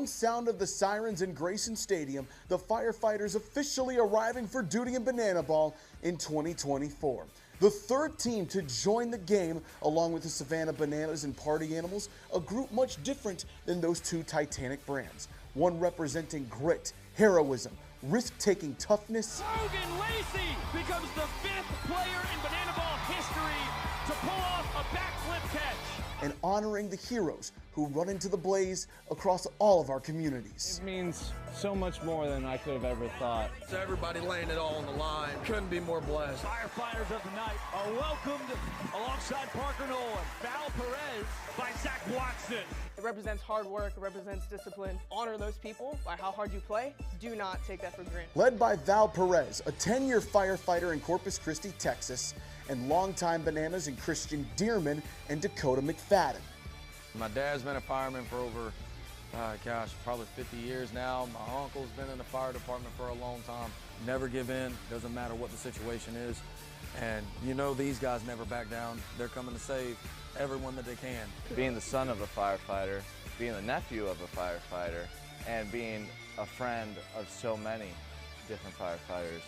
one sound of the sirens in Grayson Stadium, the Firefighters officially arriving for duty in Banana Ball in 2024. The third team to join the game, along with the Savannah Bananas and Party Animals, a group much different than those two Titanic brands. One representing grit, heroism, risk-taking toughness. Logan Lacey becomes the 5th player in Banana Ball history to pull off a backflip catch. And honoring the heroes who run into the blaze across all of our communities. It means so much more than I could have ever thought. To everybody laying it all on the line, couldn't be more blessed. Firefighters of the night are welcomed alongside Parker Nolan, Val Perez by Zach Watson. It represents hard work, it represents discipline. Honor those people by how hard you play. Do not take that for granted. Led by Val Perez, a 10-year firefighter in Corpus Christi, Texas, and longtime Bananas and Christian Dearman and Dakota McFadden. My dad's been a fireman for over, probably 50 years now. My uncle's been in the fire department for a long time. Never give in, doesn't matter what the situation is. And you know these guys never back down. They're coming to save everyone that they can. Being the son of a firefighter, being the nephew of a firefighter, and being a friend of so many different firefighters,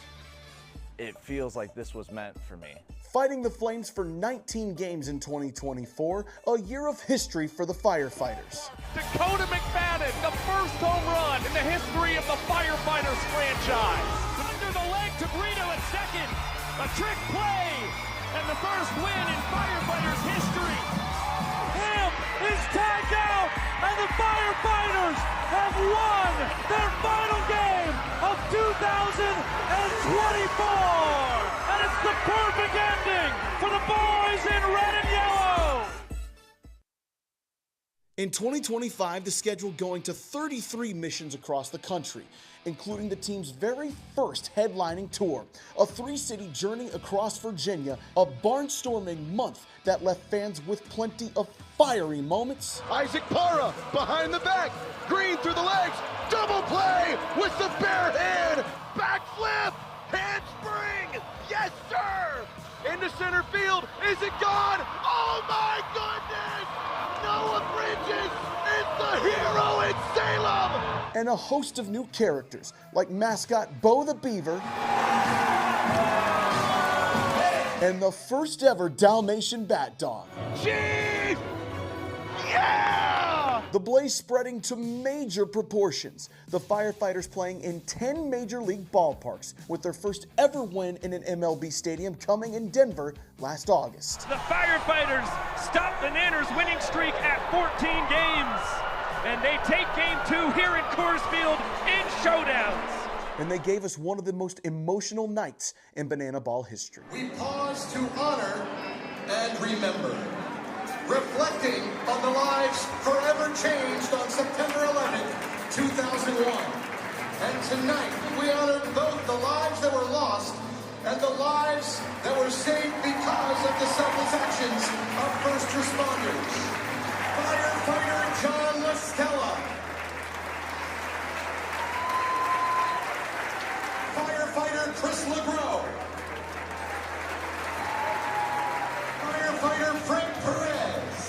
it feels like this was meant for me. Fighting the flames for 19 games in 2024, a year of history for the Firefighters. Dakota McFadden, the first home run in the history of the Firefighters franchise. Under the leg to Brito at second. A trick play, and the first win in Firefighters history. Ham is tagged out, and the Firefighters have won their final game of 2024. And it's the perfect ending for the boys in red and yellow. In 2025, the schedule going to 33 missions across the country, including the team's very first headlining tour, a 3-city journey across Virginia, a barnstorming month that left fans with plenty of fiery moments. Isaac Para behind the back, Green through the legs, double play with the bare hand, backflip, handspring, yes sir! Into center field, is it gone? Oh my goodness! Noah Bridges is the hero in Salem! And a host of new characters, like mascot Bo the Beaver, and the first ever Dalmatian Bat Dog. Chief! Yeah! The blaze spreading to major proportions. The Firefighters playing in 10 major league ballparks, with their first ever win in an MLB stadium coming in Denver last August. The Firefighters stop the Nanners' winning streak at 14 games, and they take game 2 here in Coors Field in showdowns. And they gave us one of the most emotional nights in Banana Ball history. We pause to honor and remember, reflecting on the lives forever changed on September 11th, 2001. And tonight, we honored both the lives that were lost and the lives that were saved because of the selfless actions of first responders. Firefighter John LaStella. Firefighter Chris LeGros. Firefighter Frank Perez.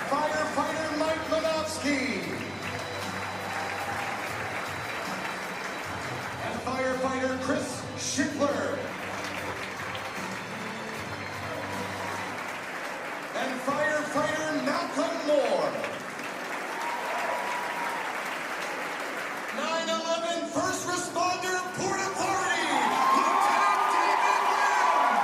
Firefighter Mike Manofsky. And firefighter Chris Schickler. And firefighter Malcolm Moore. 9/11 first responder Port Authority, Lieutenant David Lim.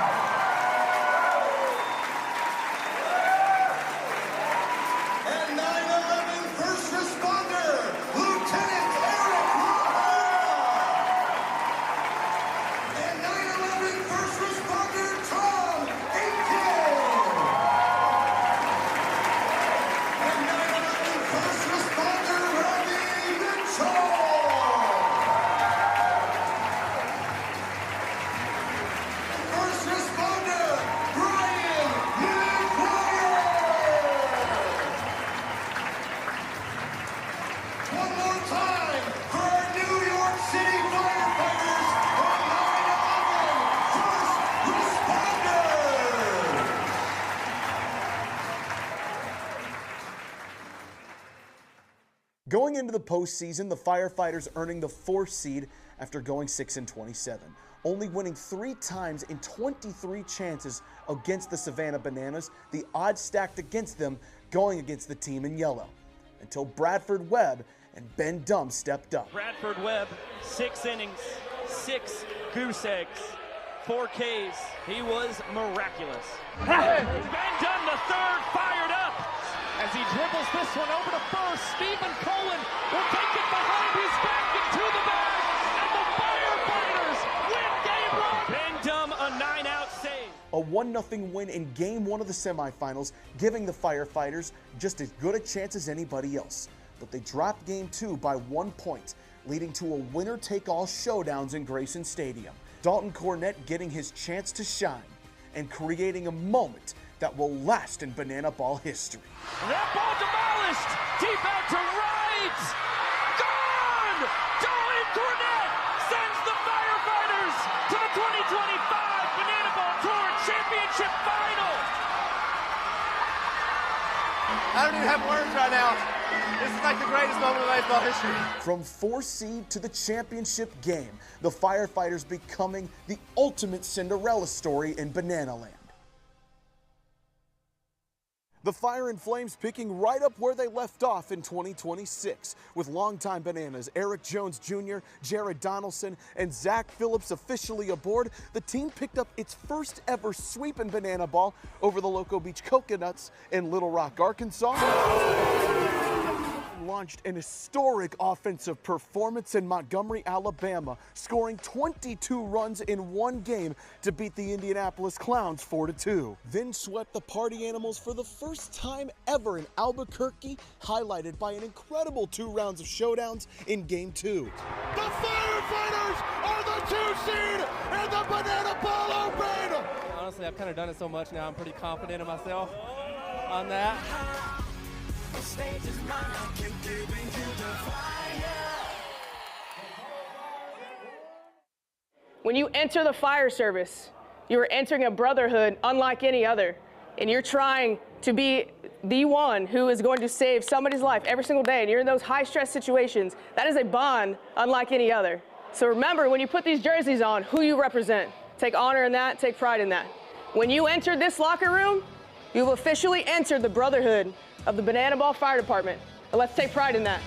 And 9/11 first responder Lieutenant Eric Lahara. And 9/11 into the postseason, the Firefighters earning the 4th seed after going 6-27, only winning 3 times in 23 chances against the Savannah Bananas, the odds stacked against them going against the team in yellow, until Bradford Webb and Ben Dumb stepped up. Bradford Webb, 6 innings, 6 goose eggs, 4 Ks. He was miraculous. Ben Dumb, the third, fired up as he dribbles this one over to first. Stephen Colin will take it behind his back into the bag, and the Firefighters win game 1. Ben Dumb, a 9-out save. A 1-0 win in Game 1 of the semifinals, giving the Firefighters just as good a chance as anybody else. But they dropped Game 2 by 1 point, leading to a winner-take-all showdowns in Grayson Stadium. Dalton Cornett getting his chance to shine and creating a moment that will last in Banana Ball history. That ball demolished, deep out to right, gone! Dalton Cornett sends the Firefighters to the 2025 Banana Ball Tour Championship Final. I don't even have words right now. This is like the greatest moment of baseball history. From 4th seed to the championship game, the Firefighters becoming the ultimate Cinderella story in Banana Land. The Fire and Flames picking right up where they left off in 2026, with longtime Bananas Eric Jones Jr., Jared Donaldson, and Zach Phillips officially aboard. The team picked up its first ever sweep in Banana Ball over the Loco Beach Coconuts in Little Rock, Arkansas. Launched an historic offensive performance in Montgomery, Alabama, scoring 22 runs in 1 game to beat the Indianapolis Clowns 4-2. Then swept the Party Animals for the first time ever in Albuquerque, highlighted by an incredible 2 rounds of showdowns in Game 2. The Firefighters are the 2 seed in the Banana Ball Open. Honestly, I've kind of done it so much now, I'm pretty confident in myself on that. When you enter the fire service, you're entering a brotherhood unlike any other, and you're trying to be the one who is going to save somebody's life every single day, and you're in those high-stress situations. That is a bond unlike any other. So remember, when you put these jerseys on, who you represent. Take honor in that, take pride in that. When you enter this locker room, you've officially entered the brotherhood of the Banana Ball Fire Department. And let's take pride in that.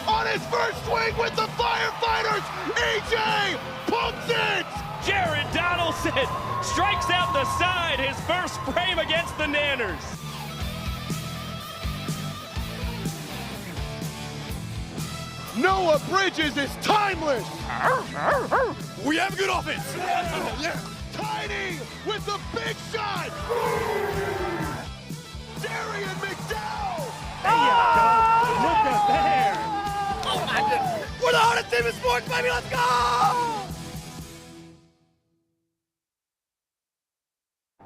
On his first swing with the Firefighters, EJ pumps it! Jared Donaldson strikes out the side, his first frame against the Nanners. Noah Bridges is timeless! We have a good offense. Yeah. Tiny with the big shot! Darian McDowell! Look at there. Oh my goodness. We're the hardest team in sports, baby. Let's go!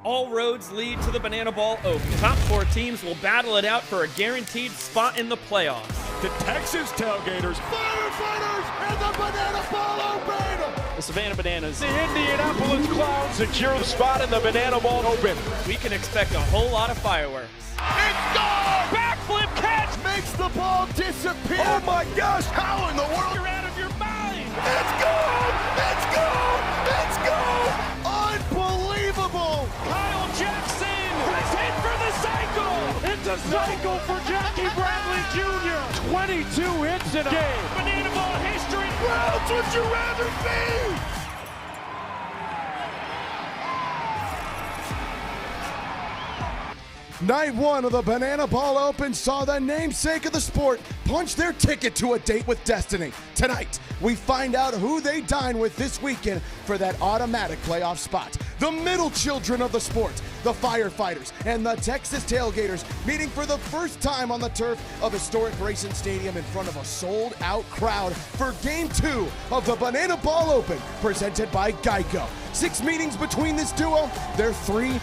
All roads lead to the Banana Ball Open. Top 4 teams will battle it out for a guaranteed spot in the playoffs. The Texas Tailgaters, Firefighters and the Banana Ball Open! The Savannah Bananas. the Indianapolis Clowns secure the spot in the Banana Ball Open. We can expect a whole lot of fireworks. It's gone! Backflip catch! Makes the ball disappear! Oh my gosh! How in the world? You're out of your mind! It's gone! It's gone! It's gone! Unbelievable! Kyle Jackson has hit for the cycle! It's a cycle for Jackie Bradley Jr. 22 hits in a game. Banana Ball history! Browns, would you rather be? Night 1 of the Banana Ball Open saw the namesake of the sport punch their ticket to a date with destiny. Tonight, we find out who they dine with this weekend for that automatic playoff spot. The middle children of the sport, the Firefighters and the Texas Tailgaters, meeting for the first time on the turf of historic Grayson Stadium in front of a sold-out crowd for Game 2 of the Banana Ball Open, presented by Geico. 6 meetings between this duo, they're 3-3.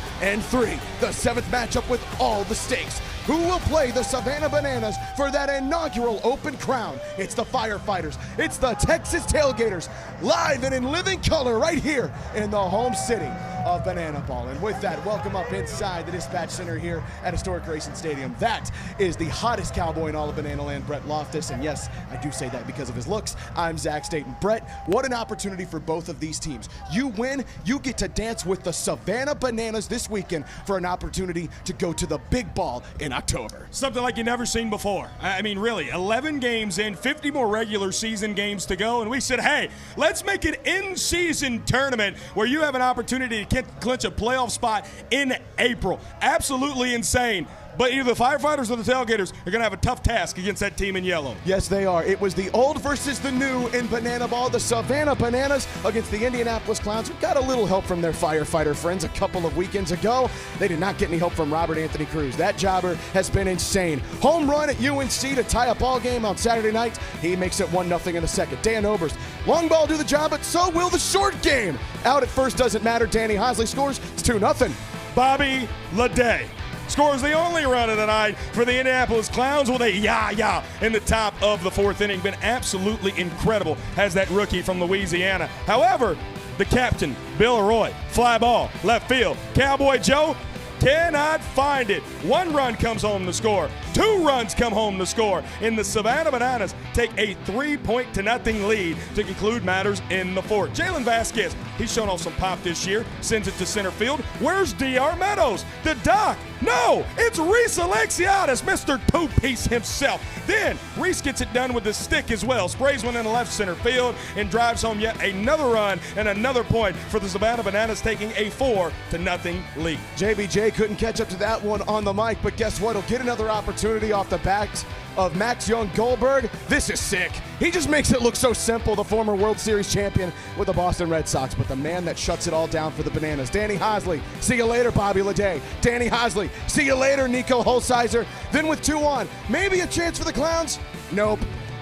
The 7th matchup with all the stakes. Who will play the Savannah Bananas for that inaugural Open crown? It's the Firefighters. It's the Texas Tailgaters, live and in living color right here in the home city. of Banana Ball. And with that, welcome up inside the Dispatch Center here at historic Grayson Stadium. That is the hottest cowboy in all of Banana Land, Brett Loftus. And yes, I do say that because of his looks. I'm Zach Staten. Brett, what an opportunity for both of these teams. You win, you get to dance with the Savannah Bananas this weekend for an opportunity to go to the big ball in October. Something like you've never seen before. I mean, really, 11 games in, 50 more regular season games to go, and we said, hey, let's make an in-season tournament where you have an opportunity to clinch a playoff spot in April. Absolutely insane. But either the Firefighters or the Tailgaters are going to have a tough task against that team in yellow. Yes, they are. It was the old versus the new in Banana Ball. The Savannah Bananas against the Indianapolis Clowns, who got a little help from their firefighter friends a couple of weekends ago. They did not get any help from Robert Anthony Cruz. That jobber has been insane. Home run at UNC to tie a ball game on Saturday night. He makes it 1-0 in the second. Dan Oberst, long ball do the job, but so will the short game. Out at first doesn't matter. Danny Hosley scores. It's 2-0. Bobby Leday scores the only run of the night for the Indianapolis Clowns with a yah in the top of the fourth inning. Been absolutely incredible, has that rookie from Louisiana. However, the captain, Bill Roy, fly ball, left field. Cowboy Joe cannot find it. 1 run comes home to score. 2 runs come home to score. And the Savannah Bananas take a 3-0 lead to conclude matters in the fourth. Jalen Vasquez, he's shown off some pop this year, sends it to center field. Where's D.R. Meadows? The doc. No, it's Reese Alexiadis, Mr. Two-Piece himself. Then Reese gets it done with the stick as well. Sprays one in the left center field and drives home yet another run and another point for the Savannah Bananas, taking a 4-0 lead. JBJ couldn't catch up to that one on the mic, but guess what? He'll get another opportunity off the backs of Max Young Goldberg. This is sick. He just makes it look so simple, the former World Series champion with the Boston Red Sox, but the man that shuts it all down for the Bananas. Danny Hosley, see you later, Bobby Leday. Danny Hosley, see you later, Nico Holsizer. Then with 2 on, maybe a chance for the Clowns? Nope.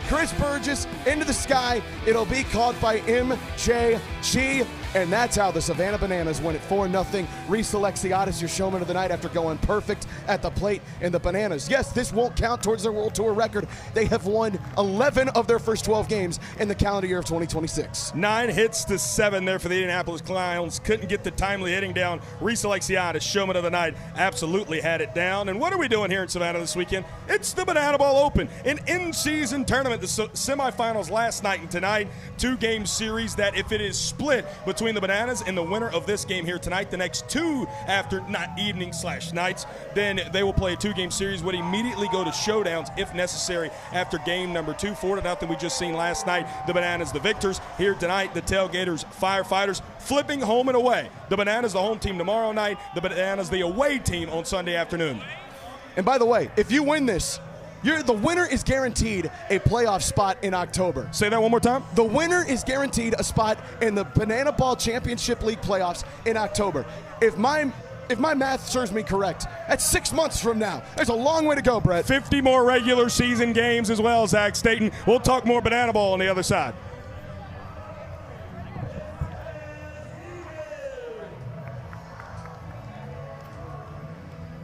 Chris Burgess into the sky. It'll be caught by MJG. And that's how the Savannah Bananas win it 4-0. Reese Alexiadis, your showman of the night after going perfect at the plate. And the Bananas, yes, this won't count towards their World Tour record. They have won 11 of their first 12 games in the calendar year of 2026. 9 hits to 7 there for the Indianapolis Clowns. Couldn't get the timely hitting down. Reese Alexiadis, showman of the night, absolutely had it down. And what are we doing here in Savannah this weekend? It's the Banana Ball Open, an in-season tournament. The semifinals last night and tonight, 2-game series that if it is split between the Bananas and the winner of this game here tonight, the next 2 after evening/nights, then they will play a 2-game series, would immediately go to showdowns if necessary after game number 2. 4-0 we just seen last night. The Bananas the victors. Here tonight, the Tailgaters Firefighters flipping home and away. The Bananas the home team tomorrow night. The Bananas the away team on Sunday afternoon. And by the way, if you win this, the winner is guaranteed a playoff spot in October. Say that one more time. The winner is guaranteed a spot in the Banana Ball Championship League playoffs in October. If my math serves me correct, that's 6 months from now. There's a long way to go, Brett. 50 more regular season games as well, Zach Staten. We'll talk more Banana Ball on the other side.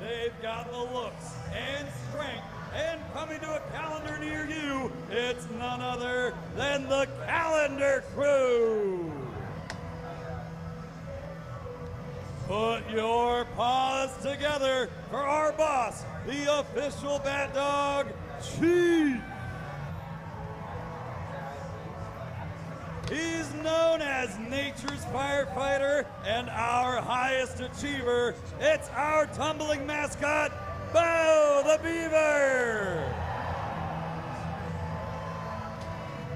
They've got the looks and strength. And coming to a calendar near you, it's none other than the Calendar Crew. Put your paws together for our boss, the official Bat Dog, Chief. He's known as nature's firefighter and our highest achiever. It's our tumbling mascot, Bo the Beaver.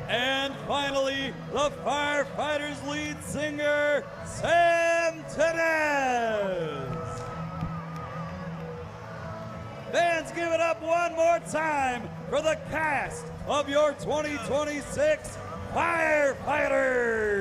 And finally, the Firefighters lead singer, Sam Tenez. Fans, give it up one more time for the cast of your 2026 Firefighters.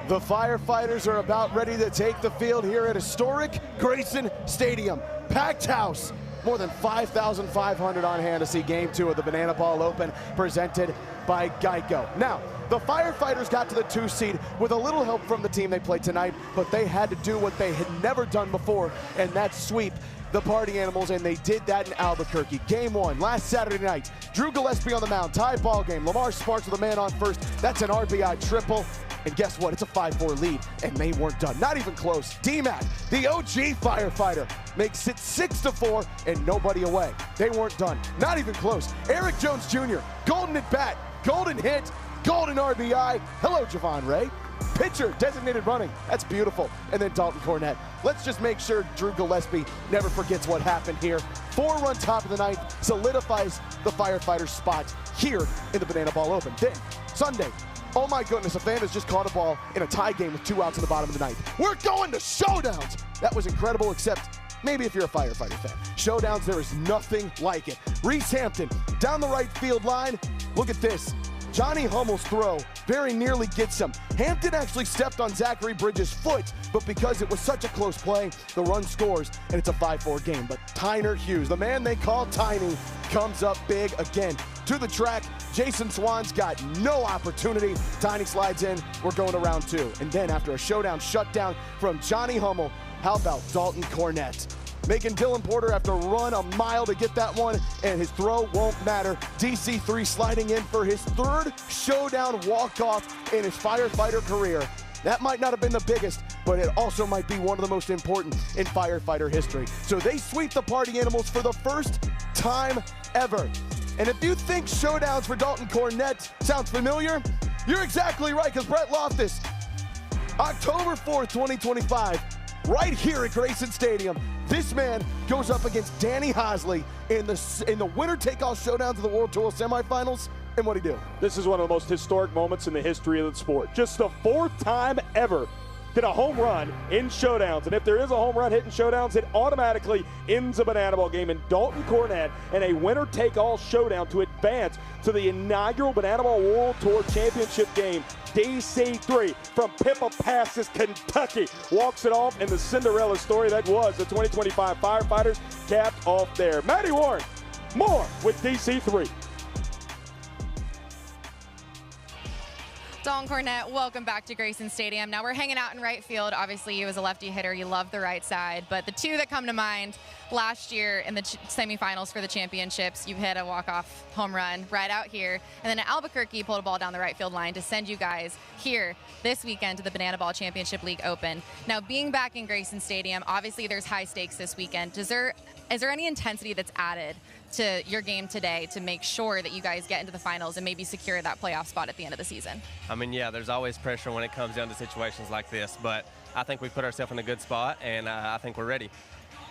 The Firefighters are about ready to take the field here at historic Grayson Stadium. Packed house. More than 5,500 on hand to see Game 2 of the Banana Ball Open presented by Geico. Now, the Firefighters got to the 2 seed with a little help from the team they played tonight, but they had to do what they had never done before, and that's sweep the Party Animals, and they did that in Albuquerque. Game 1, last Saturday night. Drew Gillespie on the mound, tie ball game. Lamar Sparks with a man on first. That's an RBI triple. And guess what? It's a 5-4 lead, and they weren't done. Not even close. D-Mac, the OG Firefighter, makes it 6-4 and nobody away. They weren't done. Not even close. Eric Jones Jr., golden at bat, golden hit, golden RBI. Hello, Javon Ray. Pitcher, designated running. That's beautiful. And then Dalton Cornett. Let's just make sure Drew Gillespie never forgets what happened here. 4-run top of the ninth solidifies the Firefighters' spot here in the Banana Ball Open. Then, Sunday, oh my goodness, Savannah's just caught a ball in a tie game with 2 outs in the bottom of the ninth. We're going to showdowns. That was incredible, except maybe if you're a Firefighter fan. Showdowns, there is nothing like it. Reese Hampton, down the right field line. Look at this. Johnny Hummel's throw very nearly gets him. Hampton actually stepped on Zachary Bridges' foot, but because it was such a close play, the run scores, and it's a 5-4 game. But Tyner Hughes, the man they call Tiny, comes up big again. To the track, Jason Swan's got no opportunity. Tiny slides in, we're going to round 2. And then after a showdown shutdown from Johnny Hummel, how about Dalton Cornett? Making Dylan Porter have to run a mile to get that one, and his throw won't matter. DC3 sliding in for his 3rd showdown walk-off in his Firefighter career. That might not have been the biggest, but it also might be one of the most important in Firefighter history. So they sweep the Party Animals for the first time ever. And if you think showdowns for Dalton Cornett sounds familiar, you're exactly right, because Brett Loftus, October 4th, 2025, right here at Grayson Stadium, this man goes up against Danny Hosley in the winner-take-all showdowns of the World Tour semifinals. And what'd he do? This is one of the most historic moments in the history of the sport. Just the 4th time ever hit a home run in showdowns. And if there is a home run hit in showdowns, it automatically ends a Banana Ball game. And Dalton Cornett in a winner-take-all showdown to advance to the inaugural Banana Ball World Tour Championship game. DC3 from Pippa-Passes, Kentucky, walks it off in the Cinderella story that was the 2025 Firefighters, capped off there. Matty Warren, more with DC3. Dalton Cornett, welcome back to Grayson Stadium. Now we're hanging out in right field. Obviously, you as a lefty hitter, you love the right side. But the 2 that come to mind, last year in the semifinals for the championships, you hit a walk-off home run right out here. And then at Albuquerque, you pulled a ball down the right field line to send you guys here this weekend to the Banana Ball Championship League Open. Now, being back in Grayson Stadium, obviously there's high stakes this weekend. Is there any intensity that's added to your game today to make sure that you guys get into the finals and maybe secure that playoff spot at the end of the season? I mean, yeah, there's always pressure when it comes down to situations like this, but I think we put ourselves in a good spot, and I think we're ready.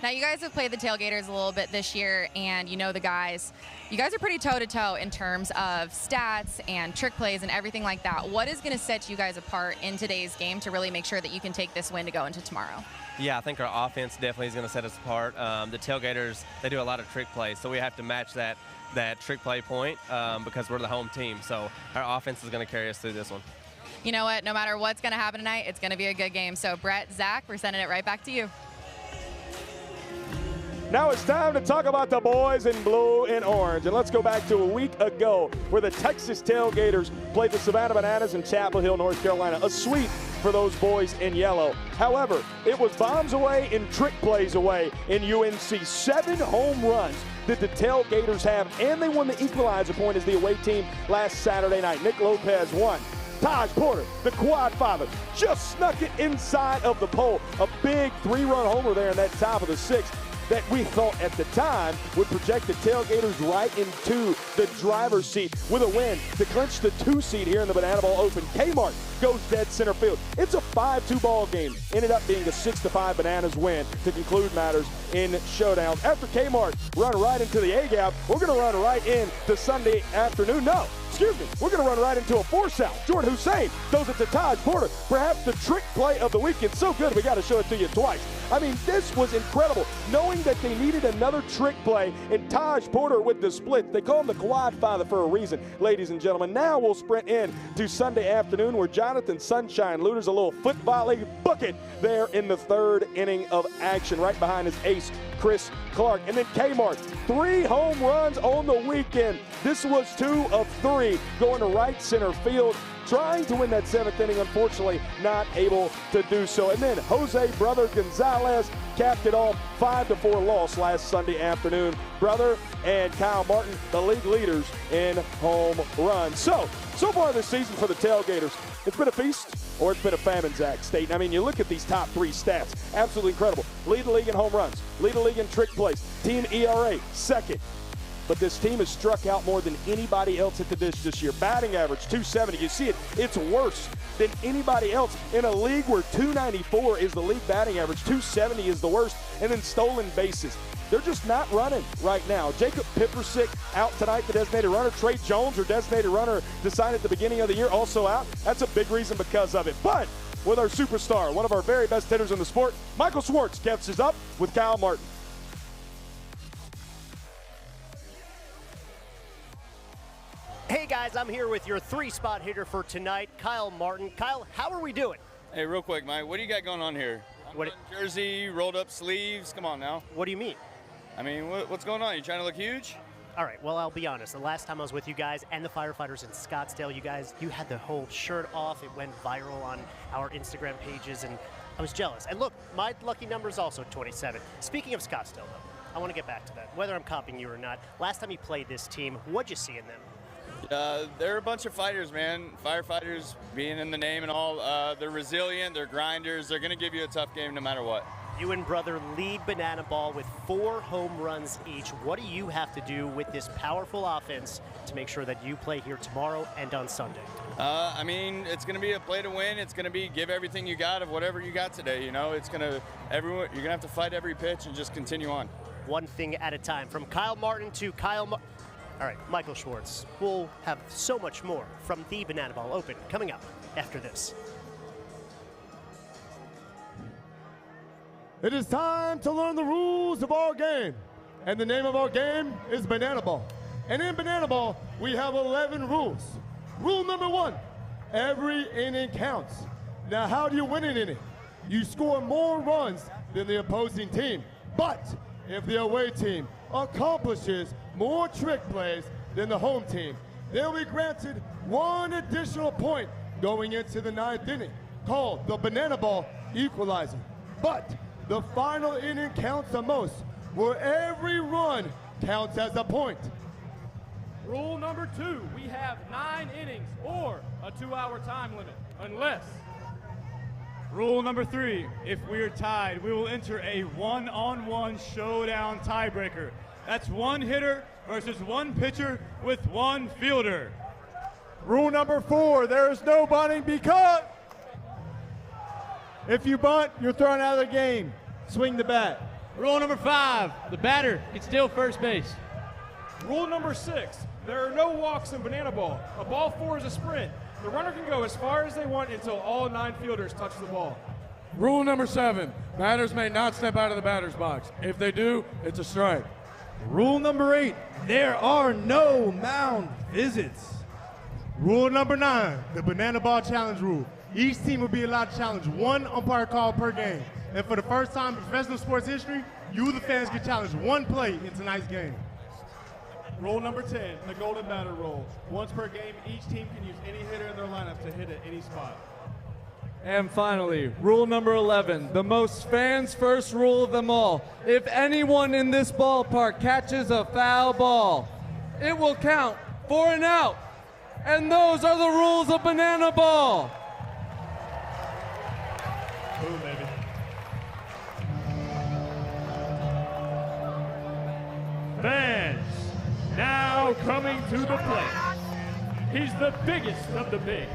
Now, you guys have played the Tailgaters a little bit this year, and you know the guys. You guys are pretty toe-to-toe in terms of stats and trick plays and everything like that. What is going to set you guys apart in today's game to really make sure that you can take this win to go into tomorrow? Yeah, I think our offense definitely is going to set us apart. The Tailgaters, they do a lot of trick plays, so we have to match that trick play point because we're the home team. So our offense is going to carry us through this one. You know what? No matter what's going to happen tonight, it's going to be a good game. So, Brett, Zach, we're sending it right back to you. Now it's time to talk about the boys in blue and orange. And let's go back to a week ago where the Texas Tailgaters played the Savannah Bananas in Chapel Hill, North Carolina. A sweep for those boys in yellow. However, it was bombs away and trick plays away in UNC. 7 home runs did the Tailgaters have, and they won the equalizer point as the away team last Saturday night. Nick Lopez won. Taj Porter, the quad father, just snuck it inside of the pole. A big 3-run homer there in that top of the 6th. That we thought at the time would project the Tailgaters right into the driver's seat with a win to clinch the 2 seed here in the Banana Ball Open. Kmart goes dead center field. It's a 5-2 ball game. Ended up being a 6-5 Bananas win to conclude matters in showdowns. After Kmart run right into the A-gap, we're going to run right into Sunday afternoon. No, excuse me, we're going to run right into a 4-South. Jordan Hussein throws it to Taj Porter. Perhaps the trick play of the weekend. So good, we got to show it to you twice. I mean, this was incredible. Knowing that they needed another trick play, and Taj Porter with the split. They call him the Quad Father for a reason, ladies and gentlemen. Now we'll sprint in to Sunday afternoon, where Jonathan Sunshine looters a little foot volley bucket there in the third inning of action, right behind his ace, Chris Clark. And then Kmart, 3 home runs on the weekend. This was 2 of 3 going to right center field, trying to win that 7th inning, unfortunately not able to do so. And then Jose Brother Gonzalez capped it off, 5-4 loss last Sunday afternoon. Brother and Kyle Martin, the league leaders in home runs. So far this season for the Tailgaters, it's been a feast or it's been a famine, Zach Staten. I mean, you look at these top 3 stats, absolutely incredible. Lead the league in home runs, lead the league in trick plays, team ERA, second. But this team has struck out more than anybody else at the dish this year. Batting average, 270. You see it, it's worse than anybody else in a league where 294 is the league batting average, 270 is the worst, and then stolen bases. They're just not running right now. Jacob Pippersick out tonight, the designated runner. Trey Jones, or designated runner, decided at the beginning of the year, also out. That's a big reason because of it. But with our superstar, one of our very best hitters in the sport, Michael Schwartz catches up with Kyle Martin. Hey guys, I'm here with your 3-spot hitter for tonight, Kyle Martin. Kyle, how are we doing? Hey, real quick, Mike, what do you got going on here? Jersey, rolled up sleeves, come on now. What do you mean? I mean, what's going on? You trying to look huge? All right, well, I'll be honest. The last time I was with you guys and the Firefighters in Scottsdale, you had the whole shirt off. It went viral on our Instagram pages, and I was jealous. And look, my lucky number is also 27. Speaking of Scottsdale, though, I want to get back to that. Whether I'm copying you or not, last time you played this team, what'd you see in them? They're a bunch of fighters, man. Firefighters being in the name and all. They're resilient, they're grinders. They're going to give you a tough game no matter what. You and brother lead Banana Ball with 4 home runs each. What do you have to do with this powerful offense to make sure that you play here tomorrow and on Sunday? I mean, it's going to be a play to win. It's going to be give everything you got of whatever you got today. You know, you're going to have to fight every pitch and just continue on. One thing at a time. From Kyle Martin to all right, Michael Schwartz. We'll have so much more from the Banana Ball Open coming up after this. It is time to learn the rules of our game. And the name of our game is Banana Ball. And in Banana Ball, we have 11 rules. Rule number 1, every inning counts. Now, how do you win an inning? You score more runs than the opposing team. But if the away team accomplishes more trick plays than the home team, they'll be granted 1 additional point going into the 9th inning, called the Banana Ball Equalizer. But the final inning counts the most, where every run counts as a point. Rule number 2, we have 9 innings or a 2-hour time limit, unless. Rule number 3, if we are tied, we will enter a 1-on-1 showdown tiebreaker. That's 1 hitter versus 1 pitcher with 1 fielder. Rule number 4, there is no bunting because if you bunt, you're thrown out of the game. Swing the bat. Rule number 5, the batter can steal first base. Rule number 6, there are no walks in Banana Ball. A ball 4 is a sprint. The runner can go as far as they want until all 9 fielders touch the ball. Rule number 7, batters may not step out of the batter's box. If they do, it's a strike. Rule number 8, there are no mound visits. Rule number 9, the Banana Ball Challenge rule. Each team will be allowed to challenge 1 umpire call per game. And for the first time in professional sports history, you, the fans, can challenge 1 play in tonight's game. Rule number 10, the golden batter rule. Once per game, each team can use any hitter in their lineup to hit at any spot. And finally, rule number 11, the most fans first rule of them all. If anyone in this ballpark catches a foul ball, it will count for an out. And those are the rules of Banana Ball. Boom, baby. Fans, now coming to the plate. He's the biggest of the big,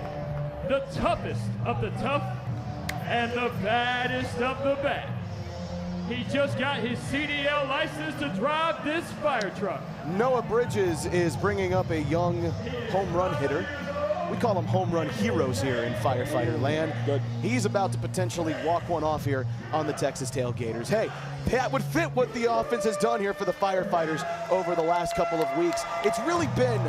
the toughest of the tough, and the baddest of the bad. He just got his CDL license to drive this fire truck. Noah Bridges is bringing up a young home run hitter. We call them home run heroes here in firefighter land. Good. He's about to potentially walk one off here on the Texas Tailgaters. Hey, that would fit what the offense has done here for the Firefighters over the last couple of weeks. It's really been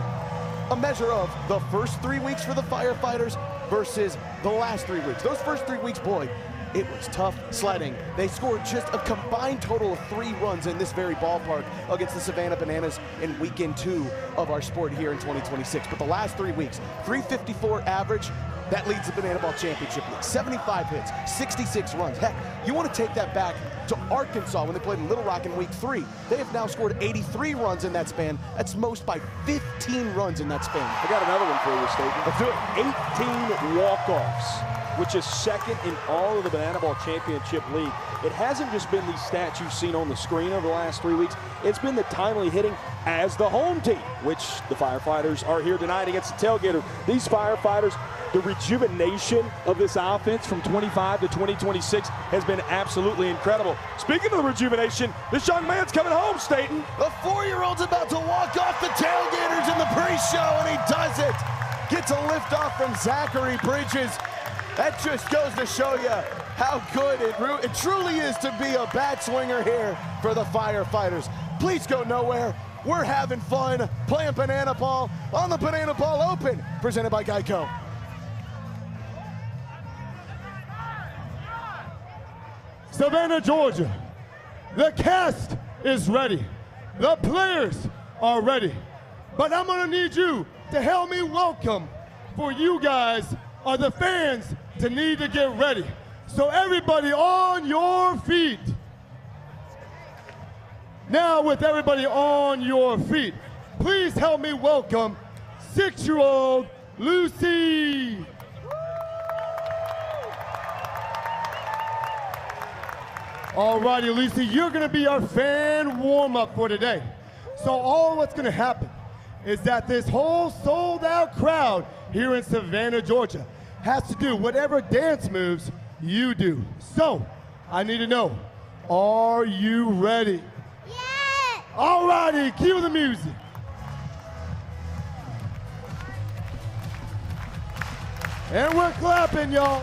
a measure of the first 3 weeks for the Firefighters versus the last 3 weeks. Those first 3 weeks, boy, it was tough sledding. They scored just a combined total of 3 runs in this very ballpark against the Savannah Bananas in weekend 2 of our sport here in 2026. But the last 3 weeks, 354 average, that leads the Banana Ball Championship League. 75 hits, 66 runs. Heck, you want to take that back to Arkansas when they played in Little Rock in week 3. They have now scored 83 runs in that span. That's most by 15 runs in that span. I got another one for you, Staten. Let's do it. 18 walk-offs, which is second in all of the Banana Ball Championship League. It hasn't just been these stats you've seen on the screen over the last 3 weeks. It's been the timely hitting as the home team, which the Firefighters are here tonight against the Tailgaters. These Firefighters, the rejuvenation of this offense from 25 to 2026 has been absolutely incredible. Speaking of the rejuvenation, this young man's coming home, Staten. The 4-year-old's about to walk off the Tailgaters in the pre-show, and he does it. Gets a lift off from Zachary Bridges. That just goes to show you how good it truly is to be a bat swinger here for the Firefighters. Please go nowhere. We're having fun playing Banana Ball on the Banana Ball Open, presented by Geico. Savannah, Georgia, the cast is ready. The players are ready. But I'm gonna need you to help me welcome, for you guys are the fans to need to get ready. So everybody on your feet. Now with everybody on your feet, please help me welcome 6-year-old Lucy. Alrighty, Lucy, you're gonna be our fan warm-up for today. So all what's gonna happen is that this whole sold-out crowd here in Savannah, Georgia, has to do whatever dance moves you do. So, I need to know, are you ready? Yeah! Alrighty, cue the music. And we're clapping, y'all.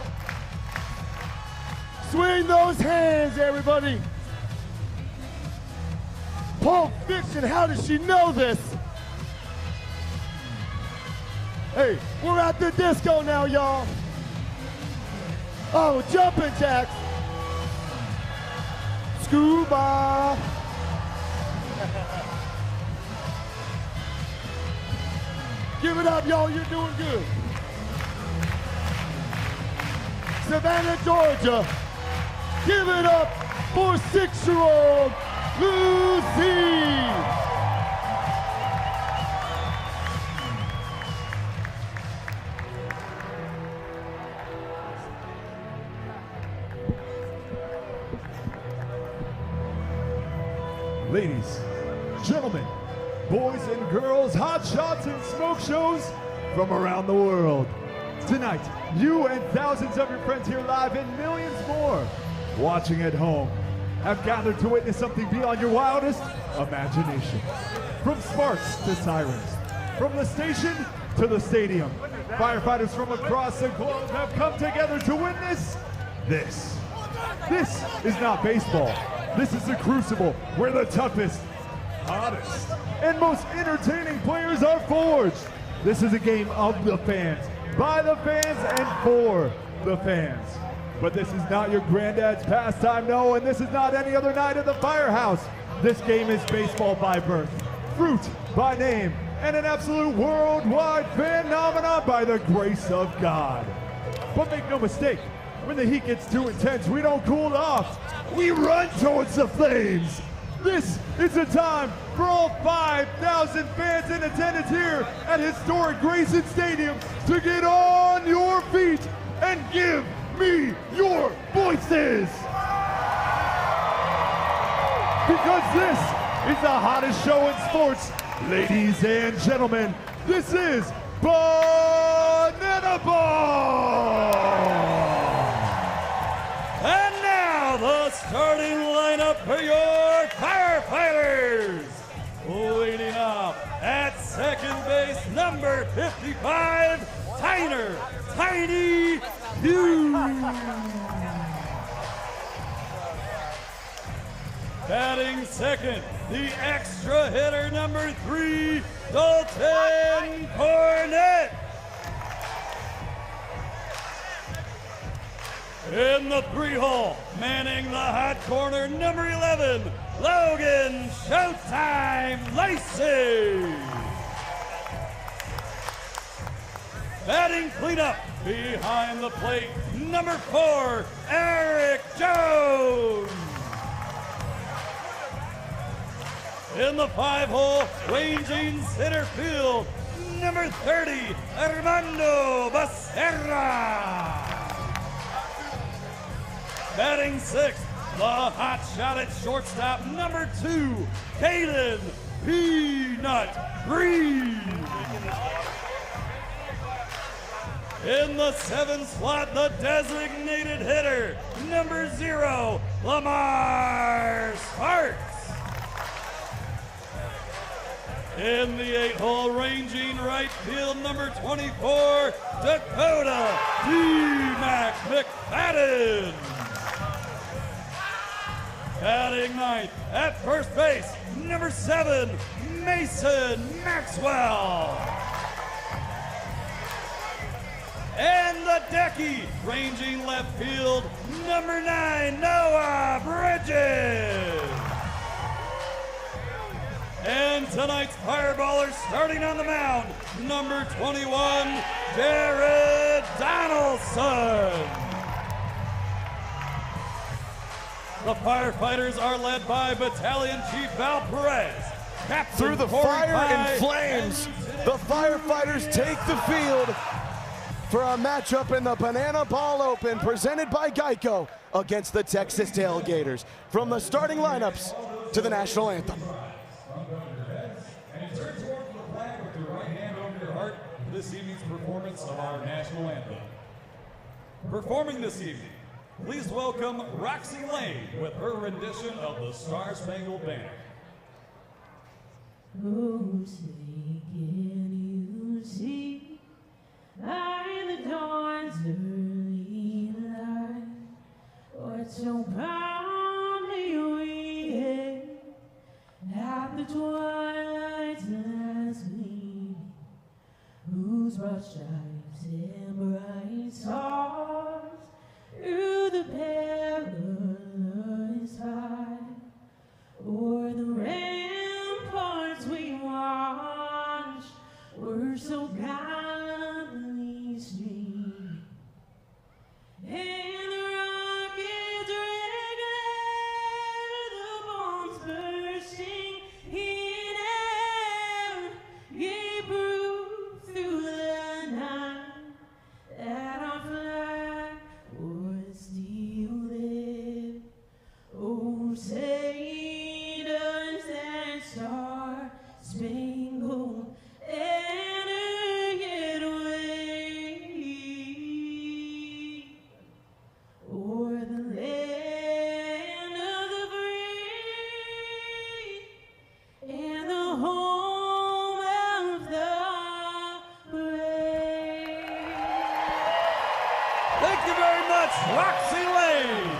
Swing those hands, everybody. Pulp Fiction, how does she know this? Hey, we're at the disco now, y'all. Oh, jumping jacks. Scuba. Give it up, y'all, you're doing good. Savannah, Georgia. Give it up for 6-year-old Lucy. Ladies, gentlemen, boys and girls, hot shots and smoke shows from around the world. Tonight, you and thousands of your friends here live and millions more watching at home have gathered to witness something beyond your wildest imagination. From sparks to sirens, from the station to the stadium, firefighters from across the globe have come together to witness this. This is not baseball. This is the crucible where the toughest, hottest, and most entertaining players are forged. This is a game of the fans, by the fans, and for the fans. But this is not your granddad's pastime, no, and this is not any other night at the firehouse. This game is baseball by birth, fruit by name, and an absolute worldwide phenomenon by the grace of God. But make no mistake, when the heat gets too intense, we don't cool off. We run towards the flames. This is the time for all 5,000 fans in attendance here at historic Grayson Stadium to get on your feet and give me your voices. Because this is the hottest show in sports. Ladies and gentlemen, this is Banana Ball! And now the starting lineup for your Firefighters. Leading up at second base, number 55, Tyner Tiny Hughes. Batting second, the extra hitter number 3, Dalton Cornett. In the 3-hole, manning the hot corner, number 11, Logan Showtime Lacey. Batting cleanup, behind the plate, number 4, Eric Jones. In the 5-hole, ranging center field, number 30, Armando Becerra. Batting sixth, the hot shot at shortstop, number 2, Caden Peanut Green. In the 7th slot, the designated hitter, number 0, Lamar Sparks. In the 8-hole, ranging right field, number 24, Dakota D-Mac McFadden. Batting ninth, at first base, number 7, Mason Maxwell. And the decky, ranging left field, number 9, Noah Bridges. And tonight's fireballer starting on the mound, number 21, Jared Donaldson. The Firefighters are led by Battalion Chief Val Perez. Captain Through the fire and flames, the Firefighters take the field for a matchup in the Banana Ball Open presented by Geico against the Texas Tailgaters. From the starting lineups to the national anthem. And turn toward the flag with your right hand over your heart for this evening's performance of our national anthem. Performing this evening, please welcome Roxy Lane with her rendition of the Star Spangled Banner. Oh, say, can you see by the dawn's early light what so proudly we hailed at the twilight's last gleaming, whose broad stripes and bright stars through the perilous fight, o'er the ramparts we watched, were so gallantly streaming, and the rockets regular, the bombs bursting in air, gave proof through the night that our flag would still live. Oh, say does that star-spangled banner yet wave o'er the land of the free and the home of the brave. Thank you very much, Roxy Lane.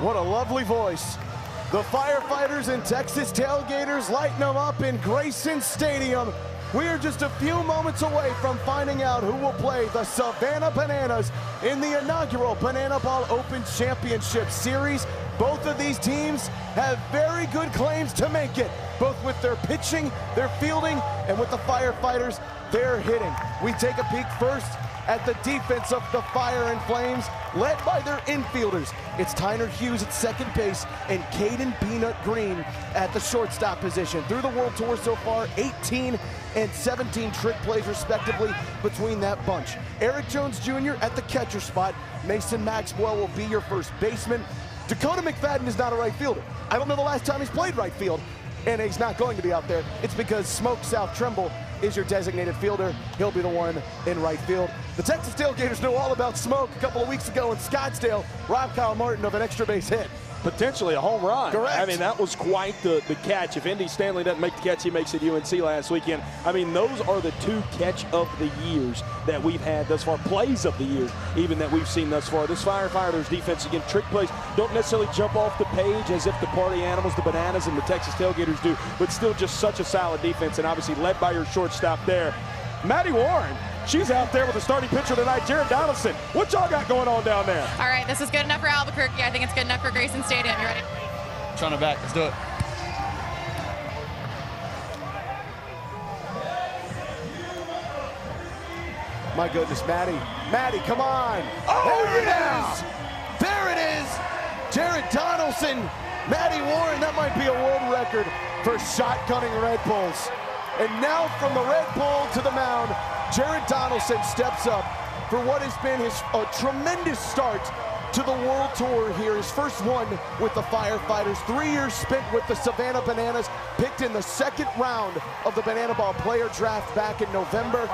What a lovely voice. The Firefighters and Texas Tailgaters lighting them up in Grayson Stadium. We are just a few moments away from finding out who will play the Savannah Bananas in the inaugural Banana Ball Open Championship Series. Both of these teams have very good claims to make it, both with their pitching, their fielding, and with the Firefighters, their hitting. We take a peek first at the defense of the Fire and Flames, led by their infielders. It's Tyner Hughes at second base and Caden Peanut Green at the shortstop position. Through the World Tour so far, 18 and 17 trick plays respectively between that bunch. Eric Jones Jr. at the catcher spot. Mason Maxwell will be your first baseman. Dakota McFadden is not a right fielder. I don't know the last time he's played right field, and he's not going to be out there. It's because Smoke South Trimble is your designated fielder. He'll be the one in right field. The Texas Tailgaters know all about Smoke. A couple of weeks ago in Scottsdale, robbed Kyle Martin of an extra base hit. potentially a home run. Correct. I mean, that was quite the catch. If Indy Stanley doesn't make the catch, he makes it UNC last weekend. I mean, those are the 2 catch of the years that we've had thus far, plays of the year even that we've seen thus far. This Firefighters defense, again, trick plays don't necessarily jump off the page as if the party animals, the Bananas and the Texas Tailgaters do, but still just such a solid defense, and obviously led by your shortstop there. Maddie Warren, she's out there with the starting pitcher tonight, Jared Donaldson. What y'all got going on down there? All right, this is good enough for Albuquerque. I think it's good enough for Grayson Stadium. You ready? Trying to back. Let's do it. My goodness, Maddie. Maddie, come on. Oh, there yeah. it is. There it is. Jared Donaldson. Maddie Warren, that might be a world record for shotgunning Red Bulls. And now from the Red Bull to the mound, Jared Donaldson steps up for what has been his tremendous start to the World Tour here. His first one with the Firefighters, 3 years spent with the Savannah Bananas, picked in the 2nd round of the Banana Ball player draft back in November.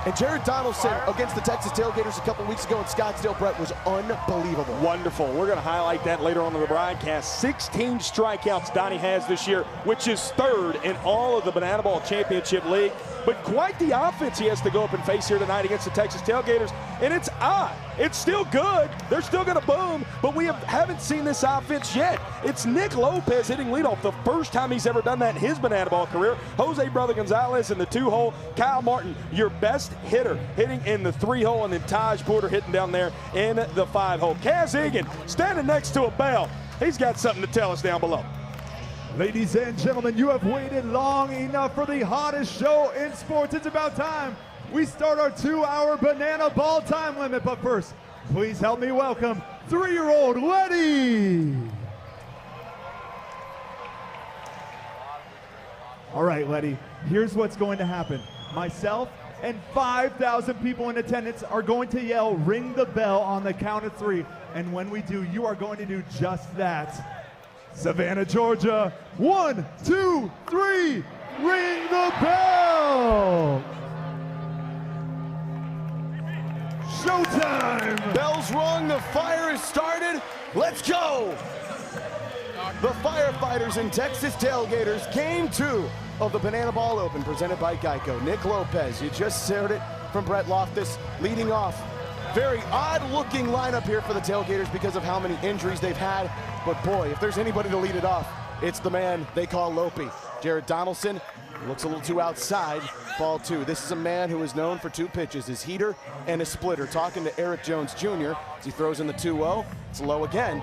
And Jared Donaldson against the Texas Tailgaters a couple weeks ago in Scottsdale, Brett, was unbelievable. Wonderful. We're going to highlight that later on in the broadcast. 16 strikeouts Donnie has this year, which is 3rd in all of the Banana Ball Championship League. But quite the offense he has to go up and face here tonight against the Texas Tailgaters. And it's odd. It's still good. They're still going to boom, but we haven't seen this offense yet. It's Nick Lopez hitting leadoff, the first time he's ever done that in his Banana Ball career. Jose Brother Gonzalez in the 2-hole. Kyle Martin, your best hitter, hitting in the 3-hole, and then Taj Porter hitting down there in the 5-hole. Kaz Egan standing next to a bell. He's got something to tell us down below. Ladies and gentlemen, you have waited long enough for the hottest show in sports. It's about time we start our 2-hour Banana Ball time limit. But first, please help me welcome 3-year-old Letty. All right, Letty, here's what's going to happen. Myself and 5,000 people in attendance are going to yell, "Ring the bell" on the count of 3. And when we do, you are going to do just that. Savannah, Georgia, 1, 2, 3, ring the bell! Showtime! Bell's rung, the fire is started. Let's go! The Firefighters and Texas Tailgaters, Game 2 of the Banana Ball Open, presented by Geico. Nick Lopez, you just heard it from Brett Loftus, leading off. Very odd-looking lineup here for the Tailgaters because of how many injuries they've had. But boy, if there's anybody to lead it off, it's the man they call Lopey. Jared Donaldson looks a little too outside, ball 2. This is a man who is known for 2 pitches, his heater and his splitter. Talking to Eric Jones Jr. as he throws in the 2-0. It's low again.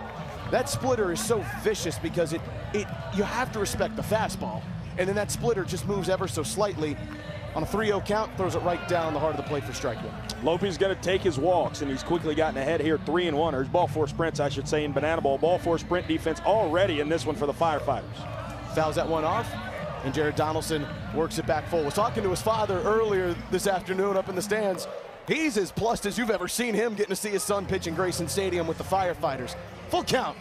That splitter is so vicious because you have to respect the fastball. And then that splitter just moves ever so slightly. On a 3-0 count, throws it right down the heart of the plate for strike one. Lopey's going to take his walks, and he's quickly gotten ahead here, 3-1. Or his ball 4 sprints, I should say, in Banana Ball. Ball 4 sprint defense already in this one for the Firefighters. Fouls that one off, and Jared Donaldson works it back full. Was talking to his father earlier this afternoon up in the stands. He's as plussed as you've ever seen him, getting to see his son pitch in Grayson Stadium with the Firefighters. Full count.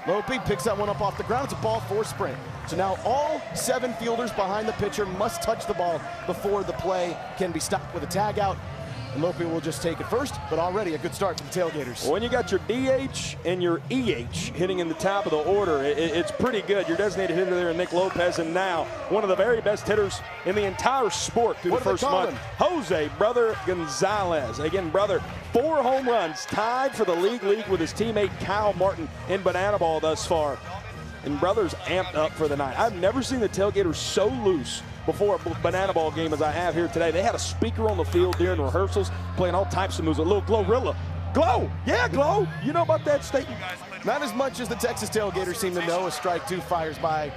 Lopey picks that one up off the ground. It's a ball 4 sprint. So now all 7 fielders behind the pitcher must touch the ball before the play can be stopped with a tag out. And Lopey will just take it first, but already a good start for the Tailgaters. When you got your DH and your EH hitting in the top of the order, it's pretty good. Your designated hitter there, Nick Lopez, and now one of the very best hitters in the entire sport through the first month, Jose Brother Gonzalez. Again, Brother, 4 home runs, tied for the league with his teammate Kyle Martin in Banana Ball thus far. And Brother's amped up for the night. I've never seen the Tailgaters so loose before a Banana Ball game as I have here today. They had a speaker on the field during rehearsals, playing all types of moves. A little Glorilla. Glow! Yeah, Glow! You know about that statement? Not as much as the Texas Tailgaters seem to know. A strike 2 fires by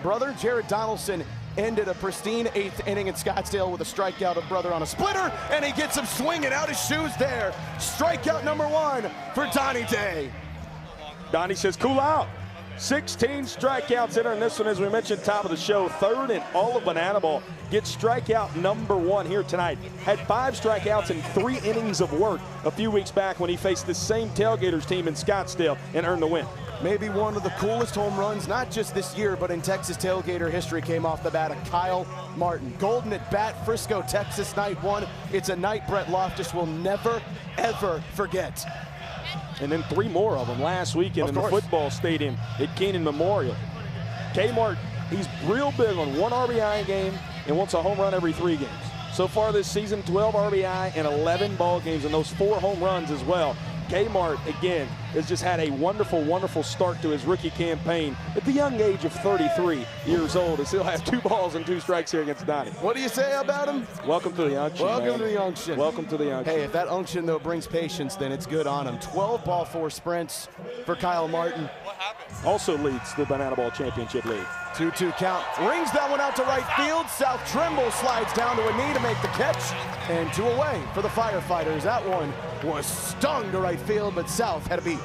Brother. Jared Donaldson ended a pristine 8th inning in Scottsdale with a strikeout of Brother on a splitter, and he gets him swinging out his shoes there. Strikeout number 1 for Donnie Day. Donnie says, cool out. 16 strikeouts in her in this one, as we mentioned, top of the show. 3rd in all of Banana Ball. Gets strikeout number 1 here tonight. Had 5 strikeouts in 3 innings of work a few weeks back when he faced the same Tailgaters team in Scottsdale and earned the win. Maybe one of the coolest home runs, not just this year, but in Texas Tailgater history, came off the bat of Kyle Martin. Golden at bat, Frisco, Texas, night 1. It's a night Brett Loftus will never, ever forget. And then 3 more of them last weekend in the football stadium at Keenan Memorial. Kmart, he's real big on 1 RBI a game and wants a home run every 3 games. So far this season, 12 RBI and 11 ball games, and those 4 home runs as well. Kmart, again, has just had a wonderful, wonderful start to his rookie campaign at the young age of 33 years old. He still has 2 balls and 2 strikes here against Donnie. What do you say about him? Welcome to the unction. Welcome to the unction. Welcome to the unction. Hey, if that unction, though, brings patience, then it's good on him. 12 ball 4 sprints for Kyle Martin. Also leads the Banana Ball Championship League. 2-2 count. Rings that one out to right field. South Trimble slides down to a knee to make the catch. And 2 away for the Firefighters. That one was stung to right field, but South had a beat.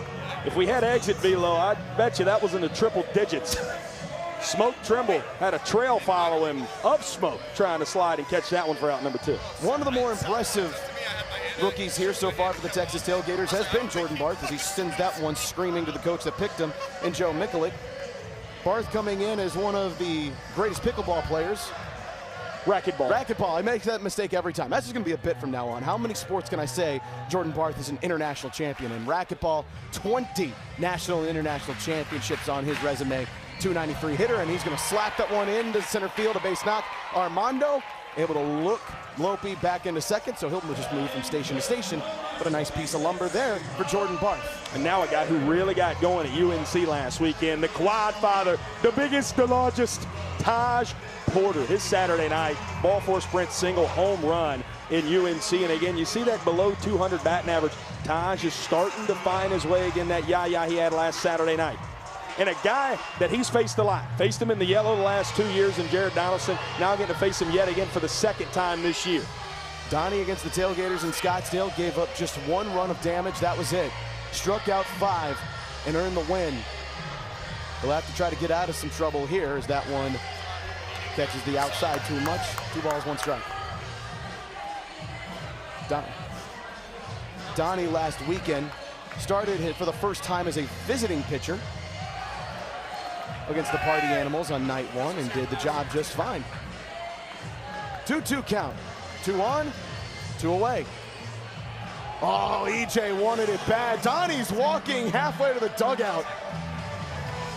If we had exit velo, I'd bet you that was in the triple digits. Smoke Trimble had a trail follow him of Smoke trying to slide and catch that one for out number 2. One of the more impressive rookies here so far for the Texas Tailgaters has been Jordan Barth, as he sends that one screaming to the coach that picked him in Joe Mikulik. Barth coming in as one of the greatest pickleball players. Racquetball. Racquetball. I make that mistake every time. That's just going to be a bit from now on. How many sports can I say Jordan Barth is an international champion in? Racquetball, 20 national and international championships on his resume. 293 hitter, and he's going to slap that one into center field, a base knock. Armando able to look Lopey back into second, so he'll just move from station to station. But a nice piece of lumber there for Jordan Barth. And now a guy who really got going at UNC last weekend, the quad father, the biggest, the largest, Taj Porter. His Saturday night ball 4 sprint single home run in UNC. And again, you see that below 200 batting average. Taj is starting to find his way again, that yah-yah he had last Saturday night. And a guy that he's faced a lot. Faced him in the yellow the last 2 years in Jared Donaldson. Now getting to face him yet again for the 2nd time this year. Donnie against the Tailgaters in Scottsdale gave up just 1 run of damage. That was it. Struck out 5 and earned the win. He'll have to try to get out of some trouble here as that one catches the outside too much. 2 balls, 1 strike. Donnie last weekend started for the first time as a visiting pitcher against the Party Animals on night 1 and did the job just fine. 2-2 count. 2 on, 2 away. Oh, EJ wanted it bad. Donnie's walking halfway to the dugout.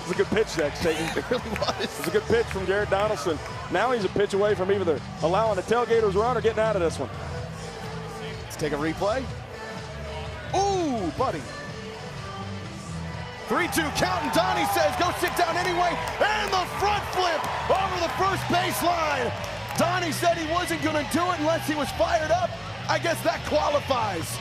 It was a good pitch, Zach Satan. It really was. It was a good pitch from Jared Donaldson. Now he's a pitch away from either allowing the Tailgaters run or getting out of this one. Let's take a replay. Ooh, buddy. 3-2 count, and Donnie says, go sit down anyway, and the front flip over the first baseline. Donnie said he wasn't going to do it unless he was fired up. I guess that qualifies.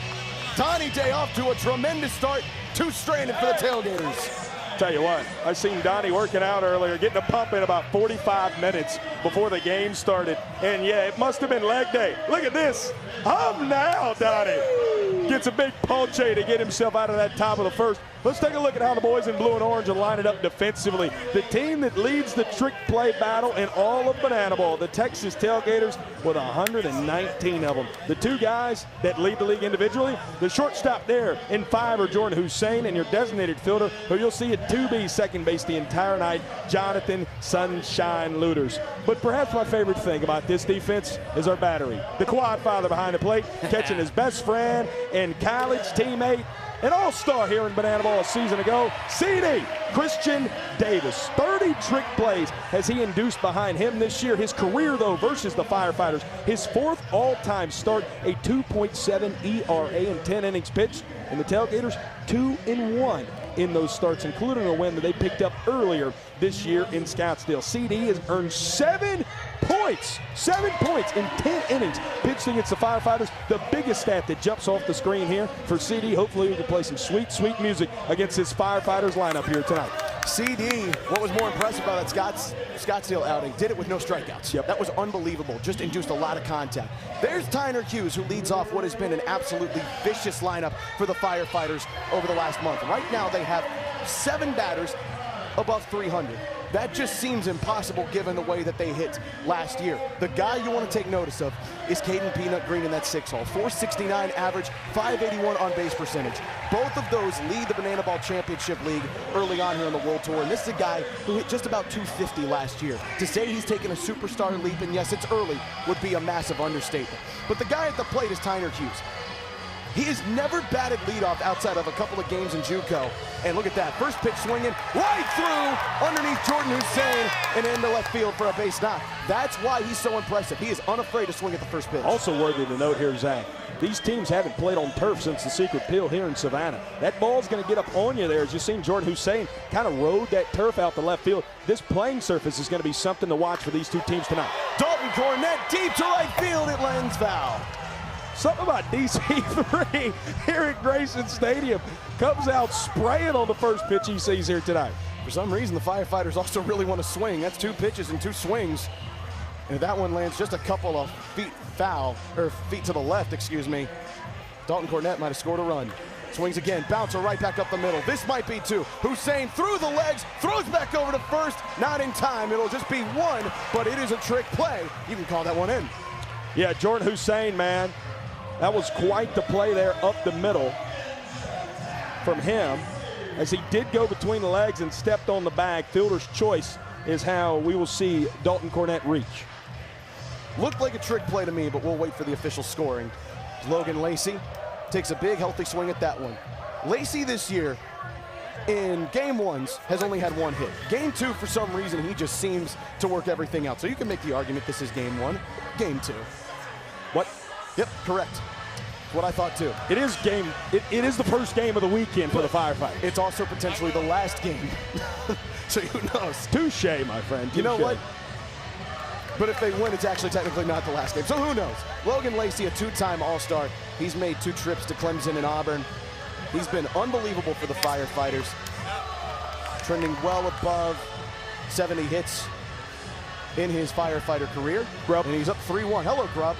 Donnie Day off to a tremendous start, 2 stranded for the Tailgaters. Tell you what, I seen Donnie working out earlier, getting a pump in about 45 minutes before the game started. And yeah, it must have been leg day. Look at this. Hum now, Donnie. Gets a big ponche to get himself out of that top of the first. Let's take a look at how the boys in blue and orange are lining up defensively. The team that leads the trick play battle in all of Banana Ball, the Texas Tailgaters, with 119 of them. The 2 guys that lead the league individually, the shortstop there in 5 are Jordan Hussein, and your designated fielder, who you'll see at 2B second base the entire night, Jonathan Sunshine Looters. But perhaps my favorite thing about this defense is our battery. The quad father behind the plate, catching his best friend and college teammate, an all-star here in Banana Ball a season ago, CD Christian Davis. 30 trick plays has he induced behind him this year. His career, though, versus the Firefighters, his 4th all-time start, a 2.7 ERA in 10 innings pitched. And the Tailgaters, 2-1 in those starts, including a win that they picked up earlier this year in Scottsdale. CD has earned 7 points. 7 points in 10 innings pitched against the Firefighters. The biggest stat that jumps off the screen here for CD. Hopefully we can play some sweet, sweet music against this Firefighters lineup here tonight. CD, what was more impressive about that Scottsdale outing, did it with no strikeouts. Yep. That was unbelievable. Just induced a lot of contact. There's Tyner Hughes, who leads off what has been an absolutely vicious lineup for the Firefighters over the last month. Right now they have 7 batters above 300. That just seems impossible given the way that they hit last year. The guy you want to take notice of is Caden Peanut Green in that 6-hole. 469 average, 581 on base percentage. Both of those lead the Banana Ball Championship League early on here on the World Tour. And this is a guy who hit just about 250 last year. To say he's taken a superstar leap, and yes, it's early, would be a massive understatement. But the guy at the plate is Tyner Hughes. He has never batted leadoff outside of a couple of games in JUCO. And look at that, first pitch swinging right through underneath Jordan Hussein and into left field for a base knock. That's why he's so impressive. He is unafraid to swing at the first pitch. Also worthy to note here, Zach, these teams haven't played on turf since the Secret Pill here in Savannah. That ball's going to get up on you there, as you've seen Jordan Hussein kind of rode that turf out to left field. This playing surface is going to be something to watch for these two teams tonight. Dalton Cornett deep to right field, it lands foul. Something about DC3 here at Grayson Stadium. Comes out spraying on the first pitch he sees here tonight. For some reason, the Firefighters also really want to swing. That's 2 pitches and 2 swings. And that one lands just a couple of feet feet to the left, excuse me. Dalton Cornett might have scored a run. Swings again, bouncer right back up the middle. This might be 2. Hussein through the legs, throws back over to first. Not in time, it'll just be 1, but it is a trick play. You can call that one in. Yeah, Jordan Hussein, man. That was quite the play there up the middle from him, as he did go between the legs and stepped on the bag. Fielder's choice is how we will see Dalton Cornett reach. Looked like a trick play to me, but we'll wait for the official scoring. Logan Lacey takes a big, healthy swing at that one. Lacey this year, in game 1s, has only had 1 hit. Game 2, for some reason, he just seems to work everything out. So you can make the argument this is game 1, game 2. What? Yep, correct. What I thought too. It is the first game of the weekend for the Firefighters. It's also potentially the last game. So who knows? Touche, my friend. Touche. You know what? But if they win, it's actually technically not the last game. So who knows? Logan Lacey, a 2-time All-Star. He's made 2 trips to Clemson and Auburn. He's been unbelievable for the Firefighters. Trending well above 70 hits in his Firefighter career. Grub. And he's up 3-1. Hello, Grub.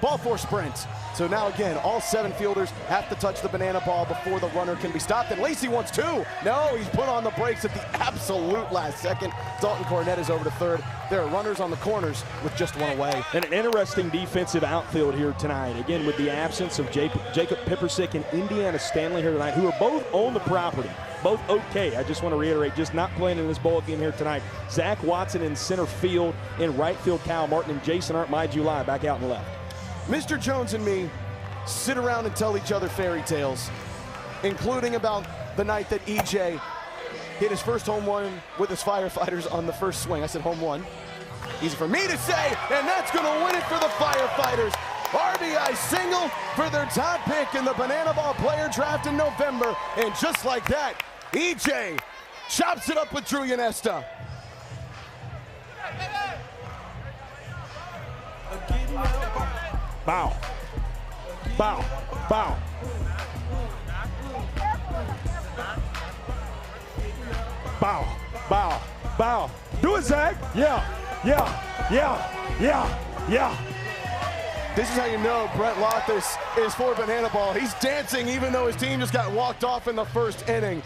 Ball 4 sprint. So now again, all 7 fielders have to touch the banana ball before the runner can be stopped. And Lacey wants 2. No, he's put on the brakes at the absolute last second. Dalton Cornett is over to third. There are runners on the corners with just 1 away. And an interesting defensive outfield here tonight. Again, with the absence of Jacob Pippersick and Indiana Stanley here tonight, who are both on the property. Both okay. I just want to reiterate, just not playing in this ball game here tonight. Zach Watson in center field. In right field, Kyle Martin and Jason Arndt, my July, back out in the left. Mr. Jones and me sit around and tell each other fairy tales, including about the night that EJ hit his first home run with his Firefighters on the first swing. I said home run. Easy for me to say, and that's going to win it for the Firefighters. RBI single for their top pick in the Banana Ball player draft in November. And just like that, EJ chops it up with Drew Yanesta. Bow. Bow. Bow. Bow. Bow. Bow. Do it, Zach. Yeah. Yeah. Yeah. Yeah. Yeah. This is how you know Brent Lothis is for Banana Ball. He's dancing even though his team just got walked off in the first inning.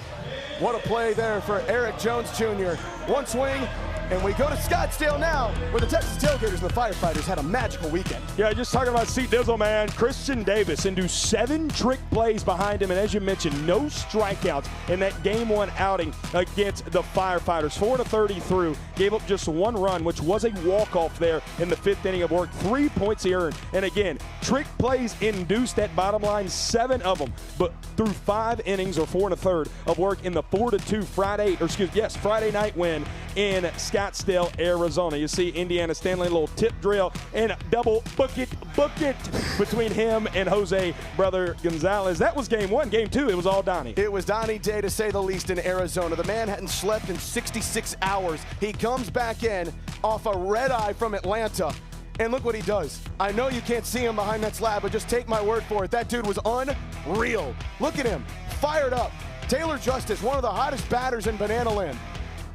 What a play there for Eric Jones Jr. 1 swing, and we go to Scottsdale now, where the Texas Tailgaters and the Firefighters had a magical weekend. Yeah, just talking about Seat Dizzle, man. Christian Davis into 7 trick plays behind him, and as you mentioned, no strikeouts in that Game 1 outing against the Firefighters. 4 to 30 through, gave up just 1 run, which was a walk-off there in the 5th inning of work. 3 points he earned, and again, trick plays induced that bottom line, 7 of them, but through 5 innings or 4 1/3 of work in the 4-2 Friday night win in Scottsdale, Arizona. You see Indiana Stanley, a little tip drill and double book it between him and Jose Brother Gonzalez. That was Game 1. Game 2, it was all Donnie. It was Donnie Day, to say the least, in Arizona. The man hadn't slept in 66 hours. He comes back in off a red eye from Atlanta. And look what he does. I know you can't see him behind that slab, but just take my word for it. That dude was unreal. Look at him, fired up. Taylor Justice, one of the hottest batters in Banana Land,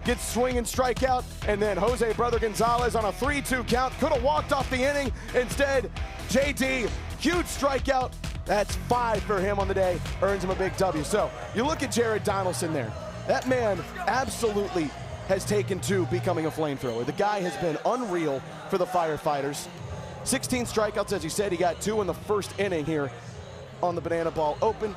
gets swing and strikeout, and then Jose Brother Gonzalez on a 3-2 count. Could have walked off the inning. Instead, JD, huge strikeout. That's 5 for him on the day, earns him a big W. So you look at Jared Donaldson there. That man absolutely has taken to becoming a flamethrower. The guy has been unreal for the Firefighters. 16 strikeouts, as you said. He got 2 in the first inning here on the Banana Ball Open.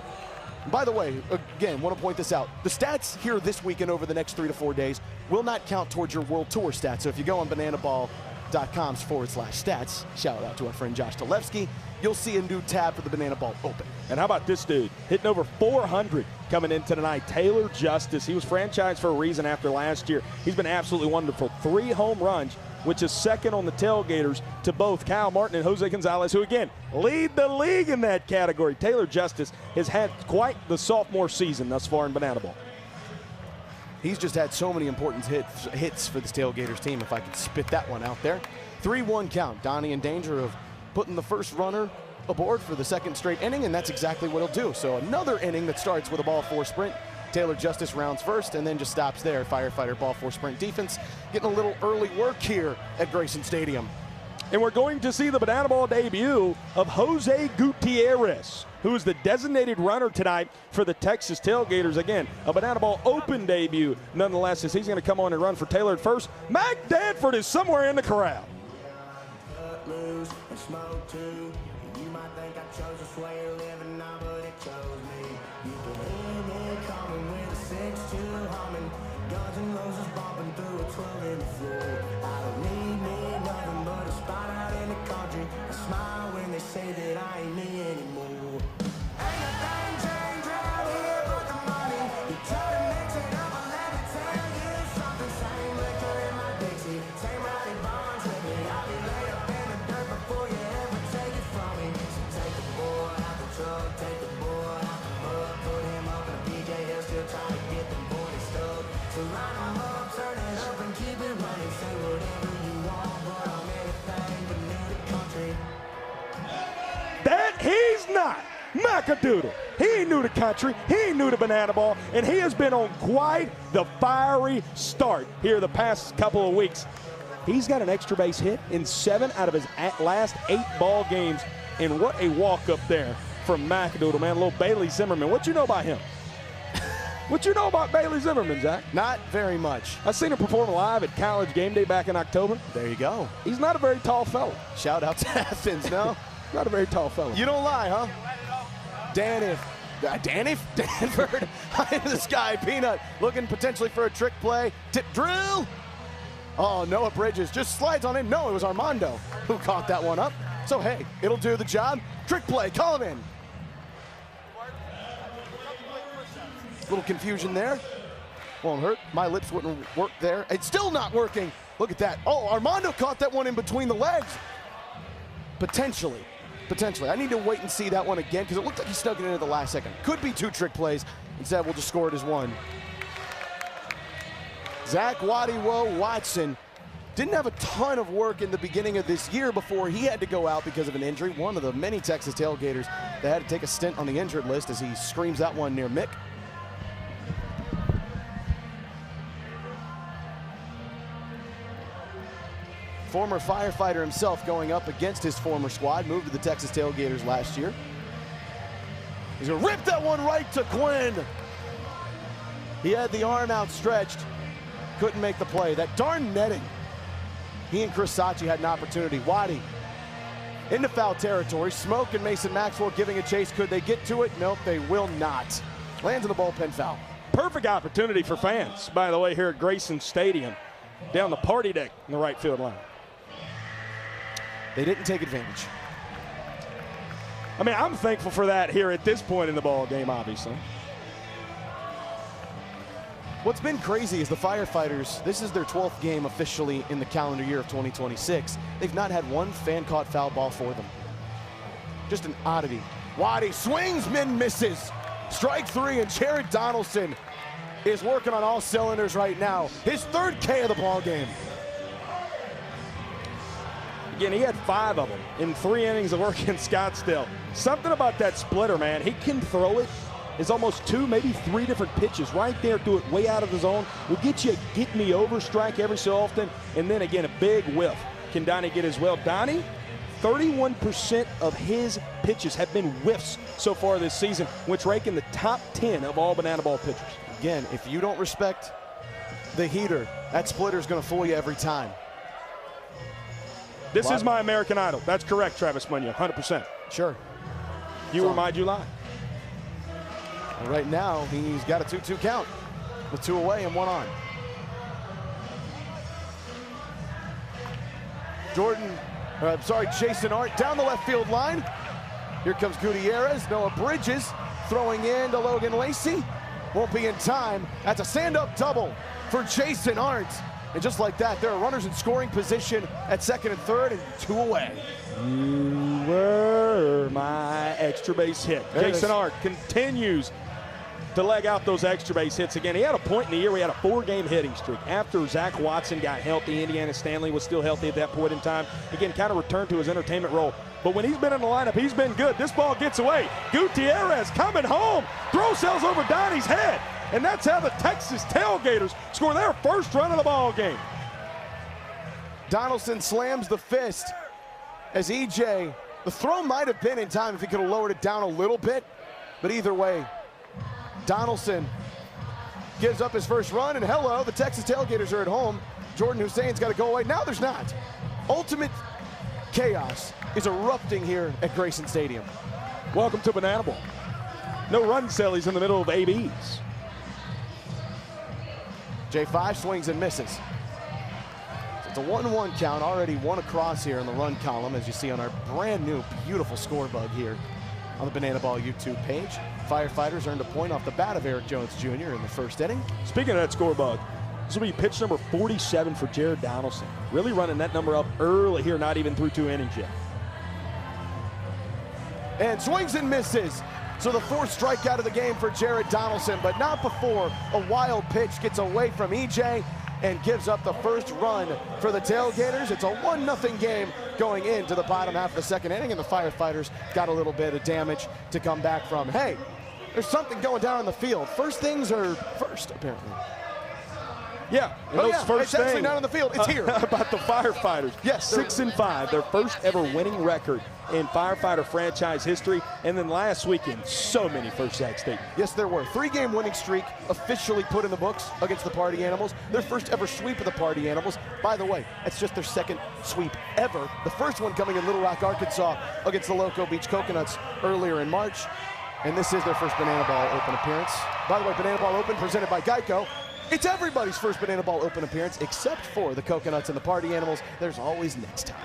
By the way, again, want to point this out. The stats here this weekend over the next 3 to 4 days will not count towards your World Tour stats. So if you go on Banana Ball bananaball.com/stats. Shout out to our friend Josh Talevsky. You'll see a new tab for the Banana Ball Open. And how about this dude? Hitting over 400 coming into tonight. Taylor Justice. He was franchised for a reason after last year. He's been absolutely wonderful. 3 home runs, which is second on the Tailgaters to both Kyle Martin and Jose Gonzalez, who, again, lead the league in that category. Taylor Justice has had quite the sophomore season thus far in Banana Ball. He's just had so many important hits for this Tailgaters team, if I could spit that one out there. 3-1 count. Donnie in danger of putting the first runner aboard for the second straight inning, and that's exactly what he'll do. So another inning that starts with a ball 4 sprint. Taylor Justice rounds first and then just stops there. Firefighter ball 4 sprint defense getting a little early work here at Grayson Stadium. And we're going to see the Banana Ball debut of Jose Gutierrez, who is the designated runner tonight for the Texas Tailgaters. Again, a Banana Ball Open debut nonetheless, as he's going to come on and run for Taylor at first. Mac Danford is somewhere in the crowd. Smoke too. You might think I chose this way of living now, but it chose me. You can hear me coming with a 6-2 humming. Guns and Roses bumping through a 12 in the floor. I don't need nothing but a spot out in the country. I smile when they say that I ain't me anymore. Ain't a thing changed out here but the money. You try to mix it up, but let me tell you something. Same liquor in my Dixie, same rowdy bonds with me. I'll be laid up in the dirt before you ever take it from me. So take the boy out the truck, take the boy out the mud, put him up in a PJ, he'll still try to get them boys stuck. So line them up, turn it up and keep it running. Say whatever you want, but I'm anything but new to country. That he's not. Macadoodle. He ain't new to country. He ain't new to Banana Ball. And he has been on quite the fiery start here the past couple of weeks. He's got an extra base hit in 7 out of his last 8 ball games. And what a walk up there from Macadoodle, man. Little Bailey Zimmerman. What you know about him? What you know about Bailey Zimmerman, Zach? Not very much. I've seen him perform live at College Game Day back in October. There you go. He's not a very tall fella. Shout out to Athens, no? Not a very tall fella. You don't lie, huh? Danford high in the sky. Peanut looking potentially for a trick play. Tip drill. Oh, Noah Bridges just slides on in. No, it was Armando who caught that one up. So, hey, it'll do the job. Trick play, call him in. Little confusion there. Won't hurt. My lips wouldn't work there. It's still not working. Look at that. Oh, Armando caught that one in between the legs. Potentially. I need to wait and see that one again because it looked like he snuck it in at the last second. Could be 2 trick plays. Instead, we'll just score it as 1. Zach Waddy-Woe Watson didn't have a ton of work in the beginning of this year before he had to go out because of an injury. One of the many Texas Tailgaters that had to take a stint on the injured list as he screams that one near Mick. Former firefighter himself going up against his former squad, moved to the Texas Tailgaters last year. He's gonna rip that one right to Quinn. He had the arm outstretched, couldn't make the play. That darn netting. He and Chris Sachi had an opportunity. Waddy into foul territory. Smoke and Mason Maxwell giving a chase. Could they get to it? Nope, they will not. Lands in the bullpen foul. Perfect opportunity for fans, by the way, here at Grayson Stadium. Down the party deck in the right field line. They didn't take advantage. I mean, I'm thankful for that here at this point in the ball game, obviously. What's been crazy is the Firefighters, this is their 12th game officially in the calendar year of 2026. They've not had one fan-caught foul ball for them. Just an oddity. Waddy swings, misses. Strike 3, and Jared Donaldson is working on all cylinders right now. His 3rd K of the ball game. Again, he had 5 of them in 3 innings of work in Scottsdale. Something about that splitter, man. He can throw it. It's almost 2, maybe 3 different pitches right there. Do it way out of the zone. Will get you a get me over strike every so often. And then again, a big whiff. Can Donnie get as well? Donnie, 31% of his pitches have been whiffs so far this season, which rank in the top 10 of all Banana Ball pitchers. Again, if you don't respect the heater, that splitter's going to fool you every time. This is my American Idol. That's correct, Travis Munoz, 100%. Sure. You were my July. And right now, he's got a 2-2 count with 2 away and 1 on. Jason Arndt down the left field line. Here comes Gutierrez. Noah Bridges throwing in to Logan Lacey. Won't be in time. That's a stand-up double for Jason Arndt. And just like that, there are runners in scoring position at second and third, and 2 away. You were my extra base hit. Jason Arndt continues to leg out those extra base hits again. He had a point in the year. We had a 4-game hitting streak. After Zach Watson got healthy, Indiana Stanley was still healthy at that point in time. Again, kind of returned to his entertainment role. But when he's been in the lineup, he's been good. This ball gets away. Gutierrez coming home. Throw sails over Donnie's head. And that's how the Texas Tailgaters score their first run of the ball game. Donaldson slams the fist as EJ, the throw might have been in time if he could have lowered it down a little bit. But either way, Donaldson gives up his first run, and hello, the Texas Tailgaters are at home. Jordan Hussein's got to go away. Now there's not. Ultimate chaos is erupting here at Grayson Stadium. Welcome to Banana Bowl. No run cellies in the middle of ABs. J5 swings and misses. So it's a 1-1 count, already one across here in the run column, as you see on our brand new, beautiful score bug here on the Banana Ball YouTube page. Firefighters earned a point off the bat of Eric Jones Jr. in the first inning. Speaking of that score bug, this will be pitch number 47 for Jared Donaldson. Really running that number up early here, not even through 2 innings yet. And swings and misses. So the 4th strikeout of the game for Jared Donaldson, but not before a wild pitch gets away from EJ and gives up the first run for the Tailgaters. It's a 1-0 game going into the bottom half of the second inning, and the Firefighters got a little bit of damage to come back from. Hey, there's something going down in the field. First things are first, apparently. Yeah, and those first it's actually things not on the field, it's here. About the Firefighters. Yes. 6-5, their first ever winning record in Firefighter franchise history. And then last weekend, so many first Sac State. Yes, there were. 3-game winning streak officially put in the books against the Party Animals. Their first ever sweep of the Party Animals. By the way, it's just their second sweep ever. The first one coming in Little Rock, Arkansas against the Loco Beach Coconuts earlier in March. And this is their first Banana Ball Open appearance. By the way, Banana Ball Open presented by Geico. It's everybody's first Banana Ball Open appearance except for the Coconuts and the Party Animals. There's always next time.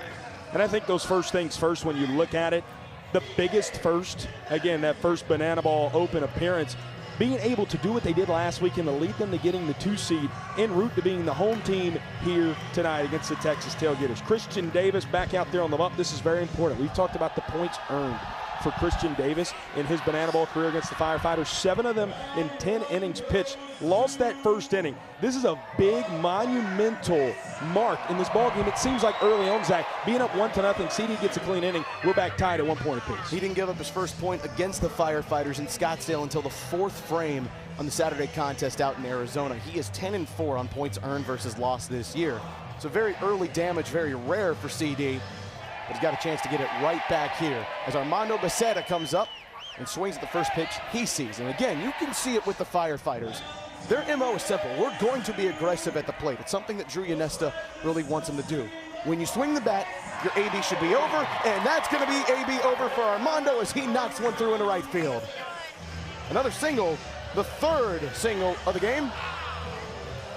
And I think those first things first, when you look at it, the biggest first, again, that first Banana Ball Open appearance, being able to do what they did last weekend to lead them to getting the 2 seed en route to being the home team here tonight against the Texas Tailgaters. Christian Davis back out there on the bump. This is very important. We've talked about the points earned for Christian Davis in his Banana Ball career against the Firefighters. 7 of them in 10 innings pitched. Lost that first inning. This is a big, monumental mark in this ball game. It seems like early on, Zach, being up 1-0, CD gets a clean inning. We're back tied at 1 point apiece. He didn't give up his first point against the Firefighters in Scottsdale until the 4th frame on the Saturday contest out in Arizona. He is 10-4 on points earned versus lost this year. So very early damage, very rare for CD. But he's got a chance to get it right back here as Armando Becerra comes up and swings at the first pitch he sees. And again, you can see it with the Firefighters. Their MO is simple. We're going to be aggressive at the plate. It's something that Drew Yanesta really wants him to do. When you swing the bat, your AB should be over, and that's going to be AB over for Armando as he knocks one through into right field. Another single, the 3rd single of the game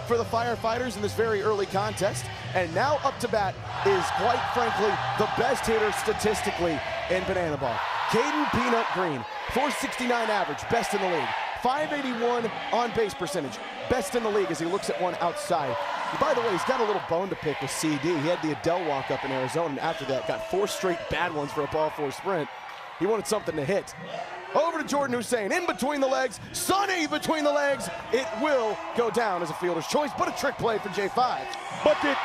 for the Firefighters in this very early contest. And now up to bat is, quite frankly, the best hitter statistically in Banana Ball. Caden Peanut Green, 469 average, best in the league. 581 on base percentage, best in the league as he looks at one outside. And by the way, he's got a little bone to pick with CD. He had the Adele walk up in Arizona, and after that got 4 straight bad ones for a ball 4 sprint. He wanted something to hit. Over to Jordan Hussein, in between the legs, Sonny between the legs. It will go down as a fielder's choice, but a trick play for J5. Bucket.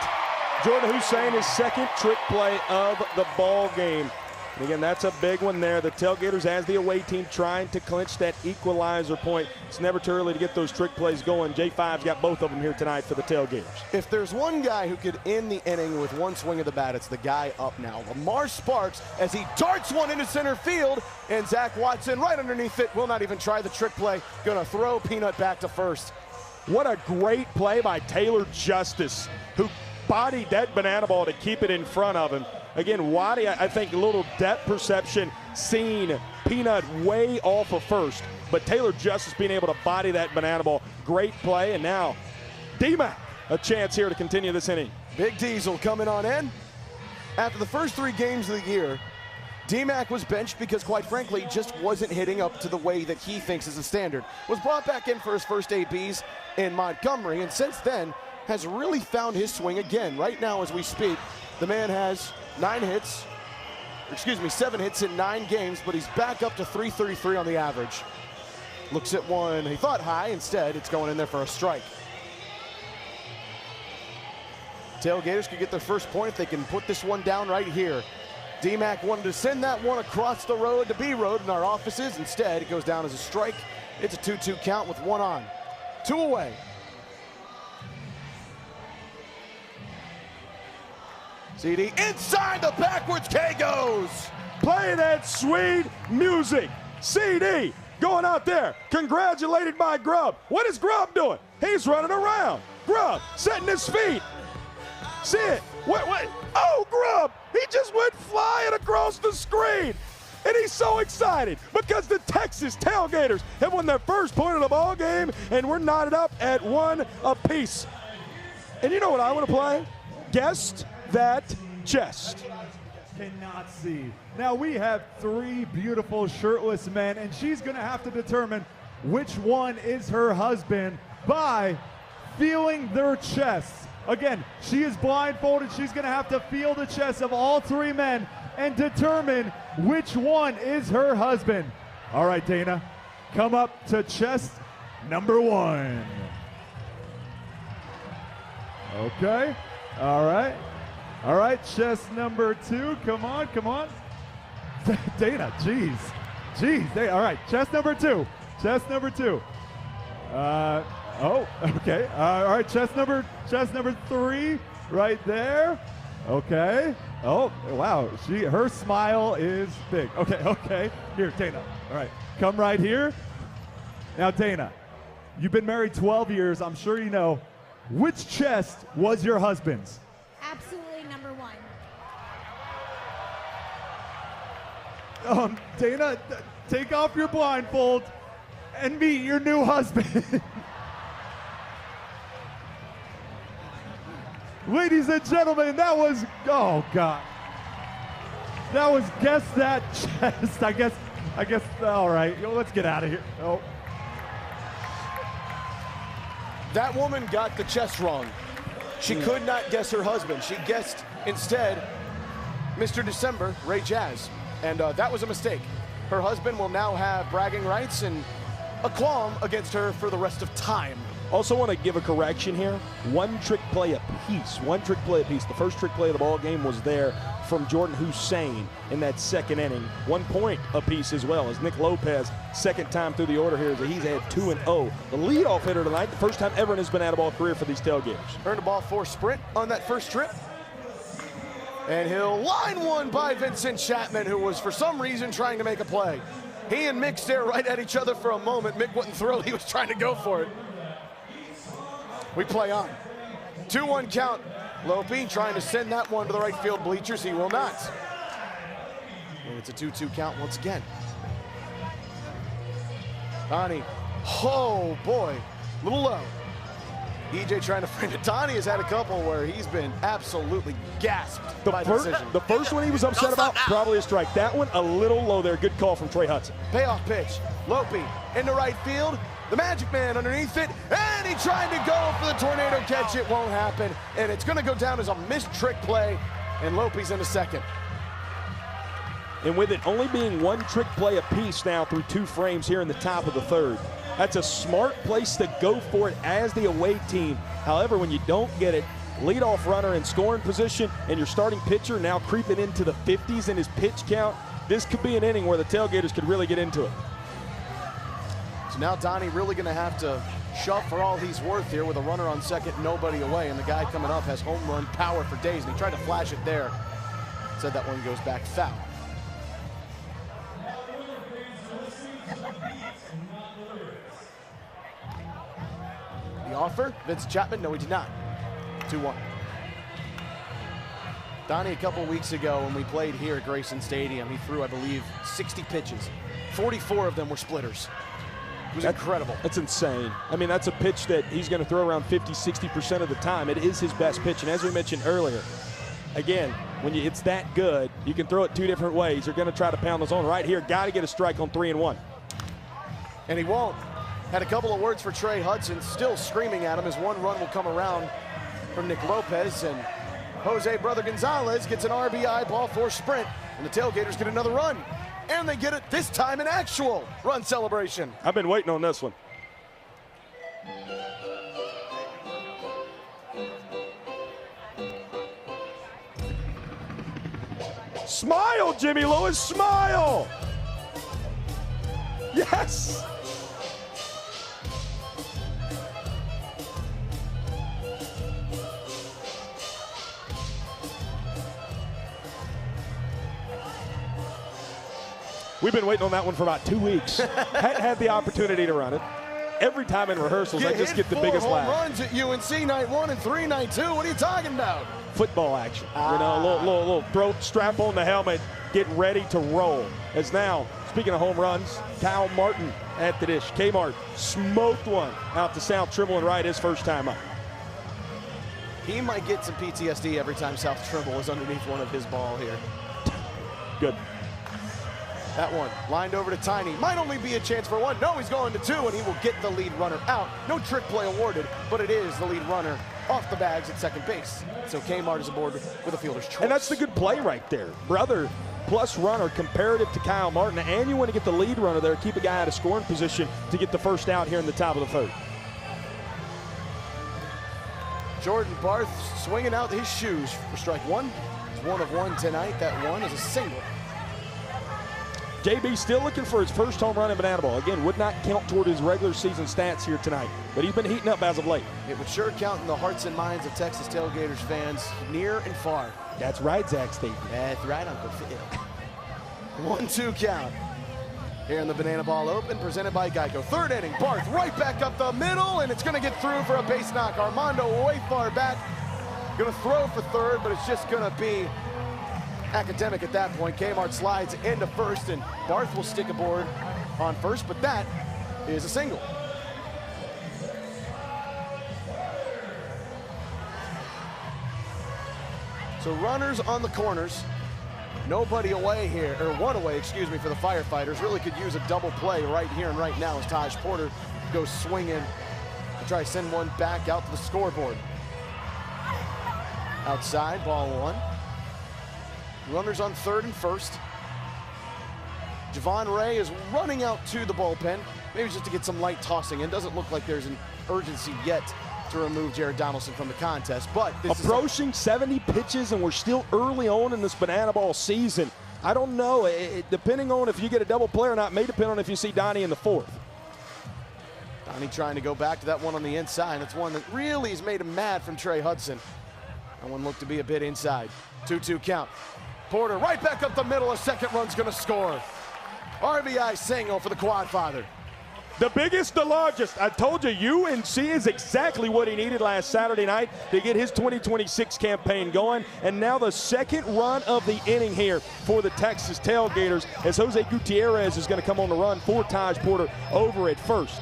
Jordan Hussein, his 2nd trick play of the ball game. And again, that's a big one there. The Tailgaters, as the away team, trying to clinch that equalizer point. It's never too early to get those trick plays going. J5's got both of them here tonight for the Tailgaters. If there's one guy who could end the inning with one swing of the bat, it's the guy up now. Lamar Sparks, as he darts one into center field, and Zach Watson right underneath it, will not even try the trick play. Gonna throw Peanut back to first. What a great play by Taylor Justice, who bodied that banana ball to keep it in front of him. Again, Waddy, I think a little depth perception, seeing Peanut way off of first, but Taylor Justice being able to body that banana ball. Great play, and now D-Mac, a chance here to continue this inning. Big Diesel coming on in. After the first 3 games of the year, D-Mac was benched because, quite frankly, just wasn't hitting up to the way that he thinks is the standard. Was brought back in for his first ABs in Montgomery, and since then has really found his swing again. Right now, as we speak, the man has 7 hits in 9 games, but he's back up to 333 on the average. Looks at one he thought high, instead it's going in there for a strike. Tailgaters could get their first point if they can put this one down right here. D-Mac wanted to send that one across the road to B-Road in our offices. Instead, it goes down as a strike. It's a 2-2 count with 1 on. 2 away. CD inside the backwards K goes. Play that sweet music. CD going out there, congratulated by Grubb. What is Grubb doing? He's running around. Grubb setting his feet. See it? What? Oh, Grubb! He just went flying across the screen. And he's so excited because the Texas Tailgaters have won their first point of the ball game, and we're knotted up at 1 apiece. And you know what I want to play? Guess that chest. Cannot see. Now we have 3 beautiful shirtless men, and she's going to have to determine which one is her husband by feeling their chests. Again, she is blindfolded. She's going to have to feel the chests of all 3 men and determine which one is her husband. All right, Dana, come up to chest number 1. Okay. All right. All right, chest number 2. Come on, come on. Dana, jeez. Dana. All right, chest number 2. Chest number 2. Oh, okay. All right, chest number 3 right there. Okay. Oh, wow. Her smile is big. Okay. Here, Dana. All right. Come right here. Now, Dana, you've been married 12 years. I'm sure you know. Which chest was your husband's? Absolutely number 1. Dana, take off your blindfold and meet your new husband. Ladies and gentlemen, that was, oh God. That was Guess That Chest. I guess, all right, let's get out of here. Oh. That woman got the chest wrong. She could not guess her husband. She guessed instead Mr. December, Ray Jazz. And that was a mistake. Her husband will now have bragging rights and a qualm against her for the rest of time. Also want to give a correction here. 1 trick play apiece. 1 trick play apiece. The first trick play of the ball game was there from Jordan Hussein in that 2nd inning. 1 point apiece as well as Nick Lopez, 2nd time through the order here, as he's had 2-0. The leadoff hitter tonight, the first time ever in his banana ball career for these Tailgaters. Earned a ball 4 sprint on that first trip. And he'll line one by Vincent Chapman, who was for some reason trying to make a play. He and Mick stare right at each other for a moment. Mick wasn't thrilled. He was trying to go for it. We play on. 2-1 count. Lope trying to send that one to the right field bleachers. He will not. And it's a 2-2 count once again. Donnie. Oh, boy. A little low. EJ trying to frame it. Donnie has had a couple where he's been absolutely gasped by the decision. The first one he was upset about, probably a strike. That one, a little low there. Good call from Trey Hudson. Payoff pitch. Lope into right field. The Magic Man underneath it, and he tried to go for the tornado catch. It won't happen, and it's going to go down as a missed trick play, and Lope's into second. And with it only being 1 trick play apiece now through 2 frames here in the top of the 3rd, that's a smart place to go for it as the away team. However, when you don't get it, leadoff runner in scoring position, and your starting pitcher now creeping into the 50s in his pitch count, this could be an inning where the Tailgaters could really get into it. So now Donnie really going to have to shove for all he's worth here with a runner on second, nobody away, and the guy coming up has home run power for days, and he tried to flash it there. Said that one goes back foul. The offer, Vince Chapman, no he did not. 2-1. Donnie, a couple weeks ago when we played here at Grayson Stadium, he threw, I believe, 60 pitches. 44 of them were splitters. It was incredible. That's insane. I mean, that's a pitch that he's going to throw around 50, 60% of the time. It is his best pitch. And as we mentioned earlier, again, when it's that good, you can throw it 2 different ways. You're going to try to pound the zone. Right here, got to get a strike on 3-1. And he won't. Had a couple of words for Trey Hudson, still screaming at him as one run will come around from Nick Lopez, and Jose Brother Gonzalez gets an RBI ball 4 sprint, and the Tailgaters get another run. And they get it this time an actual run celebration. I've been waiting on this one. Smile, Jimmy Lewis, smile! Yes! We've been waiting on that one for about 2 weeks. Hadn't had the opportunity to run it. Every time in rehearsals, I just get the biggest laugh. Home runs at UNC night 1 and 3 night 2. What are you talking about? Football action. You know, a little throat strap on the helmet, getting ready to roll. As now, speaking of home runs, Kyle Martin at the dish. Kmart smoked one out to South Trimble and right his first time up. He might get some PTSD every time South Trimble is underneath one of his ball here. Good. That one lined over to Tiny. Might only be a chance for 1. No, he's going to 2, and he will get the lead runner out. No trick play awarded, but it is the lead runner off the bags at second base. So Kmart is aboard with a fielder's choice. And that's the good play right there. Brother plus runner comparative to Kyle Martin, and you want to get the lead runner there, keep a guy out of scoring position to get the first out here in the top of the 3rd. Jordan Barth swinging out his shoes for strike 1. He's 1 of 1 tonight. That one is a single. JB still looking for his first home run in Banana Ball. Again, would not count toward his regular season stats here tonight, but he's been heating up as of late. It would sure count in the hearts and minds of Texas Tailgaters fans near and far. That's right, Zach Stevens. That's right, Uncle Phil. 1-2 count here in the Banana Ball Open, presented by Geico. 3rd inning, Barth right back up the middle, and it's going to get through for a base knock. Armando way far back. Going to throw for 3rd, but it's just going to be academic at that point. Kmart slides into 1st, and Barth will stick aboard on 1st, but that is a single. So runners on the corners. Nobody away here, or 1 away, excuse me, for the Firefighters. Really could use a double play right here and right now as Taj Porter goes swinging to try to send one back out to the scoreboard. Outside, ball 1. Runners on 3rd and 1st. Javon Ray is running out to the bullpen, maybe just to get some light tossing in. Doesn't look like there's an urgency yet to remove Jared Donaldson from the contest, but this approaching 70 pitches, and we're still early on in this Banana Ball season. I don't know, depending on if you get a double play or not, may depend on if you see Donnie in the 4th. Donnie trying to go back to that one on the inside. That's one that really has made him mad from Trey Hudson. That one looked to be a bit inside. 2-2 count. Porter right back up the middle. A second run's going to score. RBI single for the Quad Father. The biggest, the largest. I told you, UNC is exactly what he needed last Saturday night to get his 2026 campaign going. And now the 2nd run of the inning here for the Texas Tailgaters, as Jose Gutierrez is going to come on the run for Taj Porter over at 1st.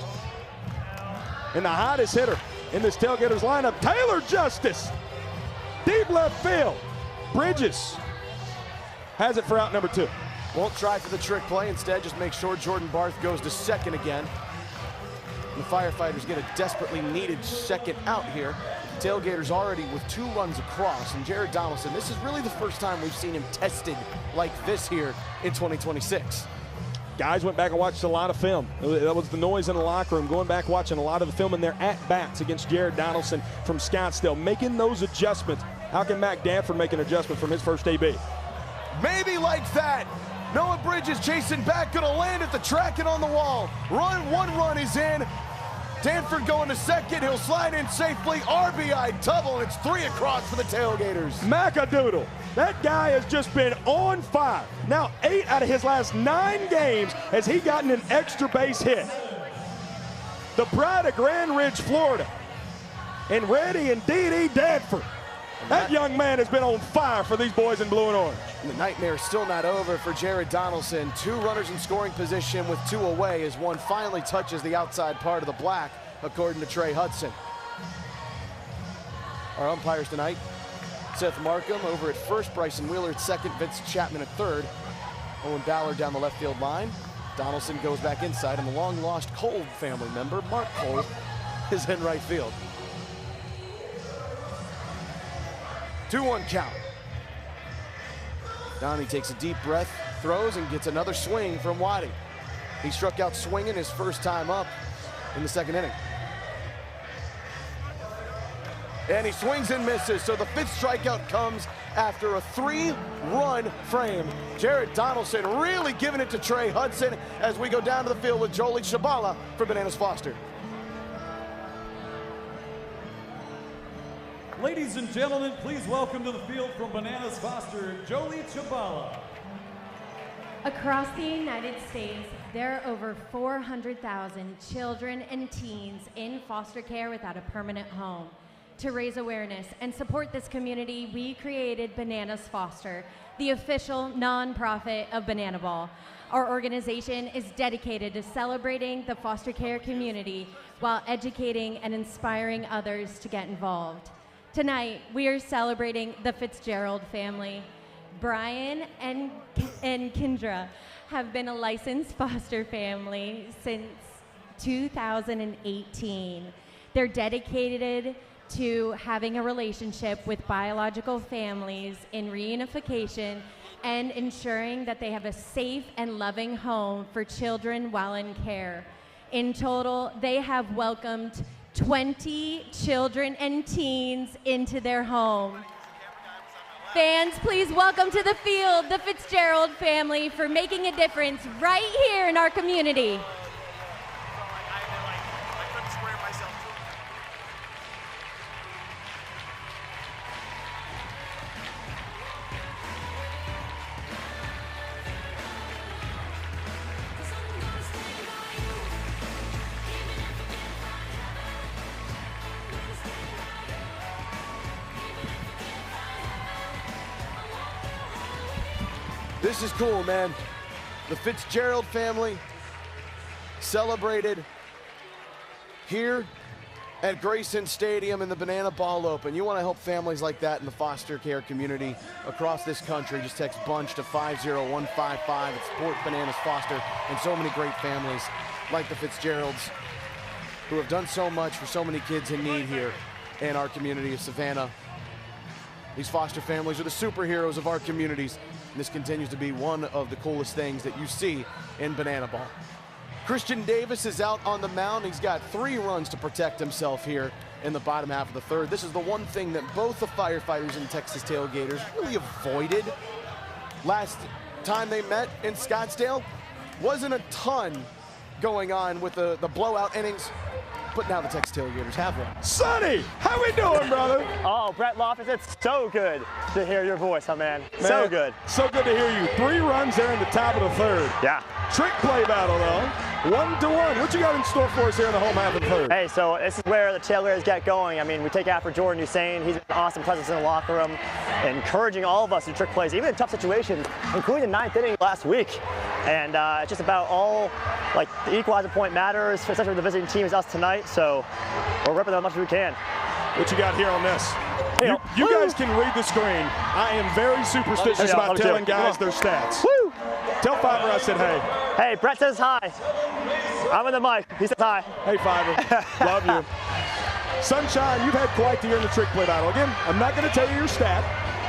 And the hottest hitter in this Tailgaters lineup, Taylor Justice. Deep left field. Bridges has it for out number 2. Won't try for the trick play. Instead, just make sure Jordan Barth goes to 2nd again. And the Firefighters get a desperately needed 2nd out here. The Tailgaters already with 2 runs across. And Jared Donaldson, this is really the first time we've seen him tested like this here in 2026. Guys went back and watched a lot of film. That was the noise in the locker room, going back watching a lot of the film in their at-bats against Jared Donaldson from Scottsdale, making those adjustments. How can Mac Danford make an adjustment from his first AB? Maybe like that. Noah Bridges chasing back, gonna land at the track and on the wall. One run is in. Danford going to 2nd, he'll slide in safely. RBI double, and it's 3 across for the Tailgaters. Macadoodle, that guy has just been on fire. Now 8 out of his last 9 games has he gotten an extra base hit. The pride of Grand Ridge, Florida, and Reddy and D.D. Danford. That young man has been on fire for these boys in blue and orange. And the nightmare is still not over for Jared Donaldson. 2 runners in scoring position with 2 away as one finally touches the outside part of the black, according to Trey Hudson. Our umpires tonight, Seth Markham over at first, Bryson Wheeler at second, Vince Chapman at third. Owen Ballard down the left field line. Donaldson goes back inside, and the long-lost Cole family member, Mark Cole, is in right field. 2-1 count. Donnie takes a deep breath, throws, and gets another swing from Waddy. He struck out swinging his first time up in the second inning. And he swings and misses, so the fifth strikeout comes after a 3-run frame. Jared Donaldson really giving it to Trey Hudson as we go down to the field with Jolie Chabala for Bananas Foster. Ladies and gentlemen, please welcome to the field from Bananas Foster, Jolie Chabala. Across the United States, there are over 400,000 children and teens in foster care without a permanent home. To raise awareness and support this community, we created Bananas Foster, the official nonprofit of Banana Ball. Our organization is dedicated to celebrating the foster care community while educating and inspiring others to get involved. Tonight, we are celebrating the Fitzgerald family. Brian and Kendra have been a licensed foster family since 2018. They're dedicated to having a relationship with biological families in reunification and ensuring that they have a safe and loving home for children while in care. In total, they have welcomed 20 children and teens into their home. Fans, please welcome to the field the Fitzgerald family for making a difference right here in our community. This is cool, man. The Fitzgerald family celebrated here at Grayson Stadium in the Banana Ball Open. You want to help families like that in the foster care community across this country, just text BUNCH to 50155 and support Bananas Foster and so many great families like the Fitzgeralds who have done so much for so many kids in need here in our community of Savannah. These foster families are the superheroes of our communities. And this continues to be one of the coolest things that you see in Banana Ball. Christian Davis is out on the mound. He's got 3 runs to protect himself here in the bottom half of the third. This is the one thing that both the Firefighters and Texas Tailgaters really avoided last time they met in Scottsdale. Wasn't a ton going on with the blowout innings, but now the Texas Tailgaters have one. Sonny, how we doing, brother? Oh, Brett Loftus, it's so good to hear your voice, huh, man? So good. So good to hear you. 3 runs there in the top of the third. Yeah. Trick play battle, though. 1-1. What you got in store for us here in the home half of the third? Hey, so this is where the Tailgaters get going. I mean, we take after Jordan Hussein. He's an awesome presence in the locker room, encouraging all of us to trick plays, even in tough situations, including the 9th inning last week. And it's just about all, like, the equalizer point matters, especially when the visiting team is us tonight. So we're ripping as much as we can. What you got here on this? You guys can read the screen. I am very superstitious about telling guys their stats. Woo! Tell Fiverr I said hey. Hey, Brett says hi. I'm in the mic. He says hi. Hey, Fiverr. Love you. Sunshine, you've had quite the year in the trick play battle. Again, I'm not going to tell you your stat.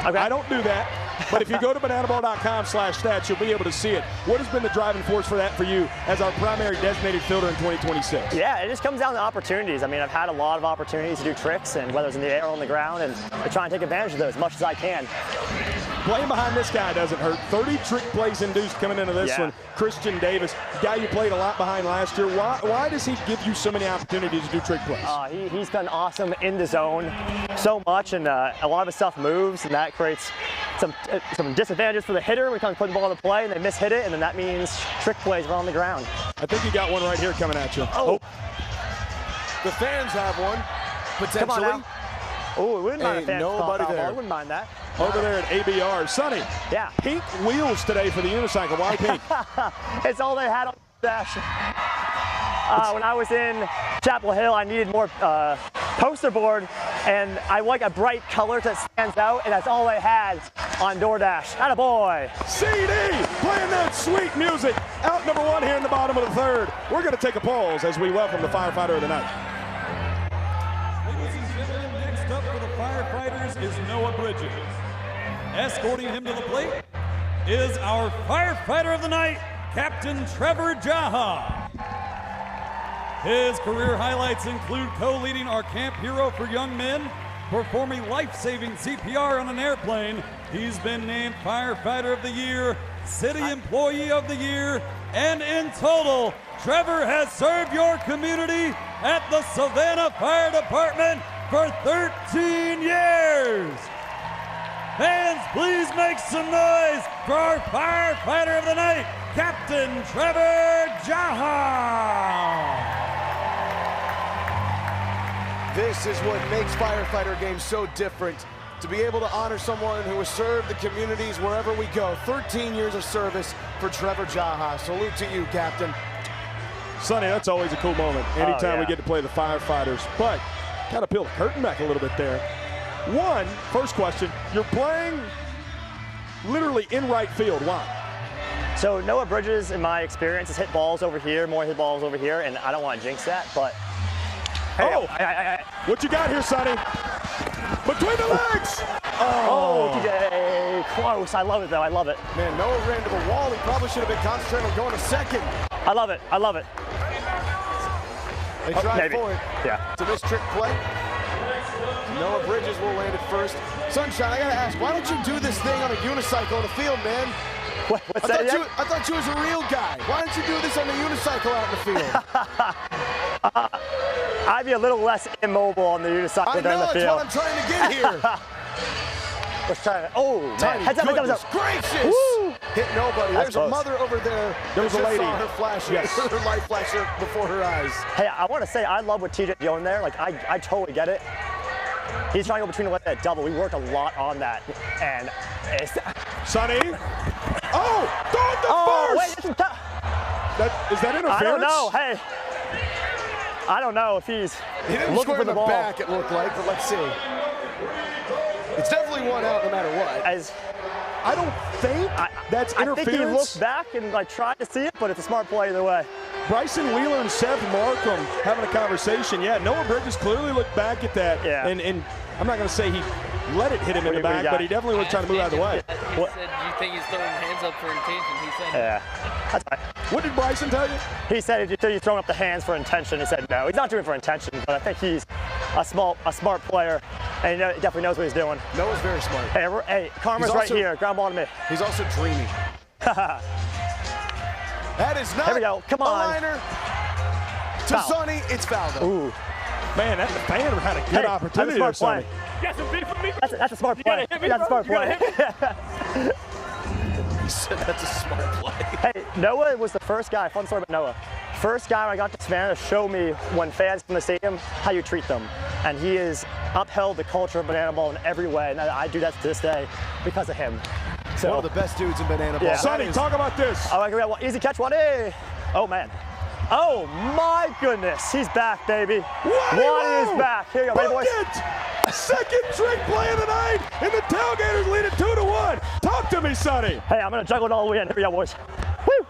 Okay. I don't do that. But if you go to bananaball.com/stats, you'll be able to see it. What has been the driving force for that for you as our primary designated fielder in 2026? Yeah, it just comes down to opportunities. I mean, I've had a lot of opportunities to do tricks, and whether it's in the air or on the ground, and I try and take advantage of those as much as I can. Playing behind this guy doesn't hurt. 30 trick plays induced coming into this one. Christian Davis, guy you played a lot behind last year. Why does he give you so many opportunities to do trick plays? He's been awesome in the zone so much, and a lot of his stuff moves, and that creates some disadvantages for the hitter when he comes putting the ball in the play, and they miss-hit it, and then that means trick plays are on the ground. I think you got one right here coming at you. Oh. The fans have one, potentially. Come on now. Oh, we wouldn't mind a fan nobody there. I wouldn't mind that. Over there at ABR. Sonny, yeah. Pink wheels today for the unicycle. Why pink? It's all they had on the dash. When I was in Chapel Hill, I needed more poster board and I like a bright color that stands out, and that's all I had on DoorDash. Attaboy. CD playing that sweet music. Out number 1 here in the bottom of the third. We're going to take a pause as we welcome the firefighter of the night. Ladies and gentlemen, next up for the Firefighters is Noah Bridges. Escorting him to the plate is our firefighter of the night, Captain Trevor Jaha. His career highlights include co-leading our Camp Hero for Young Men, performing life-saving CPR on an airplane. He's been named Firefighter of the Year, City Employee of the Year, and in total, Trevor has served your community at the Savannah Fire Department for 13 years. Fans, please make some noise for our Firefighter of the Night, Captain Trevor Jaha. This is what makes firefighter games so different. To be able to honor someone who has served the communities wherever we go. 13 years of service for Trevor Jaha. Salute to you, Captain. Sonny, that's always a cool moment. Anytime we get to play the firefighters. But kind of peel the curtain back a little bit there. First question, you're playing literally in right field. Why? So Noah Bridges, in my experience, has hit balls over here, more hit balls over here, and I don't want to jinx that, but hey, what you got here, Sonny? Between the legs! Oh, TJ, close. I love it, though. I love it. Man, Noah ran to the wall. He probably should have been concentrating on going to second. I love it. I love it. They tried for it. Yeah. To this trick play. Noah Bridges will land it first. Sunshine, I gotta ask, why don't you do this thing on a unicycle on the field, man? What's that? I thought you was a real guy. Why don't you do this on the unicycle out in the field? I'd be a little less immobile on the unicycle during the field. I know, that's what I'm trying to get here. Let's try it. Oh, man. Heads up, heads up. Gracious. Woo. Hit nobody. There's close. a mother over there. There was a lady. Saw her flash, yes. her light flash before her eyes. Hey, I want to say I love what TJ doing there. Like, I totally get it. He's trying to go between the that double. We worked a lot on that. And it's... Sonny. Oh, throw it to first. Wait, is that interference? I don't know. Hey. I don't know if he's looking for the ball. Back, it looked like, but let's see. It's definitely one out no matter what. I don't think that's interference. I think he looked back and tried to see it, but it's a smart play either way. Bryson Wheeler and Seth Markham having a conversation. Yeah, Noah Bridges clearly looked back at that. Yeah. And I'm not going to say he let it hit him in the back, but he definitely was trying to move out of the way. He said, do you think he's throwing hands up for intention? He said, yeah. That's right. What did Bryson tell you? He said, "Did you think he's throwing up the hands for intention?" He said, "No, he's not doing it for intention." But I think he's a smart player, and he definitely knows what he's doing. Noah's very smart. Hey, Karma's right here. Ground ball to me. He's also dreamy. That is not here we go. Come on. A liner. To Foul. Sonny, it's foul though. Ooh. Man, that fan had a good opportunity there, Sonny. That's a smart play. That's a smart play. He said that's a smart play. Hey, Noah was the first guy, fun story about Noah. First guy when I got to Savannah to show me when fans come to the stadium, how you treat them. And he has upheld the culture of Banana Ball in every way, and I do that to this day because of him. So, one of the best dudes in Banana Ball. Yeah. Sonny, talk about this. Oh, easy catch, one. Hey. Oh, man. Oh, my goodness. He's back, baby. One is back. Here you go, ready, boys? Second trick play of the night, and the Tailgaters lead it 2-1. Talk to me, Sonny. Hey, I'm going to juggle it all the way in. Here we go, boys. Woo!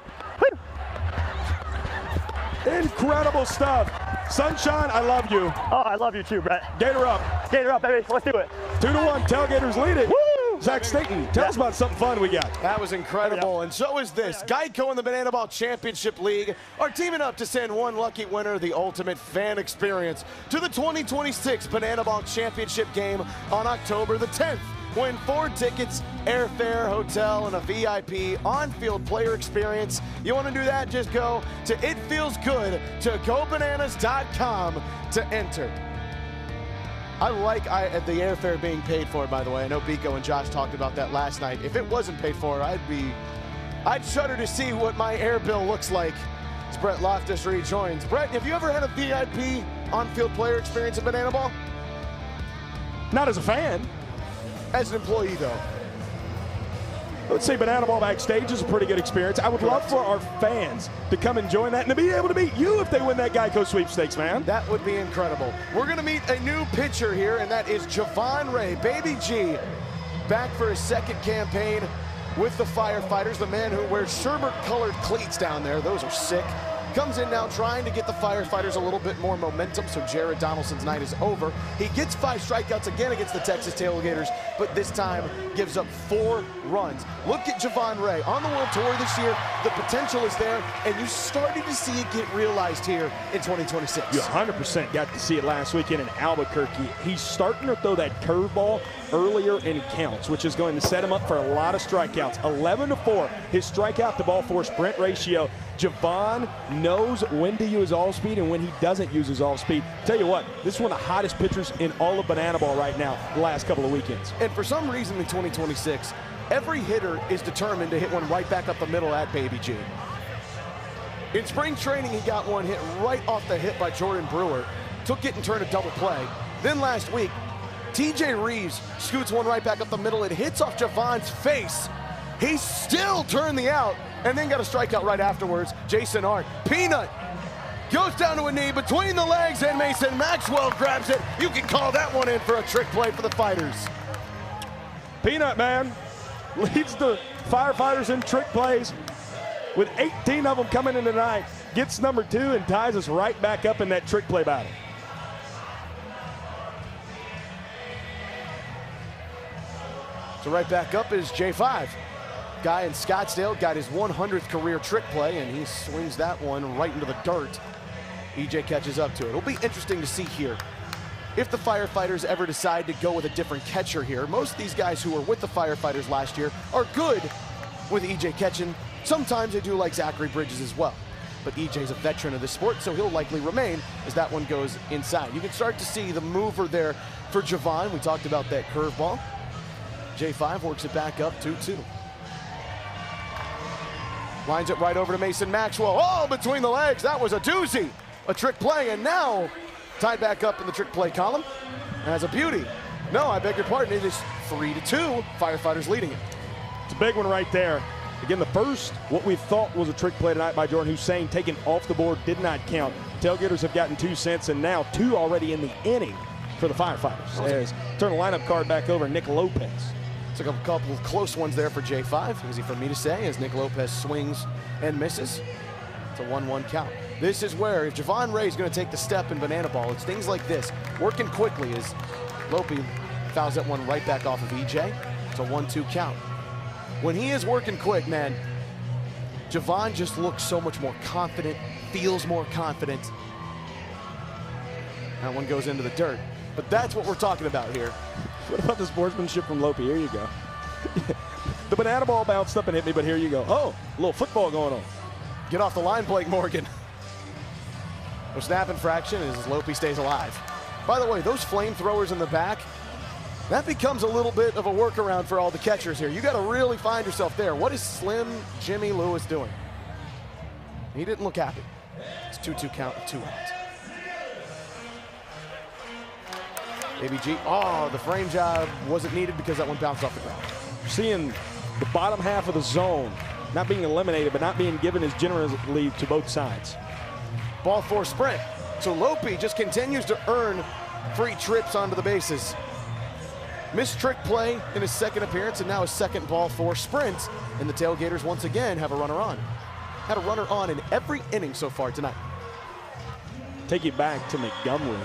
Woo! Incredible stuff. Sunshine, I love you. Oh, I love you too, Brett. Gator up. Gator up, baby. Let's do it. 2-1. Tailgaters lead it. Woo! Zach Staten, tell us about something fun we got. That was incredible, and so is this. Geico and the Banana Ball Championship League are teaming up to send one lucky winner the ultimate fan experience to the 2026 Banana Ball Championship game on October the 10th. Win 4 tickets, airfare, hotel, and a VIP on-field player experience. You want to do that? Just go to itfeelsgood.gobananas.com to enter. I like the airfare being paid for, by the way. I know Biko and Josh talked about that last night. If it wasn't paid for, I'd shudder to see what my air bill looks like as Brett Loftus rejoins. Brett, have you ever had a VIP on-field player experience in Banana Ball? Not as a fan. As an employee, though. Let's say Banana Ball backstage is a pretty good experience. I would love for our fans to come and join that and to be able to meet you if they win that Geico sweepstakes, man. That would be incredible. We're going to meet a new pitcher here, and that is Javon Ray, Baby G, back for his second campaign with the Firefighters. The man who wears sherbet-colored cleats down there. Those are sick. Comes in now trying to get the Firefighters a little bit more momentum, so Jared Donaldson's night is over. He gets 5 strikeouts again against the Texas Tailgaters, but this time gives up 4 runs. Look at Javon Ray on the World Tour this year. The potential is there, and you started to see it get realized here in 2026. You 100% got to see it last weekend in Albuquerque. He's starting to throw that curveball earlier in counts, which is going to set him up for a lot of strikeouts. 11-4, his strikeout to ball four sprint ratio. Javon knows when to use all speed and when he doesn't use his all speed. Tell you what, this is one of the hottest pitchers in all of Banana Ball right now the last couple of weekends. And for some reason in 2026, every hitter is determined to hit one right back up the middle at Baby G. In spring training, he got one hit right off the hip by Jordan Brewer. Took it and turned a double play. Then last week, TJ Reeves scoots one right back up the middle. It hits off Javon's face. He still turned the out and then got a strikeout right afterwards. Jason Hart, Peanut, goes down to a knee between the legs, and Mason Maxwell grabs it. You can call that one in for a trick play for the Fighters. Peanut, man, leads the Firefighters in trick plays with 18 of them coming in tonight. Gets number 2 and ties us right back up in that trick play battle. So right back up is J5. Guy in Scottsdale got his 100th career trick play, and he swings that one right into the dirt. EJ catches up to it. It'll be interesting to see here if the Firefighters ever decide to go with a different catcher here. Most of these guys who were with the Firefighters last year are good with EJ catching. Sometimes they do like Zachary Bridges as well. But EJ's a veteran of the sport, so he'll likely remain as that one goes inside. You can start to see the mover there for Javon. We talked about that curveball. J5 works it back up 2-2. Lines it right over to Mason Maxwell. Oh, between the legs. That was a doozy. A trick play, and now tied back up in the trick play column. As a beauty. No, I beg your pardon. It is 3-2. Firefighters leading it. It's a big one right there. Again, the first, what we thought was a trick play tonight by Jordan Hussein, taken off the board, did not count. Tailgaters have gotten 2 cents, and now 2 already in the inning for the Firefighters. As turn the lineup card back over, Nick Lopez. Took a couple of close ones there for J5. Easy for me to say as Nick Lopez swings and misses. It's a 1-1 count. This is where if Javon Ray is going to take the step in Banana Ball, it's things like this. Working quickly as Lope fouls that one right back off of EJ. It's a 1-2 count. When he is working quick, man, Javon just looks so much more confident, feels more confident. That one goes into the dirt. But that's what we're talking about here. What about the sportsmanship from Lope? Here you go. The Banana Ball bounced up and hit me, but here you go. Oh, a little football going on. Get off the line, Blake Morgan. No snap infraction as Lope stays alive. By the way, those flamethrowers in the back, that becomes a little bit of a workaround for all the catchers here. You got to really find yourself there. What is Slim Jimmy Lewis doing? He didn't look happy. It's 2-2 count with 2 outs. Baby G, oh, the frame job wasn't needed because that one bounced off the ground. Seeing the bottom half of the zone not being eliminated, but not being given as generously to both sides. Ball 4 sprint. So Lope just continues to earn free trips onto the bases. Missed trick play in his second appearance, and now his second ball 4 sprint. And the Tailgaters once again have a runner on. Had a runner on in every inning so far tonight. Take it back to Montgomery.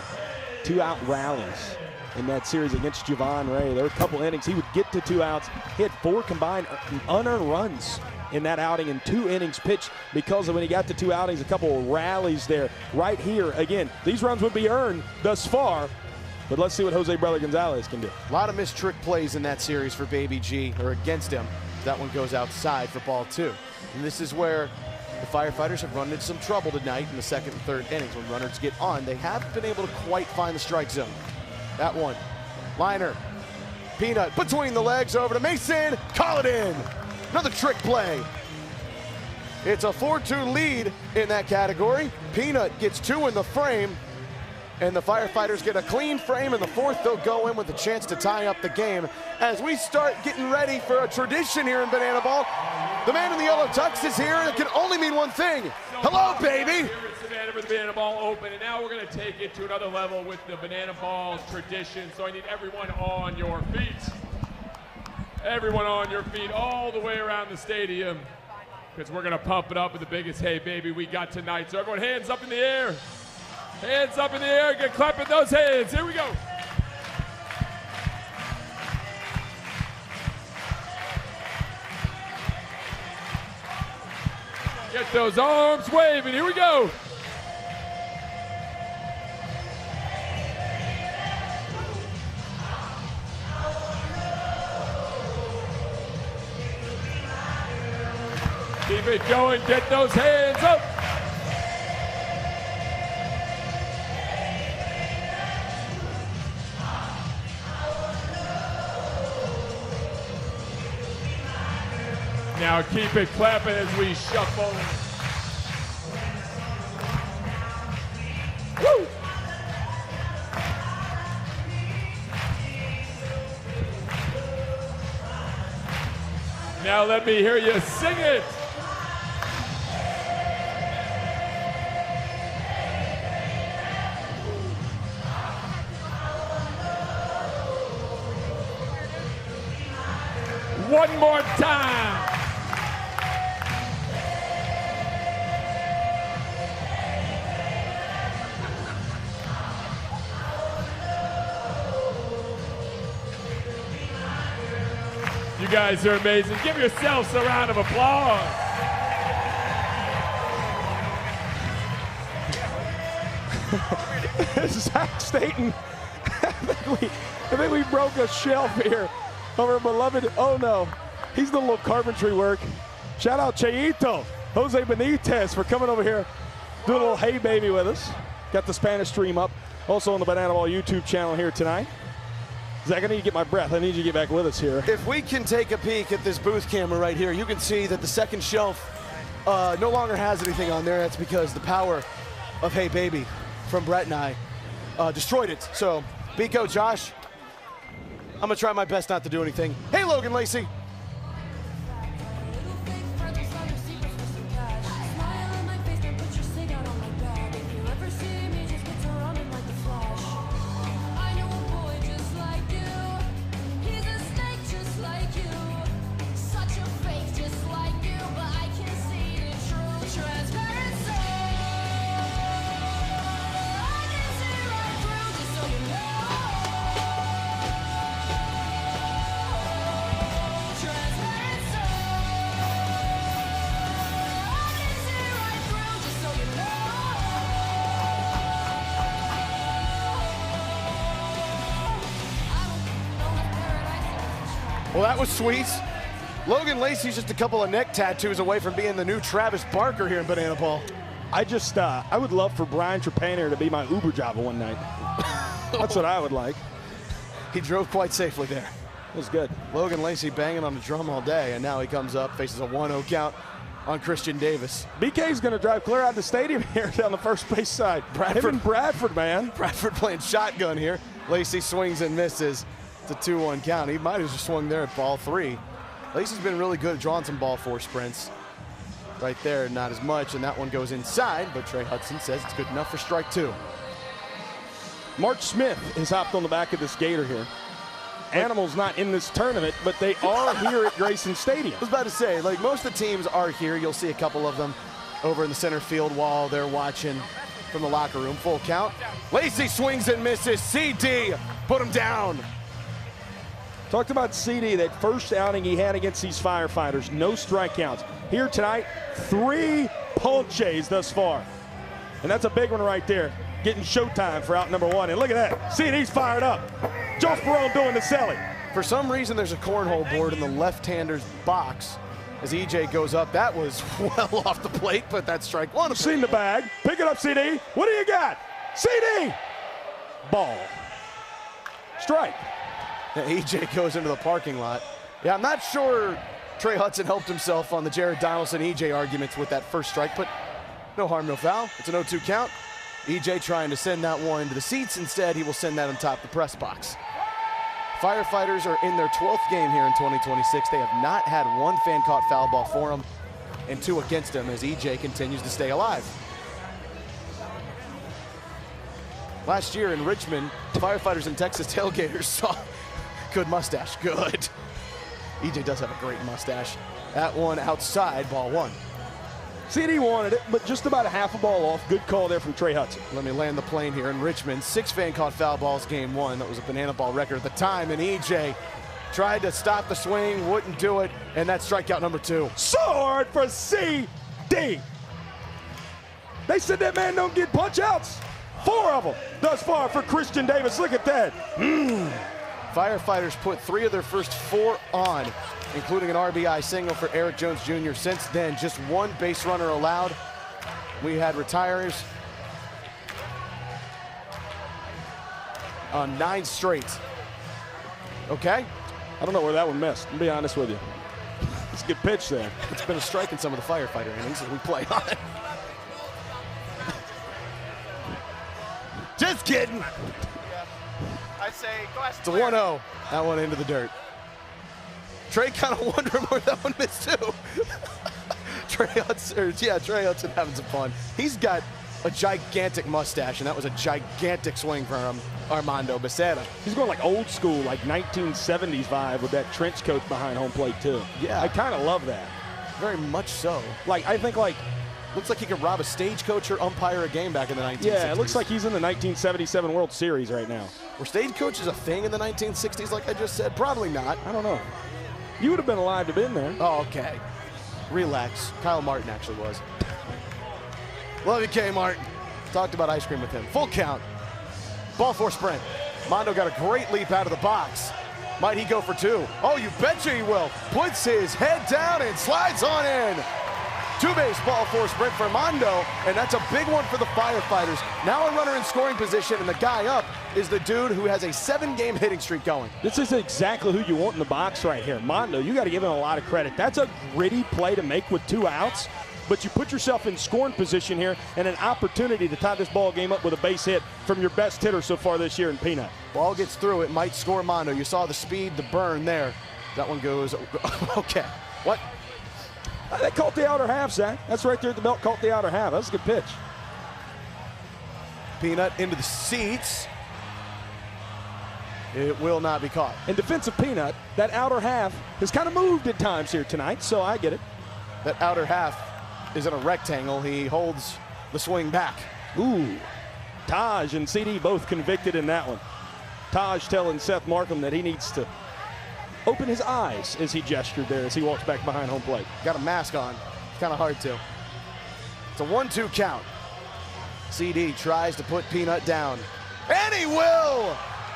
2-out rallies in that series against Javon Ray. There were a couple innings. He would get to 2 outs. He had 4 combined unearned runs in that outing in 2 innings pitched because of when he got to 2 outings, a couple of rallies there. Right here, again, these runs would be earned thus far, but let's see what Jose Brother Gonzalez can do. A lot of missed trick plays in that series for Baby G, or against him. That one goes outside for ball 2. And this is where the Firefighters have run into some trouble tonight in the second and third innings. When runners get on, they haven't been able to quite find the strike zone. That one, liner, Peanut between the legs over to Mason, call it in. Another trick play. It's a 4-2 lead in that category. Peanut gets 2 in the frame. And the Firefighters get a clean frame. In the fourth, they'll go in with a chance to tie up the game. As we start getting ready for a tradition here in Banana Ball, the man in the yellow tux is here, and it can only mean one thing. Hello, baby. Here at Savannah for the Banana Ball Open, and now we're going to take it to another level with the Banana Ball tradition. So I need everyone on your feet. Everyone on your feet all the way around the stadium, because we're going to pump it up with the biggest hey baby we got tonight. So everyone, hands up in the air. Hands up in the air, get clapping those hands. Here we go. Get those arms waving. Here we go. Keep it going. Get those hands up. Now keep it clapping as we shuffle. Woo! Now let me hear you sing it. One more time. You guys are amazing. Give yourselves a round of applause. Zach Staten, I think we broke a shelf here of our beloved, oh no, he's the little carpentry work. Shout out Cheito, Jose Benitez for coming over here, doing a little hey baby with us. Got the Spanish stream up, also on the Banana Ball YouTube channel here tonight. Zach, I need to get my breath. I need you to get back with us here. If we can take a peek at this booth camera right here, you can see that the second shelf no longer has anything on there. That's because the power of Hey Baby from Brett and I destroyed it. So, Biko, Josh, I'm going to try my best not to do anything. Hey, Logan Lacey. Well, that was sweet. Logan Lacey's just a couple of neck tattoos away from being the new Travis Barker here in Banana Ball. I would love for Brian Trepanier to be my Uber driver one night. That's what I would like. He drove quite safely there. It was good. Logan Lacey banging on the drum all day, and now he comes up, faces a 1-0 count on Christian Davis. BK's going to drive clear out of the stadium here down the first base side. Bradford, man. Bradford playing shotgun here. Lacey swings and misses. It's a 2-1 count. He might have just swung there at ball 3. Lacey's been really good at drawing some ball 4 sprints. Right there, not as much, and that one goes inside, but Trey Hudson says it's good enough for strike 2. Mark Smith has hopped on the back of this Gator here. Animals not in this tournament, but they are here at Grayson Stadium. I was about to say, like, most of the teams are here. You'll see a couple of them over in the center field wall. They're watching from the locker room. Full count. Lacey swings and misses. CD, put him down. Talked about CD, that first outing he had against these Firefighters. No strikeouts. Here tonight, 3 ponches thus far. And that's a big one right there. Getting showtime for out number 1. And look at that. CD's fired up. Joe Ferrone doing the selling. For some reason, there's a cornhole board in the left-hander's box as EJ goes up. That was well off the plate, but that's strike 1. Seen the bag. Pick it up, CD. What do you got? CD. Ball. Strike. EJ goes into the parking lot. Yeah, I'm not sure Trey Hudson helped himself on the Jared Donaldson EJ arguments with that first strike, but no harm, no foul. It's an 0-2 count. EJ trying to send that one into the seats. Instead, he will send that on top of the press box. Firefighters are in their 12th game here in 2026. They have not had one fan-caught foul ball for them and 2 against them as EJ continues to stay alive. Last year in Richmond, Firefighters and Texas Tailgaters saw good mustache, good. EJ does have a great mustache. That one outside, ball 1. CD wanted it, but just about a half a ball off. Good call there from Trey Hudson. Let me land the plane here in Richmond. 6 fan-caught foul balls game 1. That was a banana ball record at the time, and EJ tried to stop the swing, wouldn't do it, and that's strikeout number 2. Sword for CD. They said that man don't get punch-outs. 4 of them thus far for Christian Davis. Look at that. Firefighters put 3 of their first 4 on, including an RBI single for Eric Jones Jr. Since then, just 1 base runner allowed. We had retires on 9 straight. Okay? I don't know where that one missed, to be honest with you. It's a good pitch there. It's been a strike in some of the Firefighter innings that we play on it. Just kidding. I'd say glass It's a 1-0. That one into the dirt. Trey kind of wondering where that one missed too. Trey Hudson having some fun. He's got a gigantic mustache, and that was a gigantic swing from Armando Becerra. He's going like old school, like 1970s vibe with that trench coat behind home plate too. Yeah. I kind of love that. Very much so. Like, I think like, looks like he could rob a stagecoach or umpire a game back in the 1960s. Yeah, it looks like he's in the 1977 World Series right now. Were stagecoaches a thing in the 1960s like I just said? Probably not. I don't know. You would have been alive to have been there. Oh, okay. Relax. Kyle Martin actually was. Love you, K. Martin. Talked about ice cream with him. Full count. Ball 4 sprint. Mondo got a great leap out of the box. Might he go for 2? Oh, you betcha he will. Puts his head down and slides on in. 2-base ball 4 sprint for Mondo, and that's a big one for the Firefighters. Now a runner in scoring position, and the guy up is the dude who has a 7-game hitting streak going. This is exactly who you want in the box right here. Mondo, you got to give him a lot of credit. That's a gritty play to make with 2 outs, but you put yourself in scoring position here and an opportunity to tie this ball game up with a base hit from your best hitter so far this year in Peanut. Ball gets through, it might score Mondo. You saw the speed, the burn there. That one goes, okay. What? They caught the outer half, Zach. That's right there at the belt, caught the outer half. That's a good pitch. Peanut into the seats. It will not be caught. In defense of Peanut, that outer half has kind of moved at times here tonight, so I get it. That outer half is in a rectangle. He holds the swing back. Ooh. Taj and CD both convicted in that one. Taj telling Seth Markham that he needs to open his eyes as he gestured there as he walks back behind home plate. Got a mask on. It's kind of hard to. It's a 1-2 count. CD tries to put Peanut down. And he will!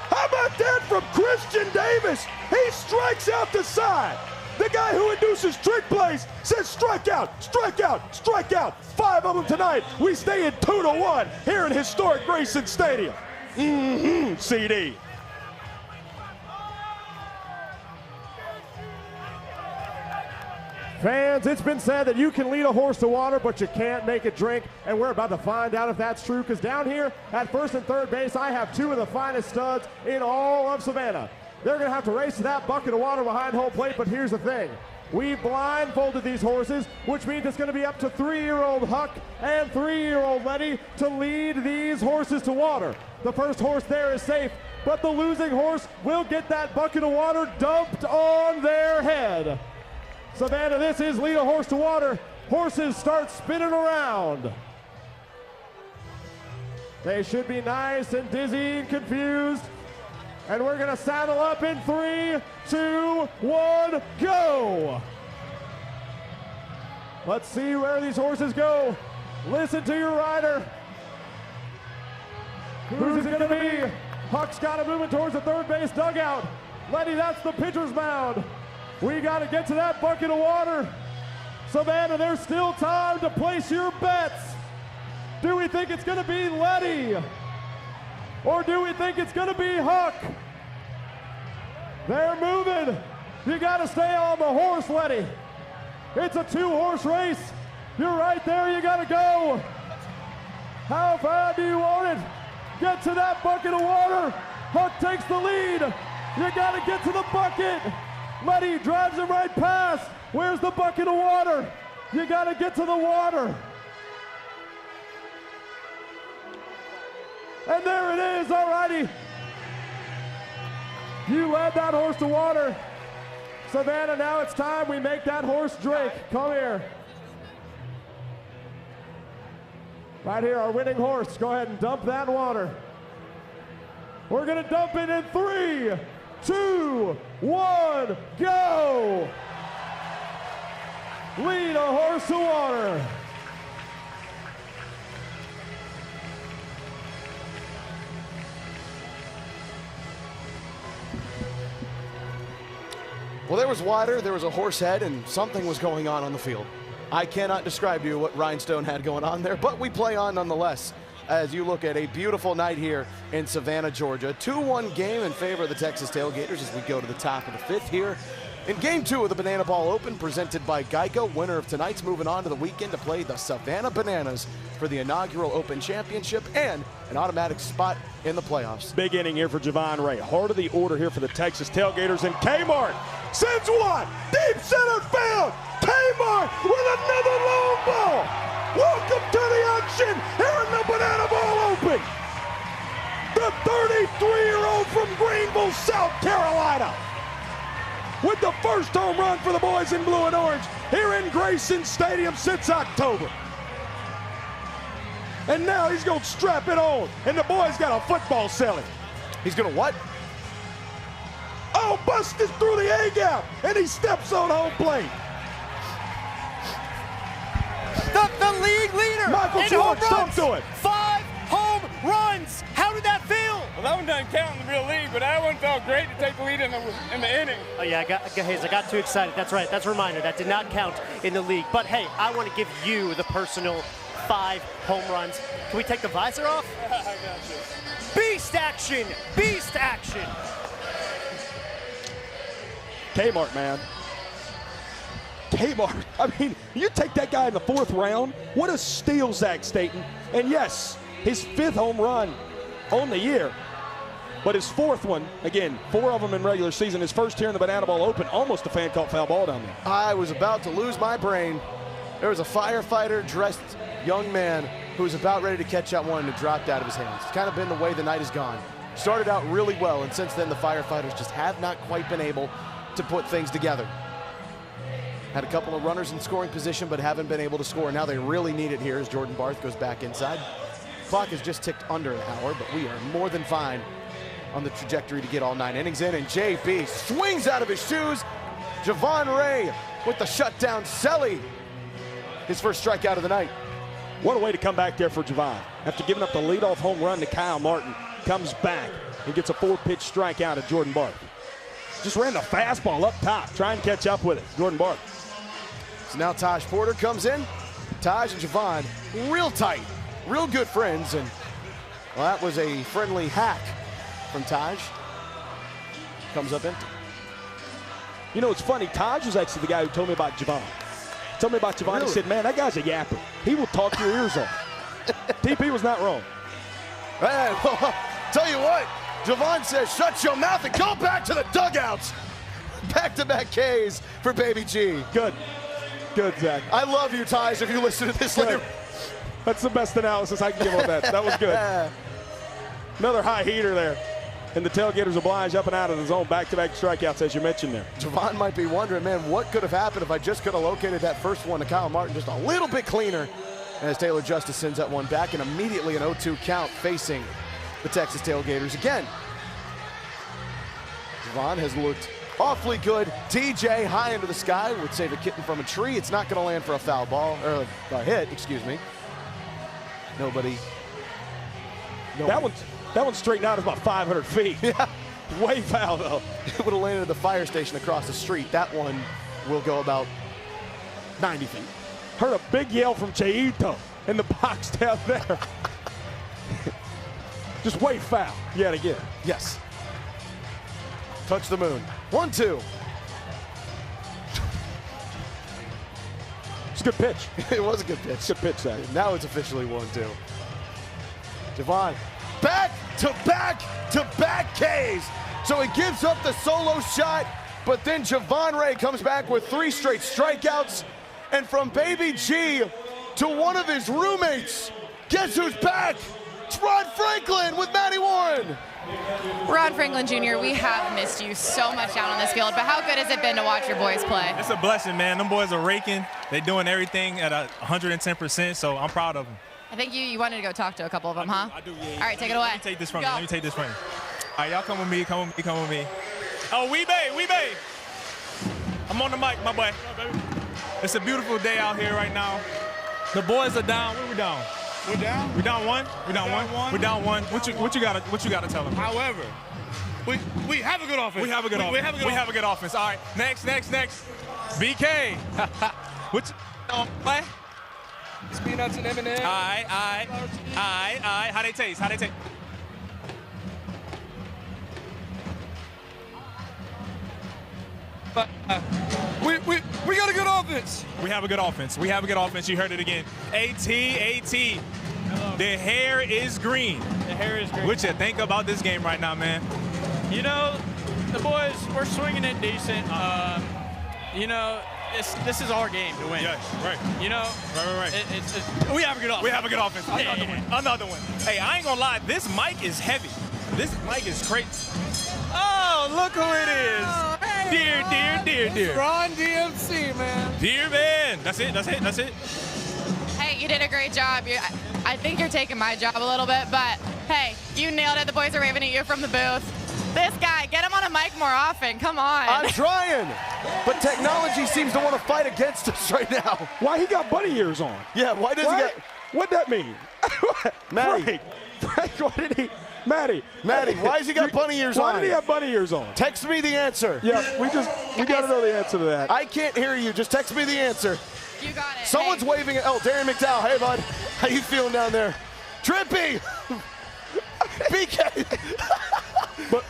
How about that from Christian Davis? He strikes out the side. The guy who induces trick plays says strike out, strike out, strike out. 5 of them tonight. We stay in 2-1 here in historic Grayson Stadium. CD. Fans, it's been said that you can lead a horse to water, but you can't make it drink, and we're about to find out if that's true, because down here at first and third base, I have 2 of the finest studs in all of Savannah. They're going to have to race to that bucket of water behind home plate, but here's the thing. We blindfolded these horses, which means it's going to be up to 3-year-old Huck and 3-year-old Letty to lead these horses to water. The first horse there is safe, but the losing horse will get that bucket of water dumped on their head. Savannah, this is lead a horse to water. Horses start spinning around. They should be nice and dizzy and confused. And we're gonna saddle up in 3, 2, 1, go. Let's see where these horses go. Listen to your rider. Who's it gonna be? Huck's got him moving towards the third base dugout. Letty, that's the pitcher's mound. We got to get to that bucket of water. Savannah, there's still time to place your bets. Do we think it's going to be Letty? Or do we think it's going to be Huck? They're moving. You got to stay on the horse, Letty. It's a 2-horse race. You're right there. You got to go. How bad do you want it? Get to that bucket of water. Huck takes the lead. You gotta get to the bucket. Letty drives it right past. Where's the bucket of water? You gotta get to the water. And there it is, all righty. You led that horse to water. Savannah, now it's time we make that horse drink. Come here. Right here, our winning horse. Go ahead and dump that water. We're gonna dump it in 3, 2, 1, go! Lead a horse to water. Well, there was water, there was a horse head, and something was going on the field. I cannot describe to you what Rhinestone had going on there, but we play on nonetheless as you look at a beautiful night here in Savannah, Georgia. 2-1 game in favor of the Texas Tailgaters as we go to the top of the 5th here. In Game 2 of the Banana Ball Open, presented by Geico, winner of tonight's moving on to the weekend to play the Savannah Bananas for the inaugural Open Championship and an automatic spot in the playoffs. Big inning here for Javon Ray. Heart of the order here for the Texas Tailgaters, and Kmart sends one deep center field. Kmart with another long ball. Welcome to the action here in the Banana Ball Open. The 33-year-old from Greenville, South Carolina, with the first home run for the boys in blue and orange here in Grayson Stadium since October. And now he's going to strap it on, and the boy's got a football selling. He's going to what? Oh, busted through the A-gap, and he steps on home plate. The league leader Michael in George, home runs. to it. 5 home runs. How did that feel? Well, that one doesn't count in the real league, but that one felt great to take the lead in the inning. Oh yeah, I got too excited. That's right. That's a reminder. That did not count in the league. But hey, I want to give you the personal 5 home runs. Can we take the visor off? I got you. Beast action! Beast action! Kmart, man. Kmart. I mean, you take that guy in the 4th round. What a steal, Zach Staten. And yes, his 5th home run on the year. But his 4th one, again, 4 of them in regular season. His first here in the Banana Ball Open, almost a fan caught foul ball down there. I was about to lose my brain. There was a firefighter dressed young man who was about ready to catch that one and it dropped out of his hands. It's kind of been the way the night has gone. Started out really well, and since then the Firefighters just have not quite been able to put things together. Had a couple of runners in scoring position, but haven't been able to score. Now they really need it here as Jordan Barth goes back inside. Clock has just ticked under an hour, but we are more than fine on the trajectory to get all 9 innings in. And JB swings out of his shoes. Javon Ray with the shutdown. Selly, his first strikeout of the night. What a way to come back there for Javon. After giving up the leadoff home run to Kyle Martin, comes back and gets a 4-pitch strikeout of Jordan Barth. Just ran the fastball up top, trying to catch up with it. Jordan Barth. So now Taj Porter comes in. Taj and Javon, real tight, real good friends. And well, that was a friendly hack from Taj. Comes up empty. You know, it's funny. Taj was actually the guy who told me about Javon. Told me about Javon. Really? He said, man, that guy's a yapper. He will talk your ears off. TP was not wrong. Man, well, tell you what, Javon says, shut your mouth and go back to the dugouts. Back-to-back Ks for Baby G. Good. Good, Zach. I love you, Taj, if you listen to this later. That's the best analysis I can give on that. That was good. Another high heater there. And the Tailgaters obliged up and out of the zone. Back-to-back strikeouts, as you mentioned there. Javon might be wondering, man, what could have happened if I just could have located that first one to Kyle Martin just a little bit cleaner, as Taylor Justice sends that one back, and immediately an 0-2 count facing the Texas Tailgaters again. Javon has looked awfully good. TJ high into the sky would save a kitten from a tree. It's not going to land for a foul ball, or a hit, excuse me. Nobody. That one straightened out about 500 feet. Yeah. Way foul, though. It would have landed at the fire station across the street. That one will go about 90 feet. Heard a big yell from Cheito in the box down there. Just way foul yet again. Yes. Touch the moon. 1-2. It's a good pitch. It was a good pitch. Good pitch, Zach. Now it's officially 1-2. Javon, back to back to back Ks. So he gives up the solo shot, but then Javon Ray comes back with 3 straight strikeouts. And from Baby G to one of his roommates, guess who's back? It's Ron Franklin with Matty Warren. Ron Franklin Jr., we have missed you so much down on this field, but how good has it been to watch your boys play? It's a blessing, man. Them boys are raking. They're doing everything at 110%, so I'm proud of them. I think you wanted to go talk to a couple of them, huh? I do, yeah. All right, take it away. Let me take this from you. Let me take this from you. All right, y'all come with me, come with me, come with me. Oh, Wee-Bay. I'm on the mic, my boy. It's a beautiful day out here right now. The boys are down. What are we down? We're down? We down one? We down one? We down one. What you gotta tell them? However, we have a good offense. We have a good offense. We have a good offense. All right, next. BK. What you play? It's peanuts and M&M's. All right. How they taste? We got a good offense. We have a good offense. You heard it again. AT. The hair is green. What you think about this game right now, man? You know, the boys, we're swinging it decent. You know, this is our game to win. Yeah, right. You know, right. We have a good offense. We have a good offense. Another one. Hey, I ain't gonna lie. This mic is heavy. This mic is crazy. Oh, look who it is. Oh, hey, Dear. Ron DMC, man. Dear man. That's it. Hey, you did a great job. I think you're taking my job a little bit, but hey, you nailed it. The boys are raving at you from the booth. This guy, get him on a mic more often. Come on. I'm trying, but technology seems to want to fight against us right now. Why he got bunny ears on? Yeah, why does he get... What'd that mean? Matty. Frank, what did he... Matty, why has he got bunny ears on? Why did he have bunny ears on? Text me the answer. Yeah, we got to know the answer to that. I can't hear you. Just text me the answer. You got it. Someone's waving at... Oh, Darren McDowell. Hey, bud. How you feeling down there? Trippy! BK!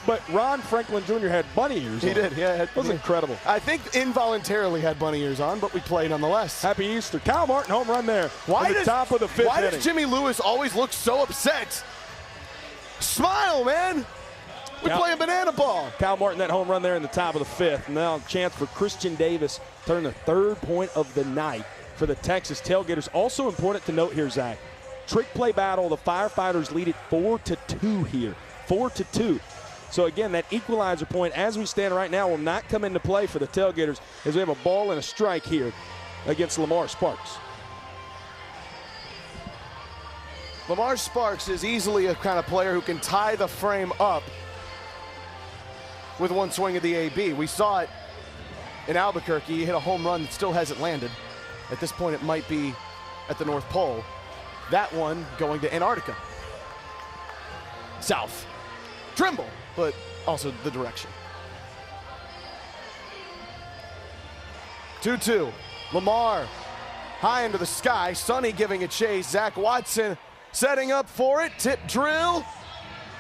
But Ron Franklin Jr. had bunny ears on. He did, yeah. That was incredible. I think involuntarily had bunny ears on, but we played nonetheless. Happy Easter. Kyle Martin home run there. Top of the 5th Why inning. does Jimmy Lewis always look so upset? Smile, man. We play a banana ball. Kyle Martin, that home run there in the top of the 5th. Now a chance for Christian Davis to turn the 3rd point of the night for the Texas Tailgaters. Also important to note here, Zach, trick play battle, the Firefighters lead it 4-2 here. 4-2. So again, that equalizer point as we stand right now will not come into play for the Tailgaters as we have a ball and a strike here against Lamar Sparks. Lamar Sparks is easily a kind of player who can tie the frame up with one swing of the AB. We saw it in Albuquerque. He hit a home run that still hasn't landed. At this point, it might be at the North Pole. That one going to Antarctica. South. Trimble, but also the direction. 2-2. Lamar high into the sky. Sonny giving a chase. Zach Watson setting up for it. Tip drill.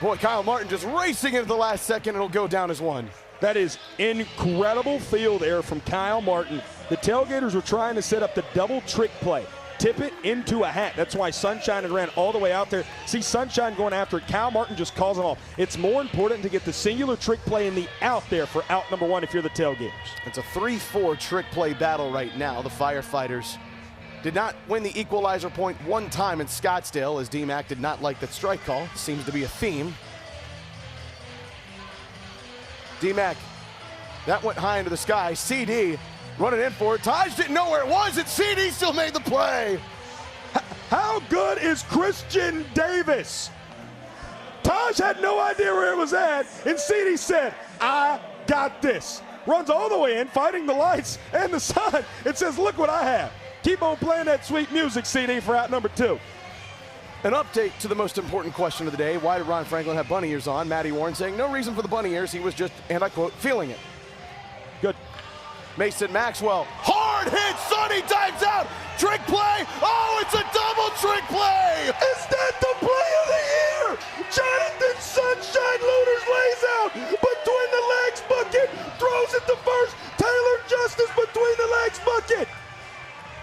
Boy, Kyle Martin just racing into the last second. It'll go down as one. That is incredible field error from Kyle Martin. The Tailgaters were trying to set up the double trick play. Tip it into a hat. That's why Sunshine had ran all the way out there. See Sunshine going after it. Kyle Martin just calls it off. It's more important to get the singular trick play in the out there for out number 1 if you're the Tailgaters. It's a 3-4 trick play battle right now. The Firefighters did not win the equalizer point one time in Scottsdale, as D-Mac did not like that strike call. Seems to be a theme. D-Mac, that went high into the sky. CD running in for it. Taj didn't know where it was, and CD still made the play. How good is Christian Davis? Taj had no idea where it was at, and CD said, I got this. Runs all the way in, fighting the lights and the sun. It says, look what I have. Keep on playing that sweet music, CD, for out number 2. An update to the most important question of the day. Why did Ron Franklin have bunny ears on? Matty Warren saying no reason for the bunny ears. He was just, and I quote, feeling it. Good. Mason Maxwell, hard hit, Sonny dives out, trick play, oh, it's a double trick play! Is that the play of the year? Jonathan Sunshine Looters lays out between the legs bucket, throws it to first, Taylor Justice between the legs bucket.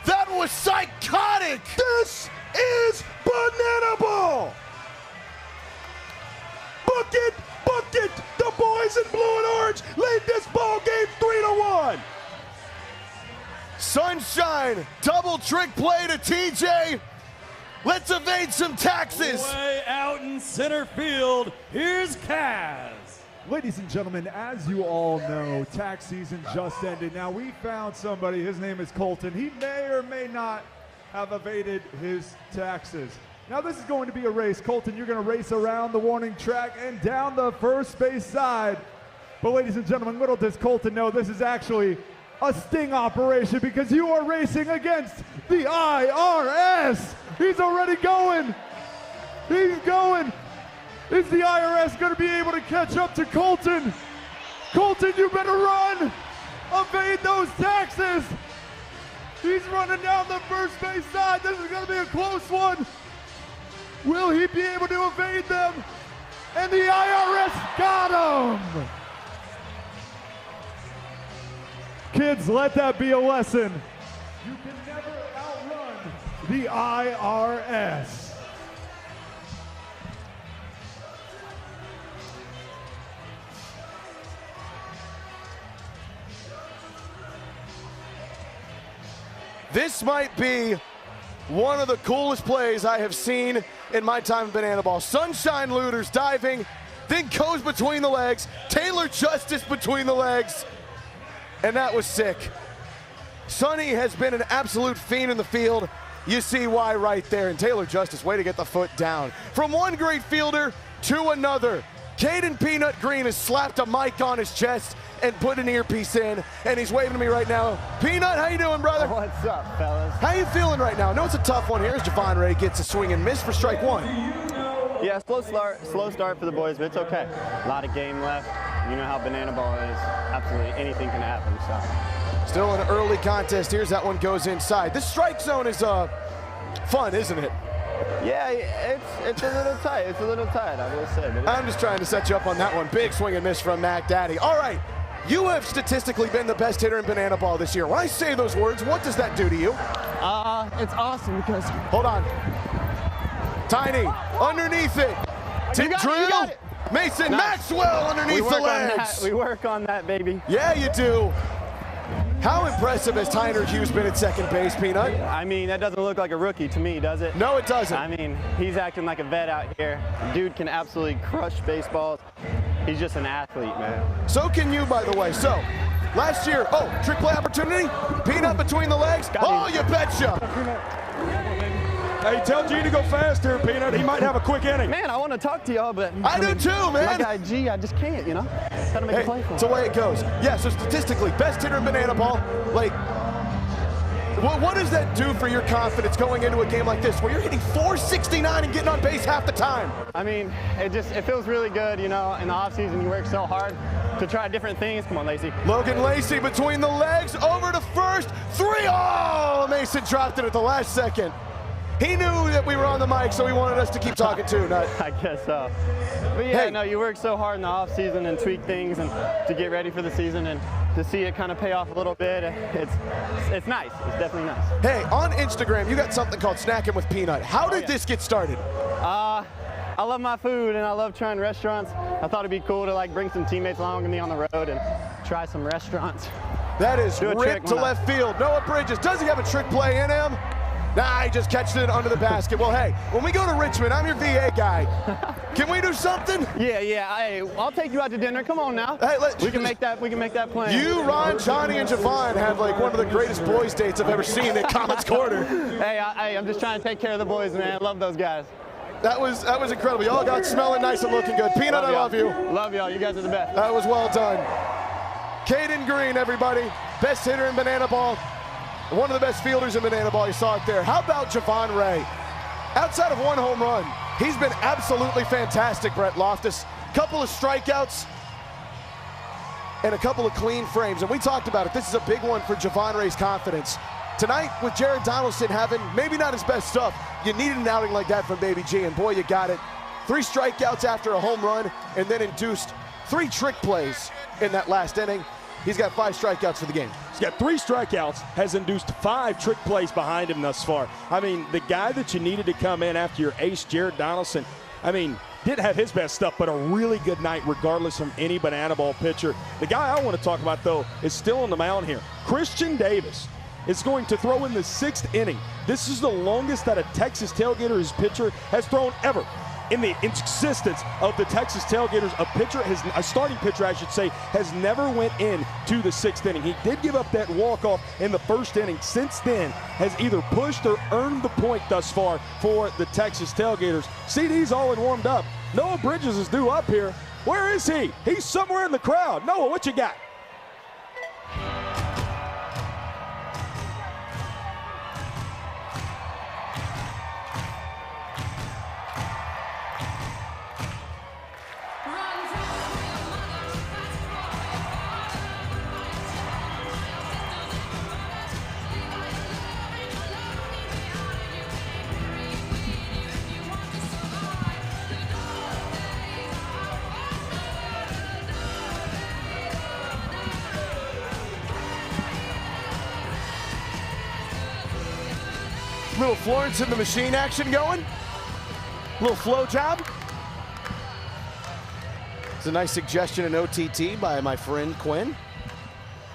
That was psychotic! This is banana ball! line. Double trick play to TJ. Let's evade some taxes. Way out in center field, here's Kaz. Ladies and gentlemen, as you all know, tax season just ended. Now we found somebody, his name is Colton. He may or may not have evaded his taxes. Now this is going to be a race. Colton, you're going to race around the warning track and down the first base side. But ladies and gentlemen, little does Colton know this is actually a sting operation because you are racing against the IRS. He's already going. He's going. Is the IRS going to be able to catch up to Colton? Colton, you better run. Evade those taxes. He's running down the first base side. This is going to be a close one. Will he be able to evade them? And the IRS got him. Kids, let that be a lesson. You can never outrun the IRS. This might be one of the coolest plays I have seen in my time in Banana Ball. Sunshine Looters diving, then goes between the legs. Taylor Justice between the legs. And that was sick. Sonny has been an absolute fiend in the field. You see why right there. And Taylor Justice, way to get the foot down. From one great fielder to another. Caden Peanut Green has slapped a mic on his chest and put an earpiece in, and he's waving to me right now. Peanut, how you doing, brother? What's up, fellas? How you feeling right now? I know it's a tough one here as Javon Ray gets a swing and miss for strike one. Yeah, slow start for the boys, but it's okay. A lot of game left. You know how Banana Ball is. Absolutely anything can happen, so. Still an early contest. Here's that one goes inside. This strike zone is fun, isn't it? Yeah, it's a little tight. It's a little tight, I will say. I'm just trying to set you up on that one. Big swing and miss from Mac Daddy. All right, you have statistically been the best hitter in Banana Ball this year. When I say those words, what does that do to you? It's awesome because... Hold on. Tiny, underneath it. Tip drill. Mason Maxwell underneath the legs. We work on that, baby. Yeah, you do. How impressive has Tyner Hughes been at second base, Peanut? I mean, that doesn't look like a rookie to me, does it? No, it doesn't. I mean, he's acting like a vet out here. Dude can absolutely crush baseballs. He's just an athlete, man. So can you, by the way. So, last year, trick play opportunity. Peanut between the legs. You betcha. Hey, tell G to go faster, Peanut. He might have a quick inning. Man, I want to talk to y'all, but I do too, man. My guy G, I just can't, you know? Gotta make a play for him. It's the way it goes. Yeah, so statistically, best hitter in Banana Ball. Like, what does that do for your confidence going into a game like this where you're hitting .469 and getting on base half the time? I mean, it feels really good, you know. In the offseason, you work so hard to try different things. Come on, Lacey. Logan Lacey between the legs, over to first. 3. Oh, Mason dropped it at the last second. He knew that we were on the mic, so he wanted us to keep talking too, Nut. I guess so. But yeah, no, you work so hard in the offseason and tweak things and to get ready for the season, and to see it kind of pay off a little bit, it's nice. It's definitely nice. Hey, on Instagram, you got something called Snacking with Peanut. How did this get started? I love my food and I love trying restaurants. I thought it'd be cool to like bring some teammates along with me on the road and try some restaurants. That is ripped to left field. Noah Bridges, does he have a trick play in him? Nah, he just catched it under the basket. Well, hey, when we go to Richmond, I'm your VA guy. Can we do something? Yeah. Hey, I'll take you out to dinner. Come on now. Hey, we can make that plan. You, Ron, Johnny, and Javon have like one of the greatest boys' dates I've ever seen at Comets Corner. Hey, I'm just trying to take care of the boys, man. I love those guys. That was incredible. Y'all got smelling nice and looking good. Peanut, I love you. Love y'all. You guys are the best. That was well done. Caden Green, everybody. Best hitter in Banana Ball. One of the best fielders in Banana Ball. You saw it there. How about Javon Ray? Outside of one home run, he's been absolutely fantastic, Brett Loftus. Couple of strikeouts and a couple of clean frames. And we talked about it. This is a big one for Javon Ray's confidence. Tonight, with Jared Donaldson having maybe not his best stuff, you needed an outing like that from Baby G, and boy, you got it. 3 strikeouts after a home run, and then induced 3 trick plays in that last inning. He's got 5 strikeouts for the game. He's got 3 strikeouts, has induced 5 trick plays behind him thus far. I mean, the guy that you needed to come in after your ace, Jared Donaldson, I mean, didn't have his best stuff, but a really good night regardless from any Banana Ball pitcher. The guy I want to talk about, though, is still on the mound here. Christian Davis. is going to throw in the 6th inning. This is the longest that a Texas Tailgaters pitcher has thrown ever. In the existence of the Texas Tailgaters, a starting pitcher, I should say, has never went in to the 6th inning. He did give up that walk-off in the 1st inning. Since then, has either pushed or earned the point thus far for the Texas Tailgaters. CD's all in warmed up. Noah Bridges is due up here. Where is he? He's somewhere in the crowd. Noah, what you got? Little Florence and the Machine action going. Little flow job. It's a nice suggestion in OTT by my friend Quinn.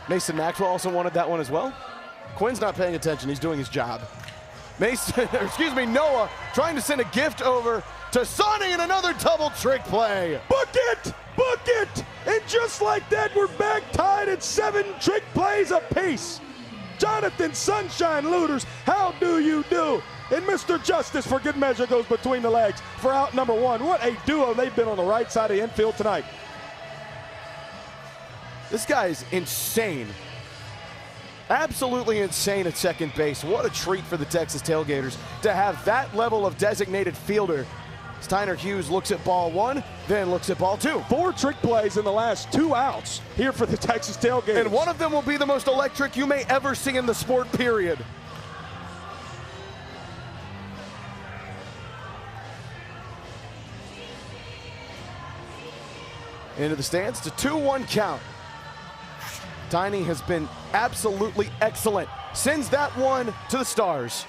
Mason Maxwell also wanted that one as well. Quinn's not paying attention, he's doing his job. Noah trying to send a gift over to Sonny and another double trick play. Book it! Book it! And just like that, we're back tied at 7 trick plays apiece. Jonathan Sunshine Looters, how do you do? And Mr. Justice, for good measure, goes between the legs for out number 1. What a duo they've been on the right side of the infield tonight. This guy is insane. Absolutely insane at second base. What a treat for the Texas Tailgaters to have that level of designated fielder. Steiner Hughes looks at ball 1, then looks at ball 2. 4 trick plays in the last 2 outs here for the Texas Tailgaters. And one of them will be the most electric you may ever see in the sport, period. Into the stands, it's a 2-1 count. Tiny has been absolutely excellent. Sends that one to the stars.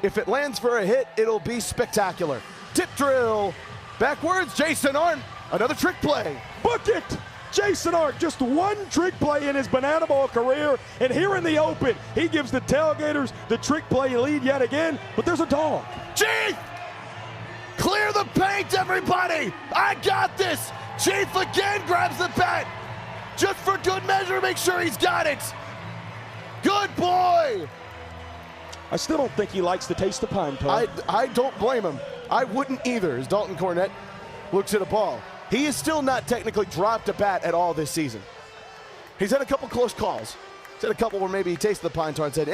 If it lands for a hit, it'll be spectacular. Tip drill, backwards, Jason Arndt, another trick play. Book it! Jason Arndt, just 1 trick play in his banana ball career, and here in the open, he gives the Tailgaters the trick play lead yet again, but there's a dog. Chief! Clear the paint, everybody! I got this! Chief again grabs the bat. Just for good measure, make sure he's got it. Good boy! I still don't think he likes the taste of pine tar. I don't blame him. I wouldn't either, as Dalton Cornett looks at a ball. He has still not technically dropped a bat at all this season. He's had a couple close calls. He's had a couple where maybe he tasted the pine tar and said,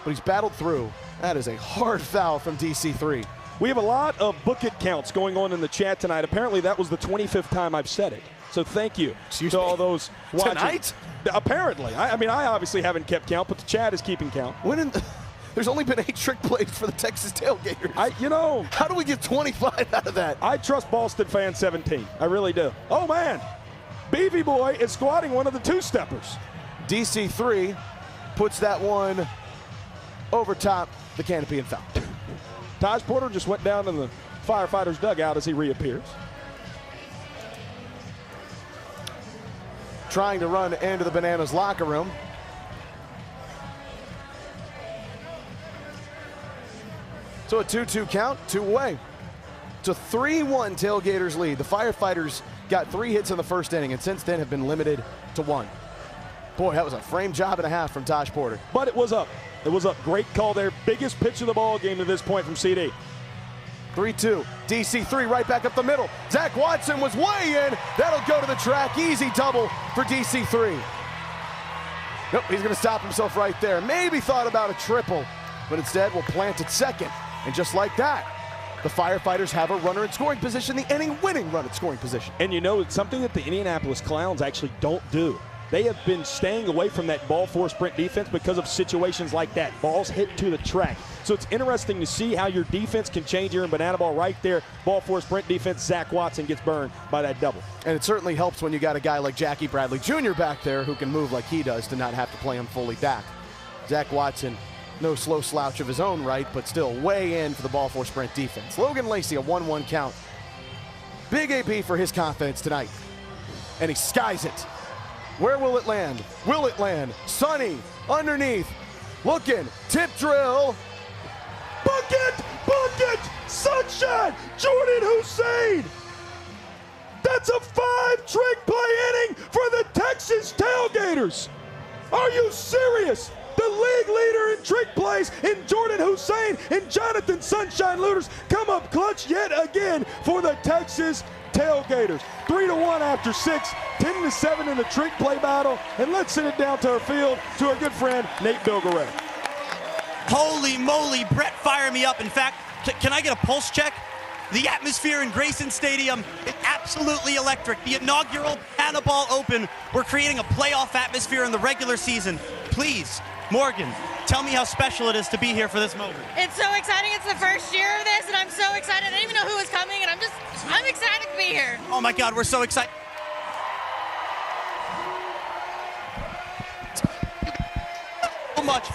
but he's battled through. That is a hard foul from DC3. We have a lot of book it counts going on in the chat tonight. Apparently that was the 25th time I've said it. So thank you to all those watching. Tonight? Apparently. I mean, I obviously haven't kept count, but the chat is keeping count. There's only been 8 trick plays for the Texas Tailgaters. How do we get 25 out of that? I trust Boston fan 17. I really do. Oh, man. Beefy Boy is squatting one of the 2-steppers. DC3 puts that one over top the canopy and foul. Taj Porter just went down in the Firefighters dugout as he reappears. Trying to run into the Bananas locker room. So a 2-2 count, 2 away. It's a 3-1 Tailgaters lead. The Firefighters got 3 hits in the first inning and since then have been limited to 1. Boy, that was a frame job and a half from Taj Porter. But it was up. It was up. Great call there. Biggest pitch of the ball game to this point from CD. 3-2. DC3 right back up the middle. Zach Watson was way in. That'll go to the track. Easy double for DC3. Nope, he's going to stop himself right there. Maybe thought about a triple, but instead will plant at second. And just like that, the Firefighters have a runner in scoring position, the inning-winning run at scoring position. And you know, it's something that the Indianapolis Clowns actually don't do. They have been staying away from that ball four sprint defense because of situations like that. Balls hit to the track. So it's interesting to see how your defense can change here in Banana Ball right there. Ball four sprint defense, Zach Watson gets burned by that double. And it certainly helps when you got a guy like Jackie Bradley Jr. back there who can move like he does to not have to play him fully back. Zach Watson, no slow slouch of his own right, but still way in for the ball four sprint defense. Logan Lacey, a 1-1 count. Big AP for his confidence tonight. And he skies it. Where will it land? Will it land? Sonny underneath. Looking, tip drill. Bucket, sunshine, Jordan Hussein. That's a 5-trick play inning for the Texas Tailgaters. Are you serious? The league leader in trick plays in Jordan Hussein and Jonathan Sunshine Looters come up clutch yet again for the Texas Tailgaters. 3-1 after 6, 10-7 in the trick play battle. And let's send it down to our field to our good friend, Nate Bilgeray. Holy moly, Brett, fire me up. In fact, can I get a pulse check? The atmosphere in Grayson Stadium is absolutely electric. The inaugural Hannibal Open, we're creating a playoff atmosphere in the regular season. Please, Morgan, tell me how special it is to be here for this moment. It's so exciting. It's the first year of this, and I'm so excited. I didn't even know who was coming, and I'm excited to be here. Oh my God, we're so excited. So much.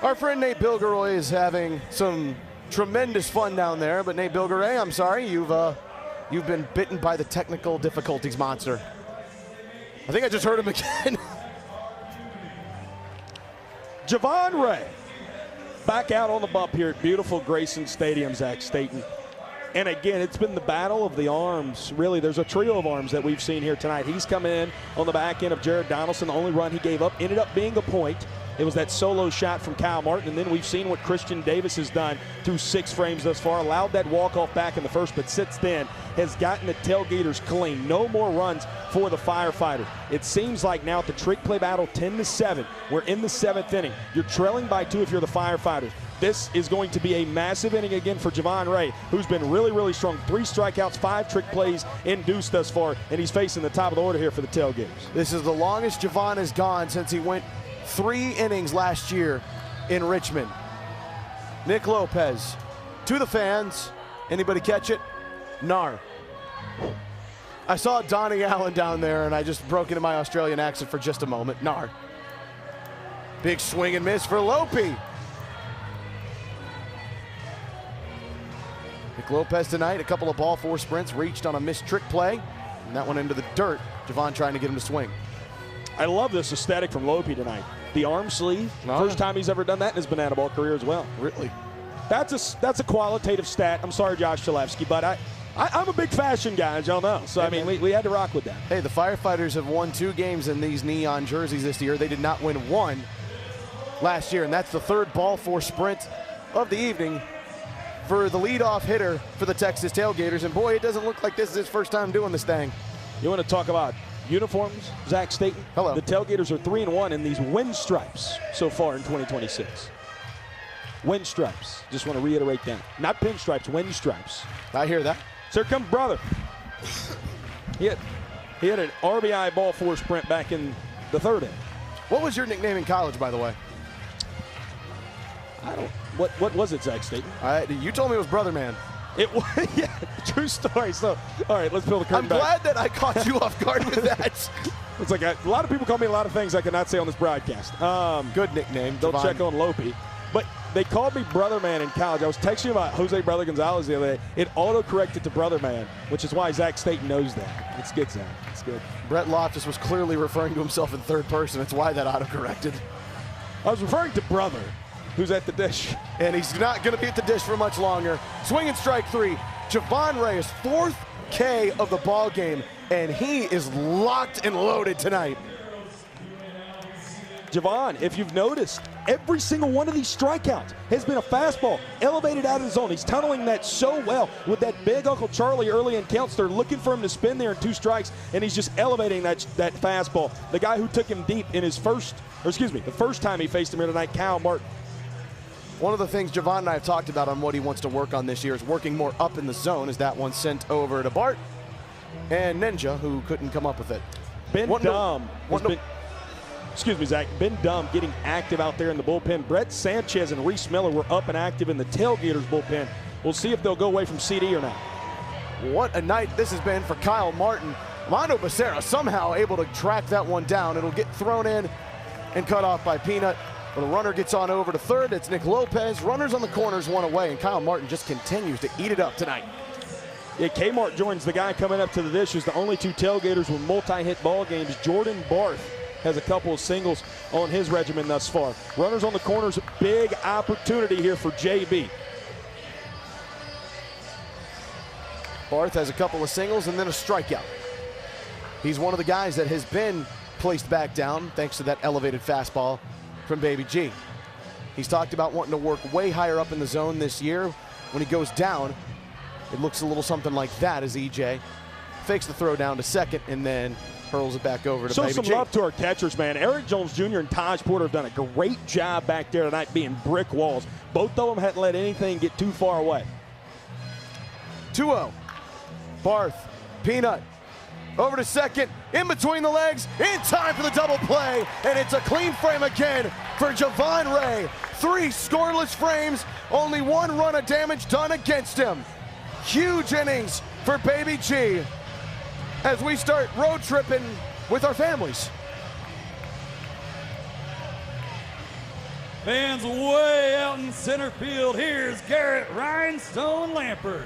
Our friend Nate Bilgeroy is having some tremendous fun down there, but Nate Bilgeray, I'm sorry, you've been bitten by the technical difficulties monster. I think I just heard him again. Javon Ray back out on the bump here at beautiful Grayson Stadium, Zach Staten. And again, it's been the battle of the arms. Really, there's a trio of arms that we've seen here tonight. He's come in on the back end of Jared Donaldson. The only run he gave up ended up being a point. It was that solo shot from Kyle Martin, and then we've seen what Christian Davis has done through 6 frames thus far. Allowed that walk-off back in the first, but since then has gotten the Tailgaters clean. No more runs for the Firefighters. It seems like now at the trick play battle, 10-7. We're in the 7th inning. You're trailing by 2 if you're the Firefighters. This is going to be a massive inning again for Javon Ray, who's been really, really strong. 3 strikeouts, 5 trick plays induced thus far, and he's facing the top of the order here for the Tailgaters. This is the longest Javon has gone since he went 3 innings last year in Richmond. Nick Lopez to the fans. Anybody catch it? Nar. I saw Donnie Allen down there, and I just broke into my Australian accent for just a moment. Nar. Big swing and miss for Lopi. Nick Lopez tonight, a couple of ball 4 sprints, reached on a missed trick play, and that went into the dirt. Javon trying to get him to swing. I love this aesthetic from Lopi tonight. The arm sleeve, first time he's ever done that in his banana ball career as well. Really? That's a qualitative stat. I'm sorry, Josh Chalevsky, but I'm a big fashion guy, as y'all know. So, I mean, we had to rock with that. Hey, the Firefighters have won 2 games in these neon jerseys this year. They did not win 1 last year, and that's the 3rd ball 4 sprint of the evening for the leadoff hitter for the Texas Tailgaters. And boy, it doesn't look like this is his first time doing this thing. You want to talk about uniforms, Zach Staten? Hello. The Tailgaters are 3-1 in these win stripes so far in 2026. Win stripes. Just want to reiterate that. Not pinstripes, win stripes. I hear that. So here comes brother. He had an RBI ball 4 sprint back in the 3rd inning. What was your nickname in college, by the way? What was it, Zach Staten? You told me it was Brother Man. It was, yeah, true story. So, all right, let's peel the curtain back. I'm glad that I caught you off guard with that. It's like a lot of people call me a lot of things I cannot say on this broadcast. Good nickname. Don't Javon. check on Lopi. But they called me Brother Man in college. I was texting about Jose Brother Gonzalez the other day. It auto-corrected to Brother Man, which is why Zach Staten knows that. It's good, Zach. It's good. Brett Loftus was clearly referring to himself in 3rd person. That's why that auto-corrected. I was referring to Brother, who's at the dish. And he's not going to be at the dish for much longer. Swing and strike 3. Javon Ray is 4th K of the ball game, and he is locked and loaded tonight. Javon, if you've noticed, every single one of these strikeouts has been a fastball elevated out of the zone. He's tunneling that so well with that big Uncle Charlie early in counts. They're looking for him to spin there in 2 strikes, and he's just elevating that fastball. The guy who took him deep in his the first time he faced him here tonight, Kyle Martin. One of the things Javon and I have talked about on what he wants to work on this year is working more up in the zone, as that one sent over to Bart and Ninja, who couldn't come up with it. Ben Dumb getting active out there in the bullpen. Brett Sanchez and Reese Miller were up and active in the Tailgaters bullpen. We'll see if they'll go away from CD or not. What a night this has been for Kyle Martin. Mondo Becerra somehow able to track that one down. It'll get thrown in and cut off by Peanut. But a runner gets on over to 3rd. It's Nick Lopez. Runners on the corners, 1 away, and Kyle Martin just continues to eat it up tonight. Yeah, Kmart joins the guy coming up to the dish. Is the only 2 tailgaters with multi-hit ball games. Jordan Barth has a couple of singles on his regimen thus far. Runners on the corners, big opportunity here for JB. Barth has a couple of singles and then a strikeout. He's one of the guys that has been placed back down thanks to that elevated fastball from Baby G. He's talked about wanting to work way higher up in the zone this year. When he goes down, it looks a little something like that as EJ fakes the throw down to second and then hurls it back over to Baby G. Show some love to our catchers, man. Eric Jones Jr. and Taj Porter have done a great job back there tonight being brick walls. Both of them hadn't let anything get too far away. 2-0. Barth, Peanut, over to second, in between the legs, in time for the double play, and it's a clean frame again for Javon Ray. 3 scoreless frames, only 1 run of damage done against him. Huge innings for Baby G as we start road tripping with our families. Fans way out in center field, here's Garrett Rhinestone Lampert.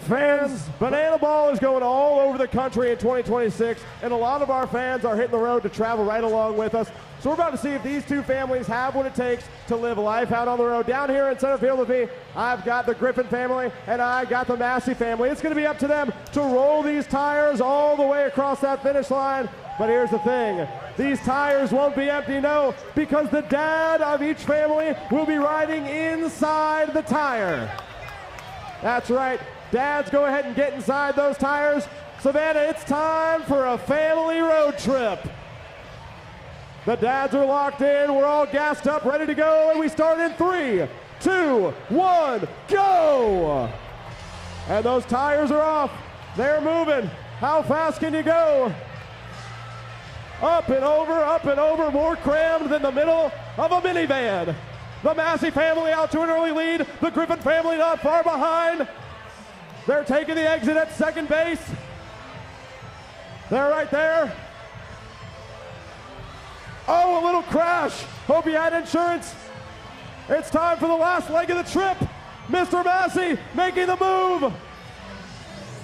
Fans, Banana Ball is going all over the country in 2026, and a lot of our fans are hitting the road to travel right along with us. So we're about to see if these 2 families have what it takes to live life out on the road. Down here in center field with me, I've got the Griffin family, and I got the Massey family. It's going to be up to them to roll these tires all the way across that finish line. But here's the thing, these tires won't be empty, no, because the dad of each family will be riding inside the tire. That's right. Dads, go ahead and get inside those tires. Savannah, it's time for a family road trip. The dads are locked in. We're all gassed up, ready to go, and we start in 3, 2, 1, go! And those tires are off. They're moving. How fast can you go? Up and over, more crammed than the middle of a minivan. The Massey family out to an early lead. The Griffin family not far behind. They're taking the exit at second base. They're right there. Oh, a little crash. Hope you had insurance. It's time for the last leg of the trip. Mr. Massey making the move.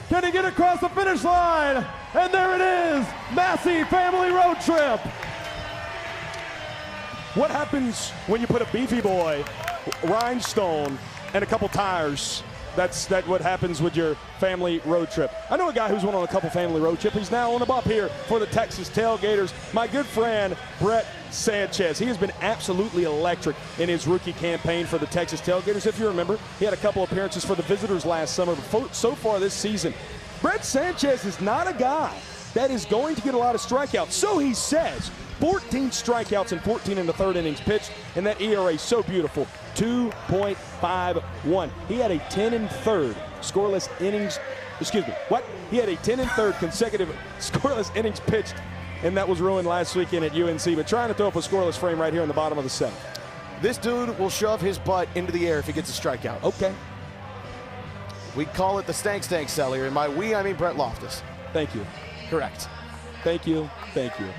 Can he get across the finish line? And there it is, Massey family road trip. What happens when you put a beefy boy, rhinestone, and a couple tires? That's what happens with your family road trip. I know a guy who's went on a couple family road trips. He's now on the bump here for the Texas Tailgaters. My good friend, Brett Sanchez. He has been absolutely electric in his rookie campaign for the Texas Tailgaters. If you remember, he had a couple appearances for the Visitors last summer, but so far this season, Brett Sanchez is not a guy that is going to get a lot of strikeouts. So he says, 14 strikeouts and 14 in the 3rd innings pitched, and that ERA is so beautiful, 2.51. He had a 10 and 3rd scoreless innings, He had a 10 and 3rd consecutive scoreless innings pitched, and that was ruined last weekend at UNC, but trying to throw up a scoreless frame right here in the bottom of the 7th. This dude will shove his butt into the air if he gets a strikeout. Okay. We call it the stank cellar, and by we, I mean Brett Loftus. Thank you. Correct. Thank you.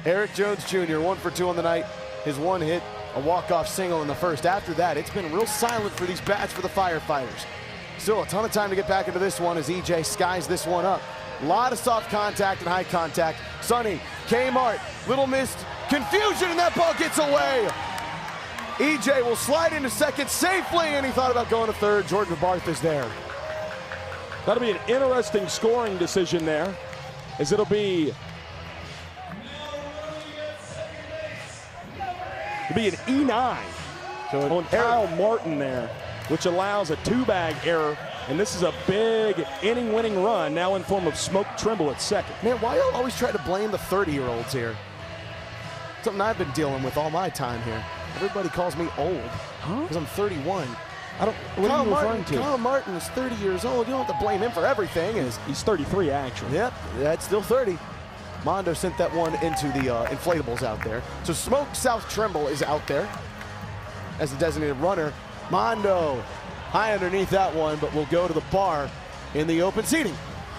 Eric Jones Jr., 1 for 2 on the night. His 1 hit, a walk-off single in the first. After that, it's been real silent for these bats for the Firefighters. Still a ton of time to get back into this one as EJ skies this one up. A lot of soft contact and high contact. Sonny, Kmart, little missed confusion, and that ball gets away. EJ will slide into second safely, and he thought about going to 3rd. Jordan Barth is there. That'll be an interesting scoring decision there, as it'll be an E9 on Kyle Martin there, which allows a 2-bag error, and this is a big inning-winning run now in form of Smoke Trimble at second. Man, why y'all always try to blame the 30-year-olds here? Something I've been dealing with all my time here. Everybody calls me old because I'm 31. What are you referring to? Kyle Martin is 30 years old. You don't have to blame him for everything. He's 33, actually. Yep, that's still 30. Mondo sent that one into the inflatables out there. So Smoke South Trimble is out there as the designated runner. Mondo high underneath that one, but will go to the bar in the open seating.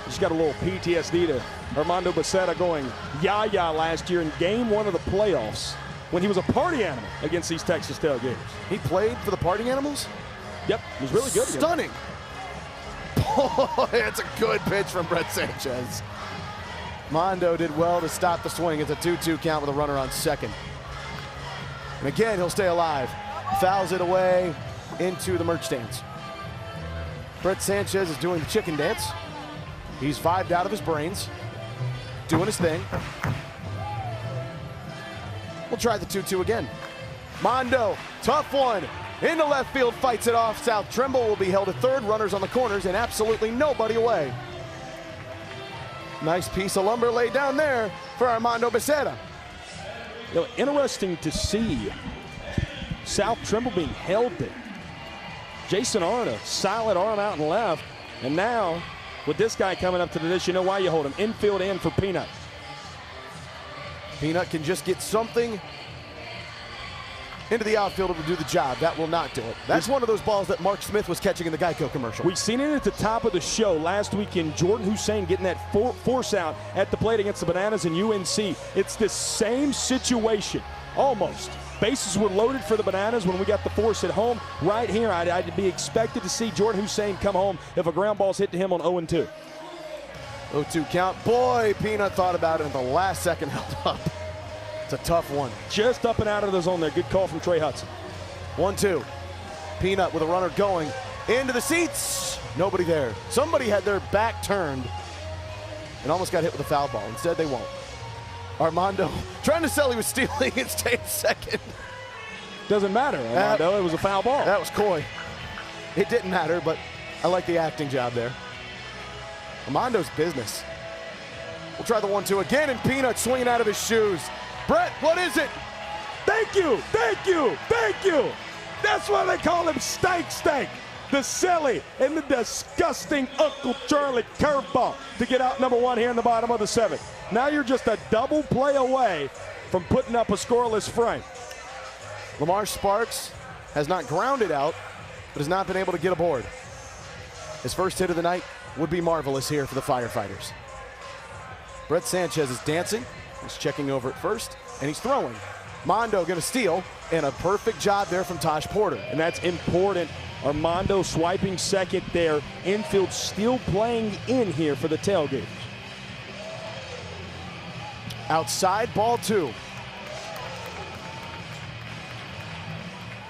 Just got a little PTSD to Armando Becerra going yah-yah last year in game 1 of the playoffs when he was a party animal against these Texas Tailgaters. He played for the Party Animals? Yep, he was really good. Stunning. Oh, it's a good pitch from Brett Sanchez. Mondo did well to stop the swing. It's a 2-2 count with a runner on second. And again, he'll stay alive. Fouls it away into the merch stands. Brett Sanchez is doing the chicken dance. He's vibed out of his brains, doing his thing. We'll try the 2-2 again. Mondo, tough one. Into left field, fights it off. South Trimble will be held at third. Runners on the corners and absolutely nobody away. Nice piece of lumber laid down there for Armando Becerra. You know, interesting to see South Trimble being held there. Jason Arna, solid arm out and left. And now, with this guy coming up to the dish, you know why you hold him. Infield in for Peanut. Peanut can just get something into the outfield to do the job. That will not do it. That's one of those balls that Mark Smith was catching in the Geico commercial. We've seen it at the top of the show last weekend. Jordan Hussein getting that force out at the plate against the Bananas and UNC. It's the same situation, almost. Bases were loaded for the Bananas when we got the force at home. Right here, I'd be expected to see Jordan Hussein come home if a ground ball's hit to him on 0-2. 0-2 count. Boy, Peanut thought about it in the last second, held up. It's a tough one. Just up and out of the zone there. Good call from Trey Hudson. 1-2. Peanut with a runner going into the seats. Nobody there. Somebody had their back turned and almost got hit with a foul ball. Instead, they won't. Armando trying to sell he was stealing and stayed second. Doesn't matter, Armando. It was a foul ball. That was coy. It didn't matter, but I like the acting job there. Armando's business. We'll try the 1-2 again, and Peanut swinging out of his shoes. Brett, what is it? Thank you, thank you, thank you. That's why they call him Stank Stank. The silly and the disgusting Uncle Charlie curveball to get out number one here in the bottom of the seventh. Now you're just a double play away from putting up a scoreless frame. Lamar Sparks has not grounded out, but has not been able to get aboard. His first hit of the night would be marvelous here for the Firefighters. Brett Sanchez is dancing. He's checking over at first, and he's throwing. Mondo going to steal, and a perfect job there from Taj Porter. And that's important. Armando swiping second there. Infield still playing in here for the Tailgaters. Outside, ball 2.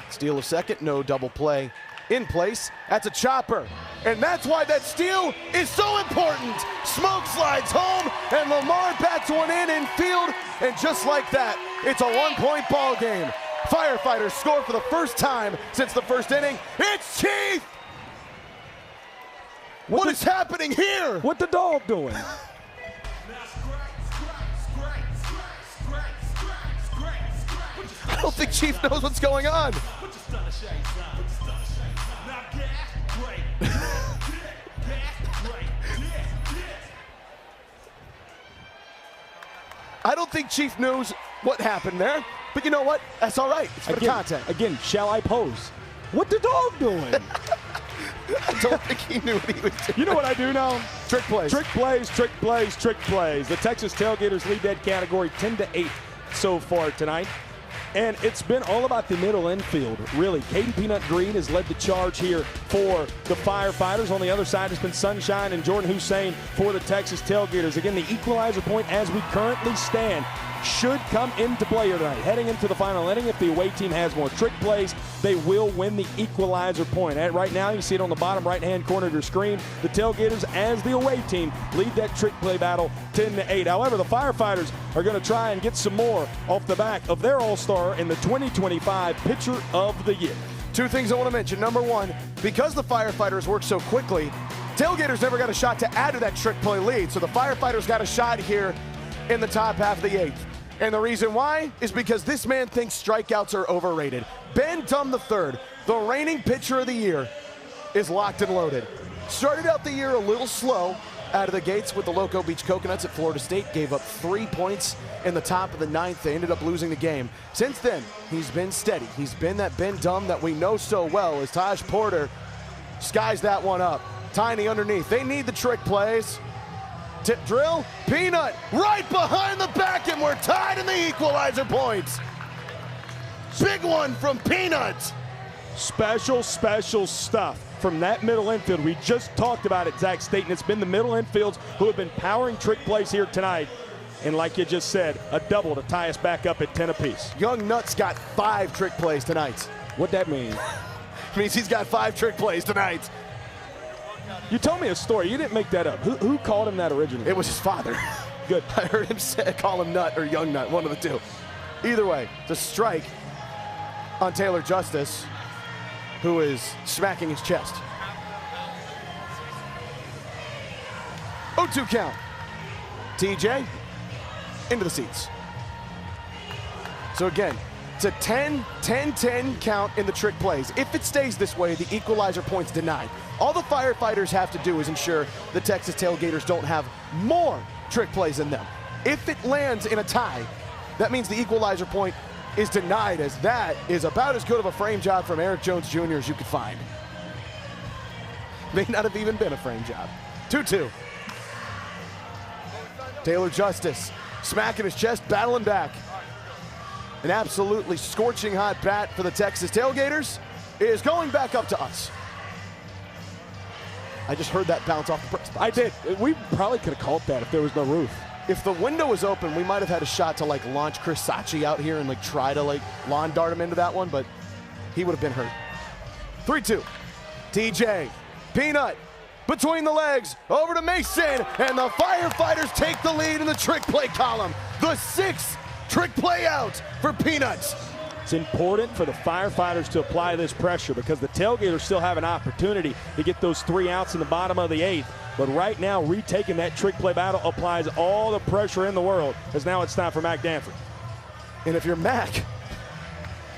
Steal of second, no double play in place. That's a chopper. And that's why that steal is so important. Smoke slides home, and Lamar bats one in field. And just like that, it's a 1-point ball game. Firefighters score for the first time since the first inning. It's Chief! What is happening here? What the dog doing? I don't think Chief knows what's going on. I don't think Chief knows what happened there, but you know what? That's all right. It's for the content. Again, shall I pose? What the dog doing? I don't think he knew what he was doing. You know what I do now? Trick plays. Trick plays, trick plays, trick plays. The Texas Tailgaters lead that category 10-8 so far tonight. And it's been all about the middle infield, really. Caden Peanut Green has led the charge here for the Firefighters. On the other side has been Sunshine and Jordan Hussein for the Texas Tailgaters. Again, the equalizer point as we currently stand should come into play here tonight. Heading into the final inning, if the away team has more trick plays, they will win the equalizer point. Right now, you see it on the bottom right-hand corner of your screen. The Tailgaters, as the away team, lead that trick play battle 10-8. However, the Firefighters are going to try and get some more off the back of their all-star in the 2025 Pitcher of the Year. Two things I want to mention. Number one, because the Firefighters work so quickly, Tailgaters never got a shot to add to that trick play lead. So the Firefighters got a shot here in the top half of the 8th. And the reason why is because this man thinks strikeouts are overrated. Ben Dum III, the reigning Pitcher of the Year, is locked and loaded. Started out the year a little slow out of the gates with the Loco Beach Coconuts at Florida State. Gave up 3 points in the top of the 9th. They ended up losing the game. Since then, he's been steady. He's been that Ben Dum that we know so well as Taj Porter skies that one up. Tiny underneath. They need the trick plays. Tip drill, Peanut right behind the back, and we're tied in the equalizer points. Big one from Peanut. Special, special stuff from that middle infield. We just talked about it, Zach Staten. It's been the middle infields who have been powering trick plays here tonight. And like you just said, a double to tie us back up at 10 apiece. Young Nuts got 5 trick plays tonight. What'd that mean? It means he's got 5 trick plays tonight. You told me a story. You didn't make that up. Who called him that originally? It was his father. Good. I heard him call him Nut or Young Nut, one of the two. Either way, the strike on Taylor Justice, who is smacking his chest. 0-2 count. TJ into the seats. So again, it's a 10-10-10 count in the trick plays. If it stays this way, the equalizer point's denied. All the Firefighters have to do is ensure the Texas Tailgaters don't have more trick plays than them. If it lands in a tie, that means the equalizer point is denied, as that is about as good of a frame job from Eric Jones Jr. as you could find. May not have even been a frame job. 2-2. Taylor Justice smacking his chest, battling back. An absolutely scorching hot bat for the Texas Tailgaters is going back up to us. I just heard that bounce off the press box. I did. We probably could have called that if there was no roof. If the window was open, we might have had a shot to like launch Chris Sachi out here and like try to like lawn dart him into that one, but he would have been hurt. 3-2. TJ, Peanut, between the legs, over to Mason, and the Firefighters take the lead in the trick play column. The 6th trick play out for Peanuts. It's important for the Firefighters to apply this pressure because the Tailgaters still have an opportunity to get those 3 outs in the bottom of the 8th. But right now, retaking that trick play battle applies all the pressure in the world, as now it's time for Mac Danford. And if you're Mac,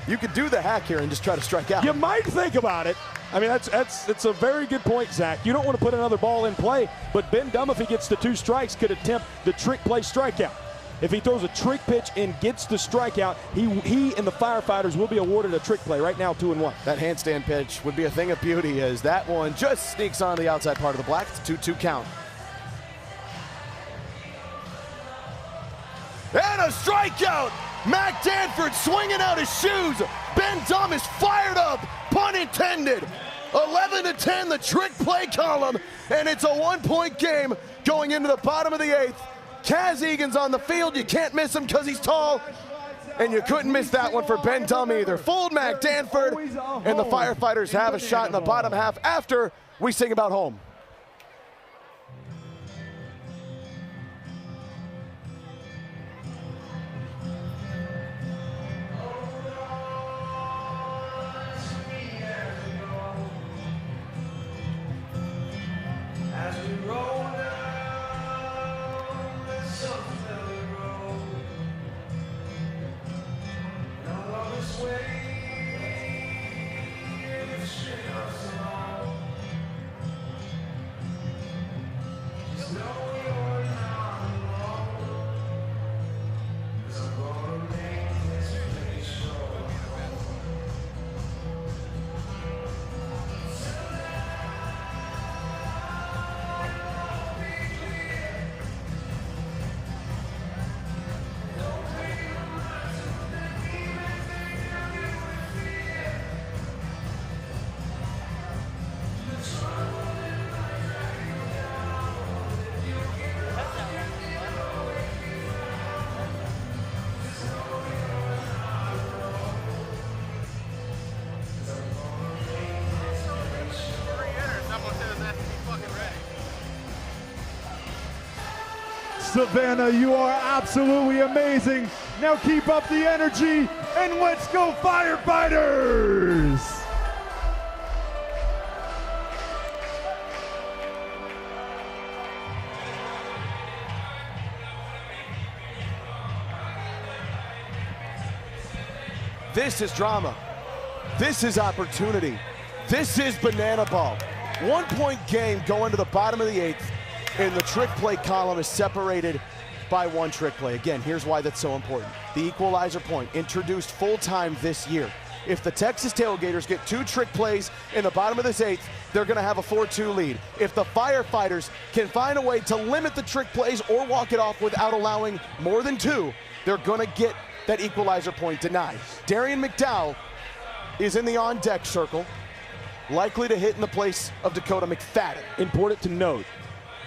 you could do the hack here and just try to strike out. You might think about it. I mean, that's a very good point, Zach. You don't want to put another ball in play, but Ben Dumm, if he gets the 2 strikes, could attempt the trick play strikeout. If he throws a trick pitch and gets the strikeout, he and the Firefighters will be awarded a trick play. Right now, 2-1. That handstand pitch would be a thing of beauty, as that one just sneaks on the outside part of the black. It's a 2-2 count. And a strikeout! Mac Danford swinging out his shoes. Ben Dumm is fired up, pun intended. 11-10, the trick play column, and it's a 1-point game going into the bottom of the 8th. Kaz Egan's on the field. You can't miss him because he's tall. And you couldn't miss that one for Ben Dumm either. Fooled Mac Danford, and the Firefighters have a shot in the bottom half after we sing about home. As we roll down Savannah, you are absolutely amazing. Now keep up the energy, and let's go Firefighters! This is drama. This is opportunity. This is banana ball. 1-point game going to the bottom of the 8th. And the trick play column is separated by 1 trick play. Again, here's why that's so important. The equalizer point, introduced full-time this year. If the Texas Tailgaters get 2 trick plays in the bottom of this 8th, they're gonna have a 4-2 lead. If the Firefighters can find a way to limit the trick plays or walk it off without allowing more than 2, they're gonna get that equalizer point denied. Darian McDowell is in the on-deck circle, likely to hit in the place of Dakota McFadden. Important to note,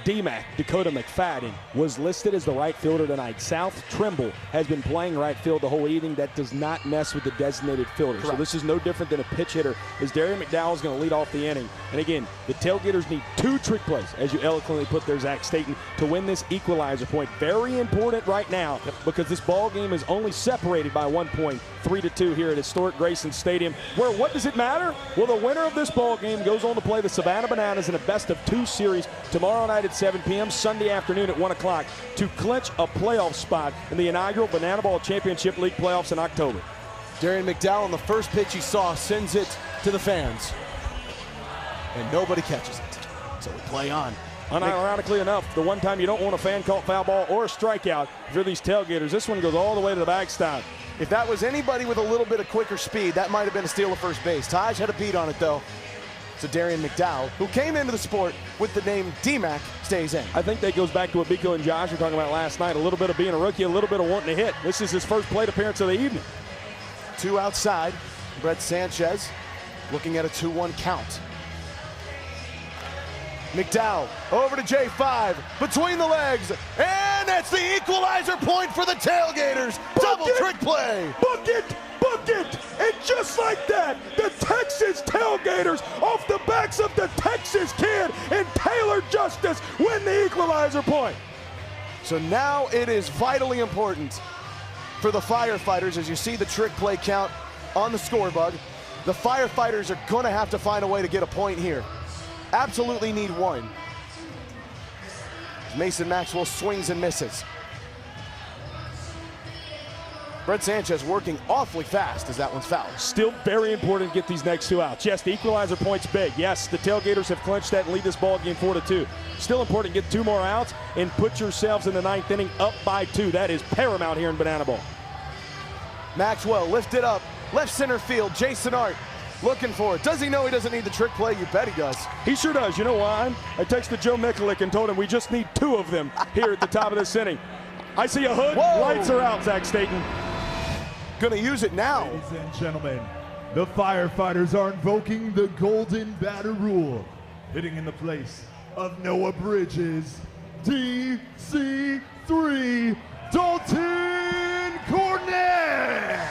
D-Mac, Dakota McFadden, was listed as the right fielder tonight. South Trimble has been playing right field the whole evening. That does not mess with the designated fielder. Correct. So this is no different than a pitch hitter, as Darian McDowell is going to lead off the inning. And again, the Tailgaters need 2 trick plays, as you eloquently put there, Zach Staten, to win this equalizer point. Very important right now, because this ball game is only separated by 1 point, 3-2 here at historic Grayson Stadium, where what does it matter? Well, the winner of this ball game goes on to play the Savannah Bananas in a best-of-2 series tomorrow night at 7 p.m., Sunday afternoon at 1 o'clock to clinch a playoff spot in the inaugural Banana Ball Championship League playoffs in October. Darian McDowell, on the first pitch he saw, sends it to the fans. And nobody catches it. So we play on. Unironically enough, the one time you don't want a fan called foul ball or a strikeout for these Tailgaters, this one goes all the way to the backstop. If that was anybody with a little bit of quicker speed, that might have been a steal of first base. Taj had a beat on it, though. So Darian McDowell, who came into the sport with the name D-Mac, stays in. I think that goes back to what Biko and Josh were talking about last night. A little bit of being a rookie, a little bit of wanting to hit. This is his first plate appearance of the evening. 2 outside. Brett Sanchez looking at a 2-1 count. McDowell over to J5, between the legs, and that's the equalizer point for the Tailgaters. Double trick play. Book it! Book it! And just like that, the Texas Tailgaters, off the backs of the Texas Kid and Taylor Justice, win the equalizer point. So now it is vitally important for the Firefighters, as you see the trick play count on the scoreboard. The Firefighters are going to have to find a way to get a point here. Absolutely need 1. Mason Maxwell swings and misses. Brett Sanchez working awfully fast as that one's fouled. Still very important to get these next 2 outs. Yes, the equalizer point's big. Yes, the Tailgaters have clinched that and lead this ball game 4-2. Still important to get 2 more outs and put yourselves in the 9th inning up by 2. That is paramount here in Banana Ball. Maxwell lifted up, left center field. Jason Art looking for it. Does he know he doesn't need the trick play? You bet he does. He sure does. You know why? I texted Joe Mikulik and told him we just need 2 of them here at the top of this inning. I see a hood. Whoa. Lights are out, Zach Staten. Gonna use it now. Ladies and gentlemen, the Firefighters are invoking the golden batter rule. Hitting in the place of Noah Bridges, DC3, Dalton Cornett.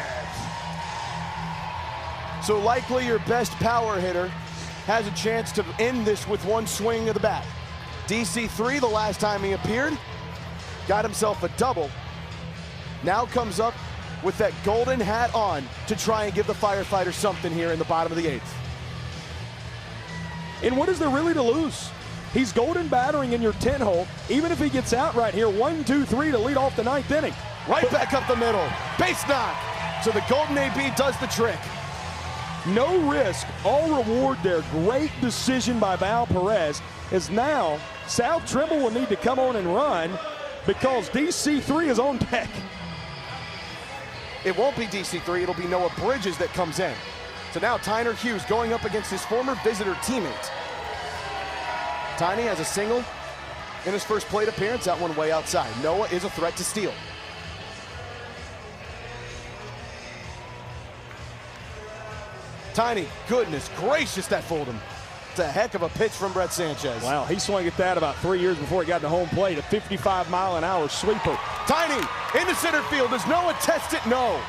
So likely your best power hitter has a chance to end this with 1 swing of the bat. DC3, the last time he appeared, got himself a double. Now comes up with that golden hat on to try and give the Firefighters something here in the bottom of the 8th. And what is there really to lose? He's golden battering in your 10 hole. Even if he gets out right here, 1, 2, 3 to lead off the 9th inning. Right back up the middle. Base knock. So the golden AB does the trick. No risk, all reward there. Great decision by Val Perez. As now, South Trimble will need to come on and run because DC3 is on deck. It won't be DC3, it'll be Noah Bridges that comes in. So now Tyner Hughes going up against his former visitor teammate. Tiny has a single in his first plate appearance, that one way outside. Noah is a threat to steal. Tiny, goodness gracious, that fooled him. It's a heck of a pitch from Brett Sanchez. Wow, he swung at that about 3 years before he got to home plate. A 55-mile-an-hour sweeper. Tiny into center field. Does Noah test it? No.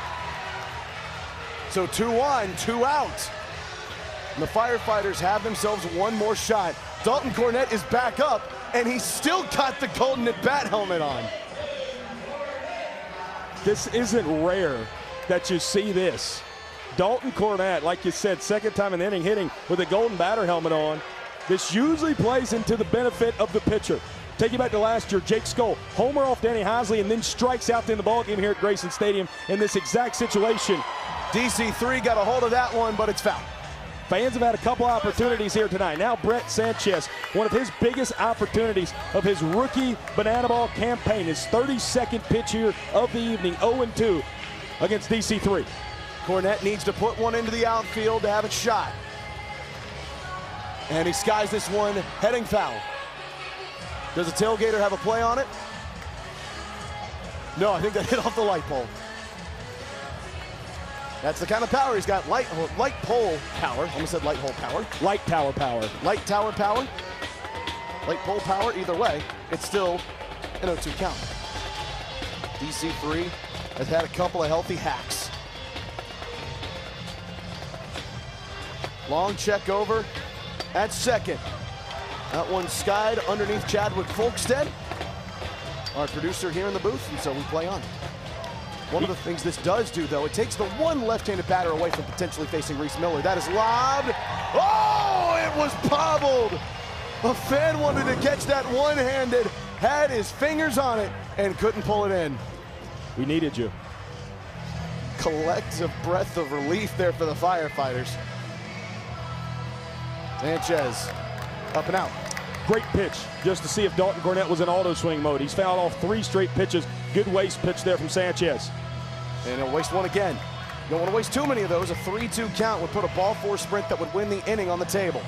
So 2 on, 2 out. And the Firefighters have themselves 1 more shot. Dalton Cornett is back up, and he's still got the golden at-bat helmet on. This isn't rare that you see this. Dalton Cornett, like you said, second time in the inning hitting with a golden batter helmet on. This usually plays into the benefit of the pitcher. Take you back to last year, Jake Skoll, homer off Danny Hosley and then strikes out in the ballgame here at Grayson Stadium in this exact situation. DC3 got a hold of that one, but it's foul. Fans have had a couple opportunities here tonight. Now Brett Sanchez, one of his biggest opportunities of his rookie Banana Ball campaign, his 32nd pitch here of the evening, 0-2 against DC3. Cornett needs to put one into the outfield to have it shot. And he skies this one heading foul. Does the Tailgater have a play on it? No, I think that hit off the light bulb. That's the kind of power he's got. Light pole power. Almost said light hole power. Light tower power. Light tower power. Light pole power. Either way, it's still an 0-2 count. DC3 has had a couple of healthy hacks. Long check over at second. That one skied underneath Chadwick Folkstead, our producer here in the booth, and so we play on. One of the things this does do, though, it takes the one left-handed batter away from potentially facing Reese Miller. That is lobbed. Oh, it was bobbled. A fan wanted to catch that one-handed, had his fingers on it, and couldn't pull it in. We needed you. Collective breath of relief there for the Firefighters. Sanchez, up and out. Great pitch, just to see if Dalton Cornett was in auto swing mode. He's fouled off 3 straight pitches. Good waste pitch there from Sanchez. And he'll waste one again. You don't want to waste too many of those. A 3-2 count would put a ball 4 sprint that would win the inning on the table.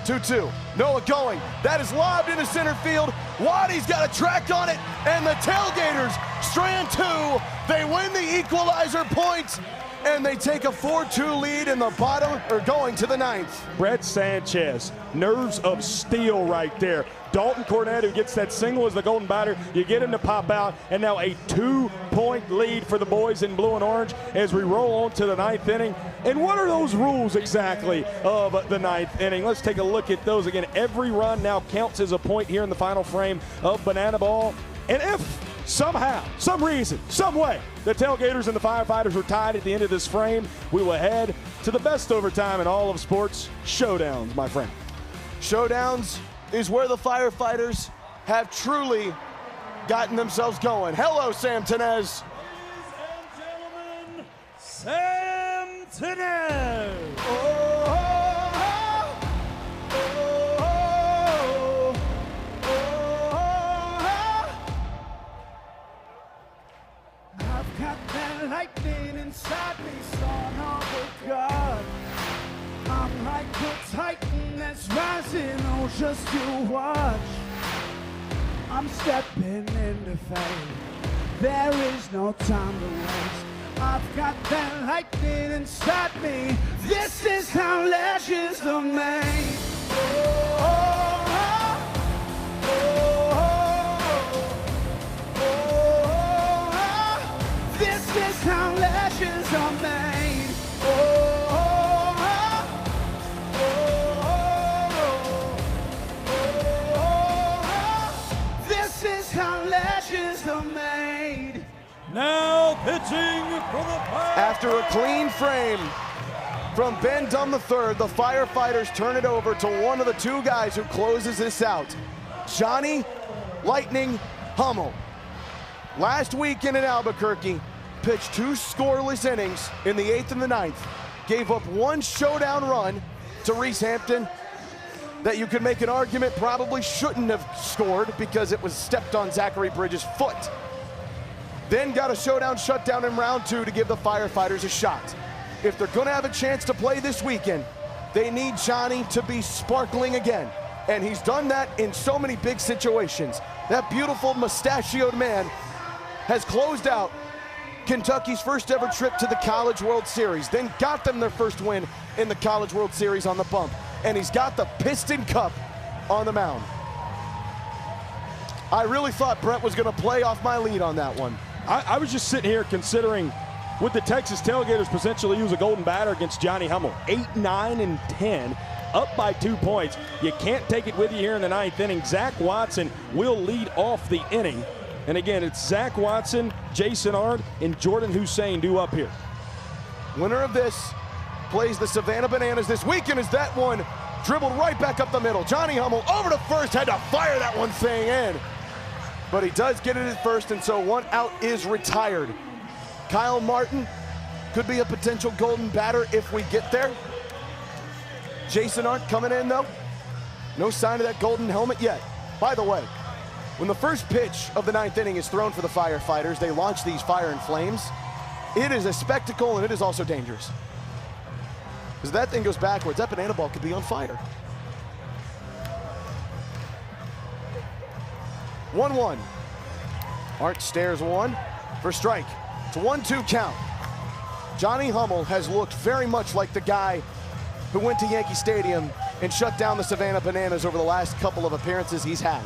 2-2, Noah going. That is lobbed into center field. Waddy's got a track on it, and the Tailgaters strand 2. They win the equalizer point, and they take a 4-2 lead in the bottom, or going to the 9th. Brett Sanchez, nerves of steel right there. Dalton Cornett, who gets that single as the golden batter, you get him to pop out, and now a 2-point lead for the boys in blue and orange as we roll on to the 9th inning. And what are those rules exactly of the 9th inning? Let's take a look at those again. Every run now counts as a point here in the final frame of Banana Ball. And if somehow, some reason, some way, the Tailgaters and the Firefighters were tied at the end of this frame, we will head to the best overtime in all of sports, showdowns, my friend. Showdowns is where the Firefighters have truly gotten themselves going. Hello, Sam Tenez. Sam Tenez. I've got that lightning inside me, son of a god. I'm like a titan that's rising, oh, just you watch. I'm stepping into fame, there is no time to waste. I've got that lightning inside me, this is how legends are made. This is how legends are made. This is how legends are made. Now pitching for the After a clean frame from Ben Dunn III, the Firefighters turn it over to one of the 2 guys who closes this out, Johnny Lightning Hummel. Last weekend in Albuquerque, pitched 2 scoreless innings in the 8th and the 9th, gave up 1 showdown run to Reese Hampton that you could make an argument probably shouldn't have scored because it was stepped on Zachary Bridges' foot. Then got a showdown shutdown in round 2 to give the Firefighters a shot. If they're gonna have a chance to play this weekend, they need Johnny to be sparkling again. And he's done that in so many big situations. That beautiful mustachioed man has closed out Kentucky's first ever trip to the College World Series, then got them their first win in the College World Series on the bump. And he's got the Piston Cup on the mound. I really thought Brett was gonna play off my lead on that one. I was just sitting here considering, would the Texas Tailgaters potentially use a golden batter against Johnny Hummel? 8, 9, and 10, up by 2 points. You can't take it with you here in the 9th inning. Zach Watson will lead off the inning. And again, it's Zach Watson, Jason Arndt, and Jordan Hussein due up here. Winner of this plays the Savannah Bananas this weekend as that one dribbled right back up the middle. Johnny Hummel over to first, had to fire that one thing in. But he does get it at first, and so 1 out is retired. Kyle Martin could be a potential golden batter if we get there. Jason Arndt coming in though. No sign of that golden helmet yet. By the way, when the first pitch of the 9th inning is thrown for the Firefighters, they launch these fire and flames. It is a spectacle, and it is also dangerous. Because that thing goes backwards, that banana ball could be on fire. 1-1. Arndt stares 1 for strike. It's a 1-2 count. Johnny Hummel has looked very much like the guy who went to Yankee Stadium and shut down the Savannah Bananas over the last couple of appearances he's had.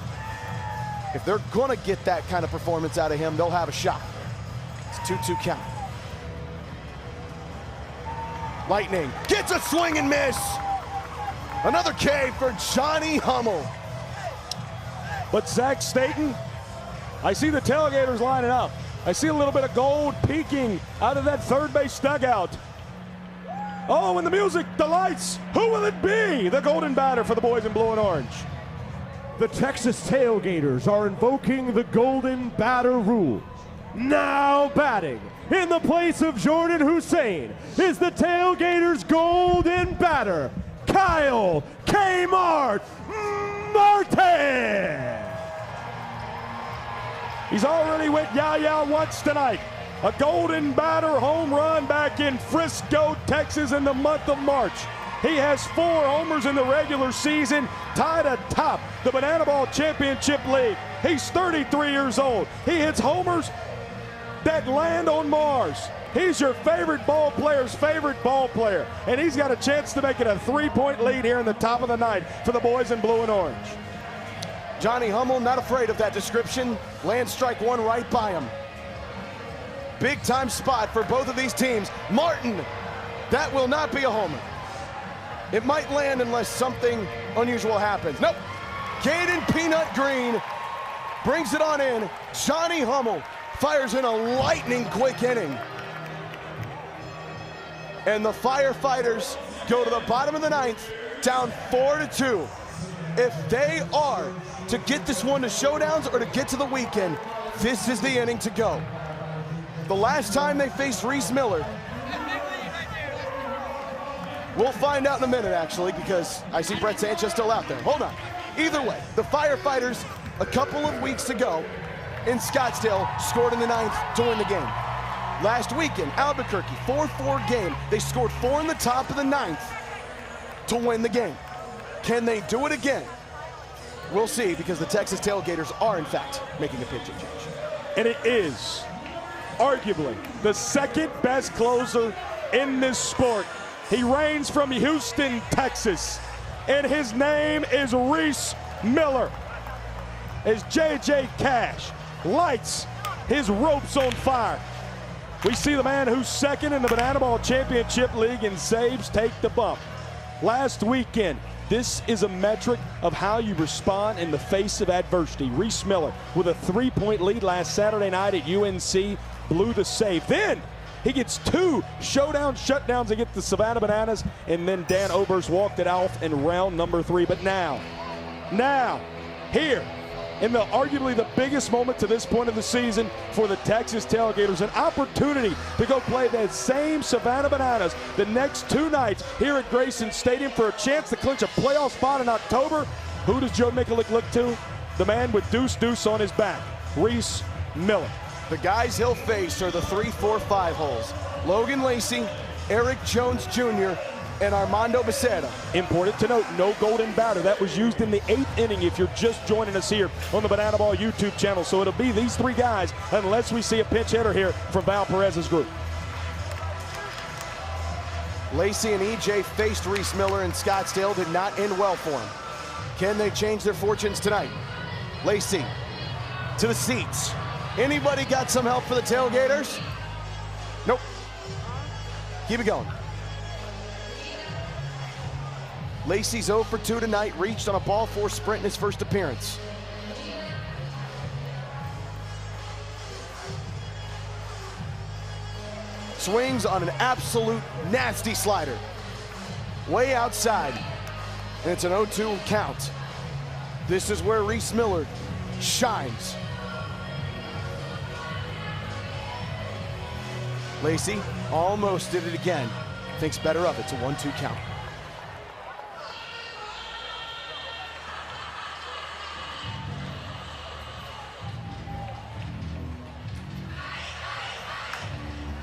If they're gonna get that kind of performance out of him, they'll have a shot. It's 2-2 count. Lightning gets a swing and miss. Another K for Johnny Hummel. But Zach Staten, I see the Tailgaters lining up. I see a little bit of gold peeking out of that third base dugout. Oh, and the music, the lights. Who will it be? The golden batter for the boys in blue and orange. The Texas Tailgaters are invoking the golden batter rule. Now batting in the place of Jordan Hussein is the Tailgaters' golden batter, Kyle Kmart Martin. He's already went yah-yah once tonight. A golden batter home run back in Frisco, Texas in the month of March. He has 4 homers in the regular season, tied atop the Banana Ball Championship League. He's 33 years old. He hits homers that land on Mars. He's your favorite ball player's favorite ball player, and he's got a chance to make it a 3-point lead here in the top of the ninth for the boys in blue and orange. Johnny Hummel not afraid of that description. Land strike one right by him. Big time spot for both of these teams. Martin, that will not be a homer. It might land unless something unusual happens. Nope. Caden Peanut Green brings it on in. Johnny Hummel fires in a lightning quick inning. And the Firefighters go to the bottom of the ninth, down 4-2. If they are to get this one to showdowns or to get to the weekend, this is the inning to go. The last time they faced Reese Miller, we'll find out in a minute, actually, because I see Brett Sanchez still out there. Hold on. Either way, the Firefighters, a couple of weeks ago in Scottsdale, scored in the ninth to win the game. Last weekend, Albuquerque, 4-4 game. They scored 4 in the top of the ninth to win the game. Can they do it again? We'll see, because the Texas Tailgaters are, in fact, making a pitching change. And it is arguably the second best closer in this sport. He reigns from Houston, Texas, and his name is Reese Miller. As JJ Cash lights his ropes on fire, we see the man who's second in the Banana Ball Championship League in saves take the bump. Last weekend, this is a metric of how you respond in the face of adversity. Reese Miller, with a 3-point lead last Saturday night at UNC, blew the save. Then he gets 2 showdown shutdowns against the Savannah Bananas, and then Dan Oberst walked it off in round number 3. But now, here, in the arguably the biggest moment to this point of the season for the Texas Tailgaters, an opportunity to go play that same Savannah Bananas the next 2 nights here at Grayson Stadium for a chance to clinch a playoff spot in October. Who does Joe Mikulik look to? The man with deuce on his back, Reese Miller. The guys he'll face are the 3, 4, 5 holes. Logan Lacey, Eric Jones Jr., and Armando Becerra. Important to note, no golden batter. That was used in the 8th inning if you're just joining us here on the Banana Ball YouTube channel. So it'll be these 3 guys unless we see a pinch hitter here from Val Perez's group. Lacey and EJ faced Reese Miller in Scottsdale, did not end well for him. Can they change their fortunes tonight? Lacey to the seats. Anybody got some help for the Tailgaters? Nope. Keep it going. Lacey's 0 for 2 tonight, reached on a ball 4 sprint in his first appearance. Swings on an absolute nasty slider. Way outside, and it's an 0-2 count. This is where Reese Miller shines. Lacey almost did it again. Thinks better of it. It's a 1-2 count.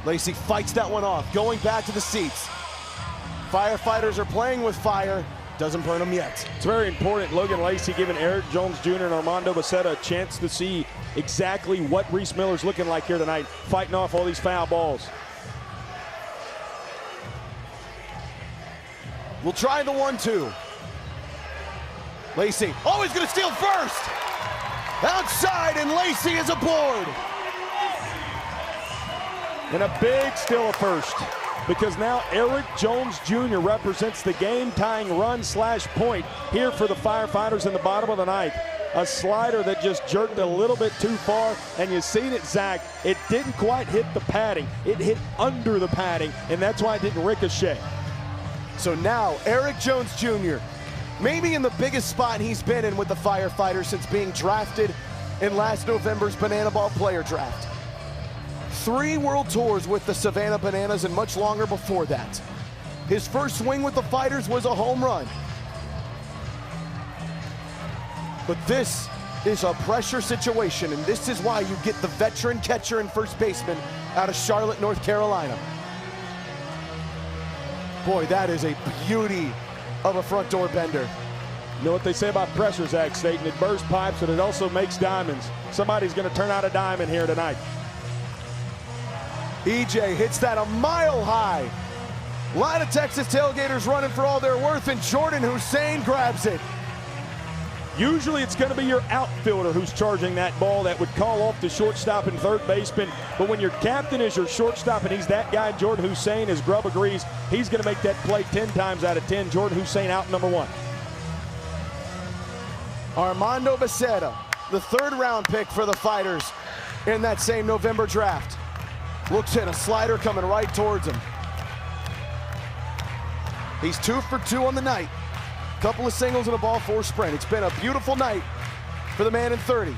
Lacey fights that one off, going back to the seats. Firefighters are playing with fire. Doesn't burn them yet. It's very important. Logan Lacey giving Eric Jones Jr. and Armando Becerra a chance to see exactly what Reese Miller's looking like here tonight, fighting off all these foul balls. We'll try the 1-2. Lacey, oh, he's gonna steal first! Outside, and Lacey is aboard! And a big steal of first, because now Eric Jones Jr. represents the game-tying run/point here for the Firefighters in the bottom of the ninth. A slider that just jerked a little bit too far, and you've seen it, Zach. It didn't quite hit the padding. It hit under the padding, and that's why it didn't ricochet. So now, Eric Jones Jr., maybe in the biggest spot he's been in with the Firefighters since being drafted in last November's Banana Ball player draft. 3 World Tours with the Savannah Bananas and much longer before that. His first swing with the Fighters was a home run. But this is a pressure situation, and this is why you get the veteran catcher and first baseman out of Charlotte, North Carolina. Boy, that is a beauty of a front door bender. You know what they say about pressure, Zach Staten? It bursts pipes, but it also makes diamonds. Somebody's going to turn out a diamond here tonight. EJ hits that a mile high. A lot of Texas tailgaters running for all they're worth, and Jordan Hussein grabs it. Usually it's going to be your outfielder who's charging that ball that would call off the shortstop and third baseman. But when your captain is your shortstop and he's that guy, Jordan Hussein, as Grubb agrees, he's going to make that play 10 times out of 10. Jordan Hussein out number 1. Armando Becerra, the 3rd round pick for the Fighters in that same November draft. Looks at a slider coming right towards him. He's 2 for 2 on the night. Couple of singles and a ball 4 sprint. It's been a beautiful night for the man in 30.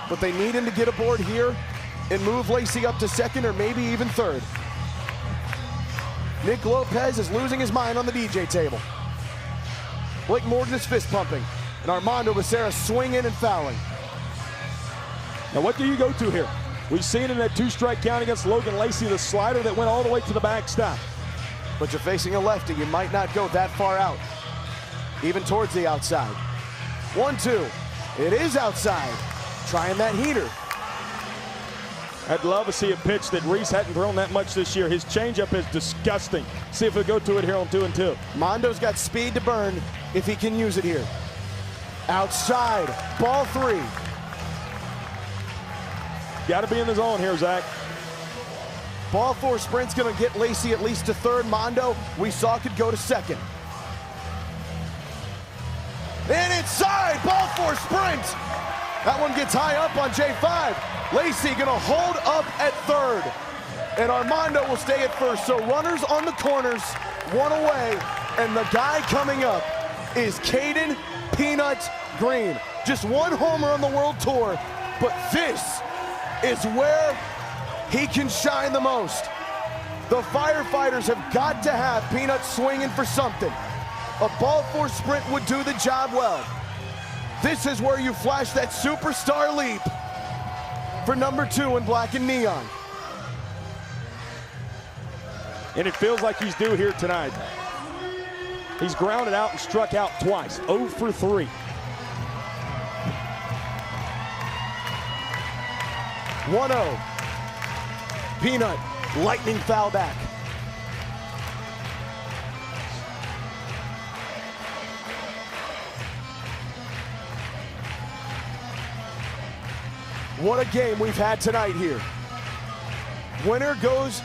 But they need him to get aboard here and move Lacey up to 2nd or maybe even 3rd. Nick Lopez is losing his mind on the DJ table. Blake Morgan is fist pumping, and Armando Becerra swinging and fouling. Now what do you go to here? We've seen in that 2-strike count against Logan Lacey, the slider that went all the way to the backstop. But you're facing a lefty. You might not go that far out, even towards the outside. 1-2. It is outside. Trying that heater. I'd love to see a pitch that Reese hadn't thrown that much this year. His changeup is disgusting. See if he'll go to it here on 2-2. Mondo's got speed to burn if he can use it here. Outside. Ball 3. Got to be in the zone here, Zach. Ball 4 sprint's going to get Lacey at least to 3rd. Mondo, we saw, could go to 2nd. And inside, ball 4 sprint. That one gets high up on J5. Lacey going to hold up at 3rd. And Armando will stay at 1st. So runners on the corners, 1 away. And the guy coming up is Caden Peanut Green. Just 1 homer on the World Tour. But this is where he can shine the most. The Firefighters have got to have Peanut swinging for something. A ball 4 sprint would do the job well. This is where you flash that superstar leap for number 2 in black and neon. And it feels like he's due here tonight. He's grounded out and struck out twice, 0 for 3. 1-0. Peanut, lightning foul back. What a game we've had tonight here. Winner goes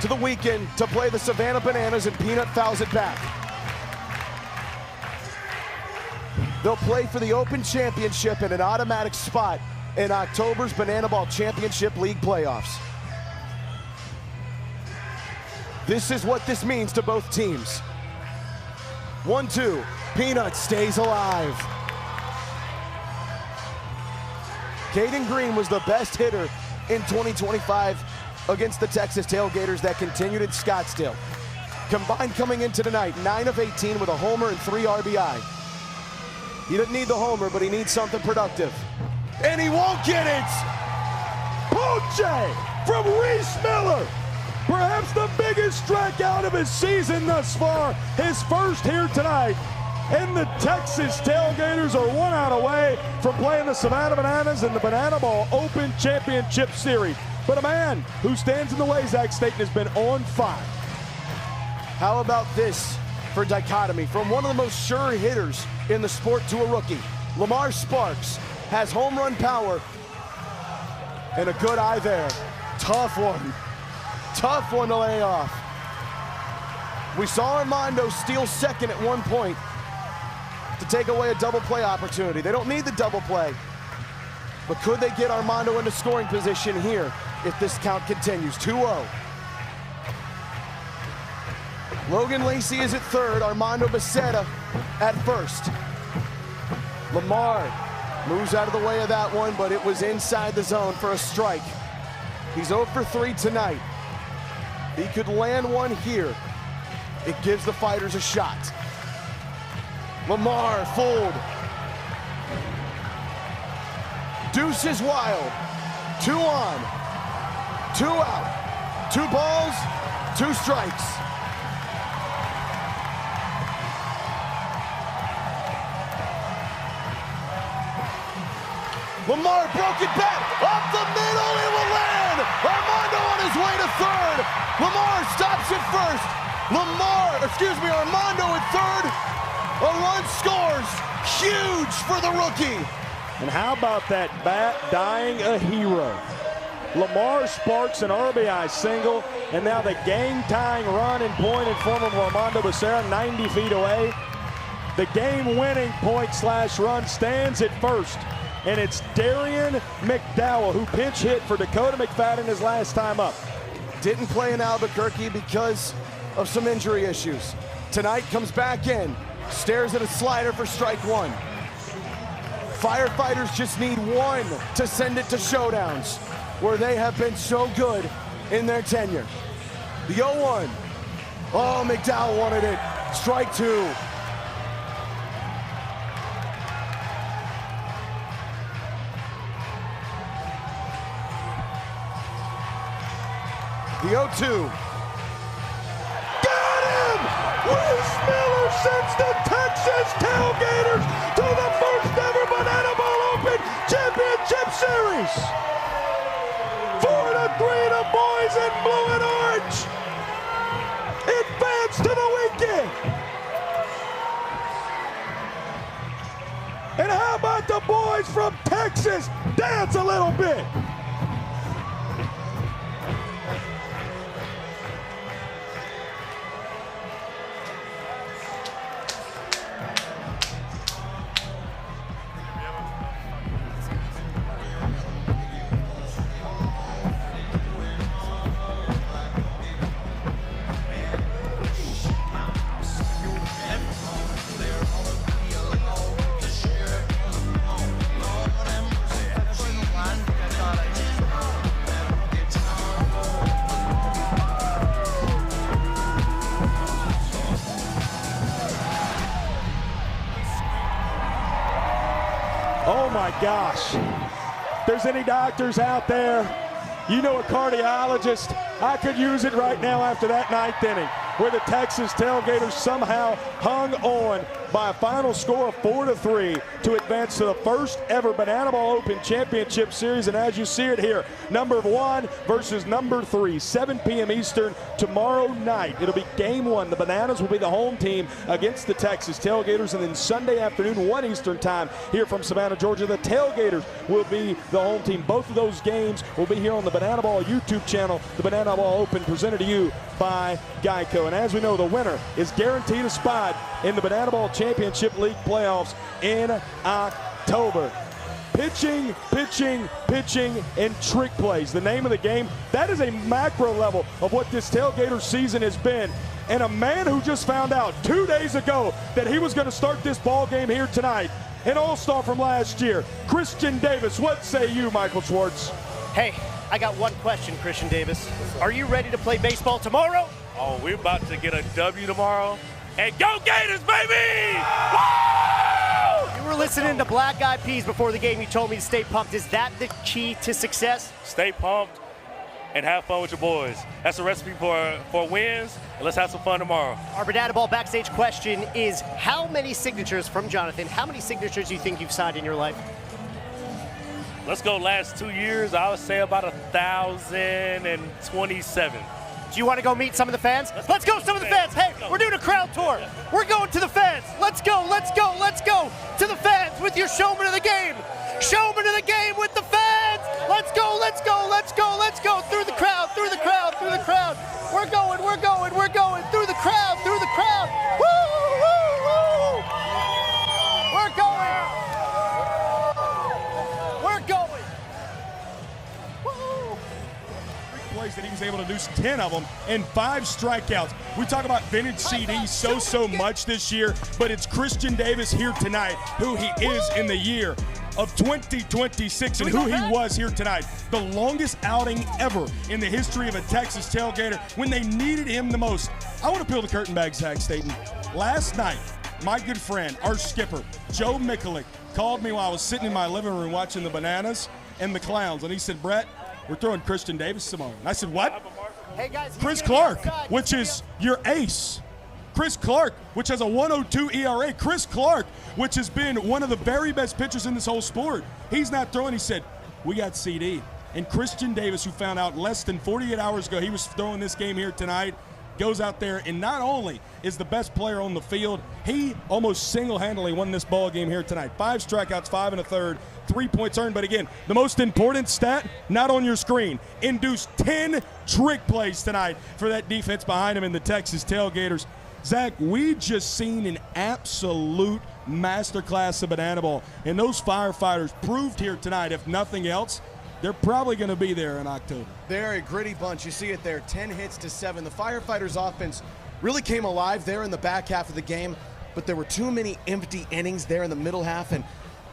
to the weekend to play the Savannah Bananas, and Peanut fouls it back. They'll play for the Open Championship in an automatic spot in October's Banana Ball Championship League playoffs. This is what this means to both teams. 1-2, Peanut stays alive. Caden Green was the best hitter in 2025 against the Texas Tailgaters that continued in Scottsdale. Combined coming into tonight, 9 of 18 with a homer and 3 RBI. He doesn't need the homer, but he needs something productive. And he won't get it! Poche from Reese Miller. Perhaps the biggest strikeout of his season thus far. His first here tonight. And the Texas Tailgaters are 1 out away from playing the Savannah Bananas in the Banana Ball Open Championship Series. But a man who stands in the way, Zach Staten, has been on fire. How about this for dichotomy, from one of the most sure hitters in the sport to a rookie. Lamar Sparks has home run power and a good eye there. Tough one to lay off. We saw Armando steal second at one point to take away a double play opportunity. They don't need the double play, but could they get Armando into scoring position here if this count continues? 2-0. Logan Lacey is at third, Armando Becerra at first. Lamar moves out of the way of that one, but it was inside the zone for a strike. He's 0 for 3 tonight. He could land one here. It gives the Fighters a shot. Lamar fooled. Deuce is wild. 2 on, 2 out, 2 balls, 2 strikes. Lamar broke it back, up the middle, it will land! Armando on his way to third. Lamar stops at first. Armando at third. A run scores, huge for the rookie. And how about that bat dying a hero? Lamar sparks an RBI single, and now the game-tying run and point in form of Armando Becerra, 90 feet away. The game-winning point/run stands at first, and it's Darian McDowell who pinch hit for Dakota McFadden his last time up. Didn't play in Albuquerque because of some injury issues. Tonight comes back in, stares at a slider for strike 1. Firefighters just need one to send it to showdowns, where they have been so good in their tenure. The 0-1. Oh, McDowell wanted it. Strike 2. The 0-2. Got him! Reese Miller sends the Texas Tailgaters to the first ever Banana Ball Open Championship Series. 4-3 the boys in blue and orange. Advance to the weekend. And how about the boys from Texas dance a little bit? Oh my gosh. If there's any doctors out there, you know a cardiologist, I could use it right now after that 9th inning, where the Texas Tailgaters somehow hung on by a final score of 4-3 to advance to the first ever Banana Ball Open Championship Series. And as you see it here, number 1 versus number 3, 7 p.m. Eastern tomorrow night. It'll be game 1. The Bananas will be the home team against the Texas Tailgaters. And then Sunday afternoon, 1 Eastern time, here from Savannah, Georgia, the Tailgaters will be the home team. Both of those games will be here on the Banana Ball YouTube channel, the Banana Ball Open, presented to you by Geico. And as we know, the winner is guaranteed a spot in the Banana Ball Championship League playoffs in October. Pitching, pitching, pitching, and trick plays. The name of the game. That is a macro level of what this Tailgater season has been. And a man who just found out 2 days ago that he was going to start this ball game here tonight, an all-star from last year, Christian Davis. What say you, Michael Schwartz? Hey, I got one question, Christian Davis. Are you ready to play baseball tomorrow? Oh, we're about to get a W tomorrow. And go Gators, baby! You were listening to Black Eyed Peas before the game. You told me to stay pumped. Is that the key to success? Stay pumped and have fun with your boys. That's the recipe for wins. And let's have some fun tomorrow. Our Banana Ball backstage question is, how many signatures, from Jonathan, how many signatures do you think you've signed in your life? Let's go last 2 years. I would say about 1,027. Do you want to go meet some of the fans? Let's go, some of the fans. Hey, we're doing a crowd tour. We're going to the fans. Let's go, let's go, let's go to the fans with your showman of the game. Showman of the game with the fans. Let's go, let's go, let's go, let's go. Through the crowd, through the crowd, through the crowd. We're going, we're going, we're going. Through the crowd, through the crowd. Woo, woo, woo. We're going. We're going. Woo. Plays that he was able to do 10 of them and 5 strikeouts. We talk about vintage CDs so much this year, but it's Christian Davis here tonight, who he is in the year of 2026 and who he was here tonight. The longest outing ever in the history of a Texas Tailgater when they needed him the most. I want to peel the curtain back, Zach Staten. Last night, my good friend, our skipper, Joe Mikulik, called me while I was sitting in my living room watching the Bananas and the Clowns, and he said, Brett, we're throwing Christian Davis tomorrow. And I said, what? Hey guys, Chris Clark, which is your ace. Chris Clark, which has a 1.02 ERA. Chris Clark, which has been one of the very best pitchers in this whole sport. He's not throwing. He said, we got CD. And Christian Davis, who found out less than 48 hours ago he was throwing this game here tonight, goes out there and not only is the best player on the field, he almost single-handedly won this ball game here tonight. 5 strikeouts, 5 1/3, 3 points earned. But again, the most important stat, not on your screen, induced 10 trick plays tonight for that defense behind him in the Texas Tailgaters. Zach, we just seen an absolute masterclass of banana ball, and those Firefighters proved here tonight, if nothing else, they're probably going to be there in October. They're a gritty bunch. You see it there, 10 hits to 7. The Firefighters offense really came alive there in the back half of the game, but there were too many empty innings there in the middle half, and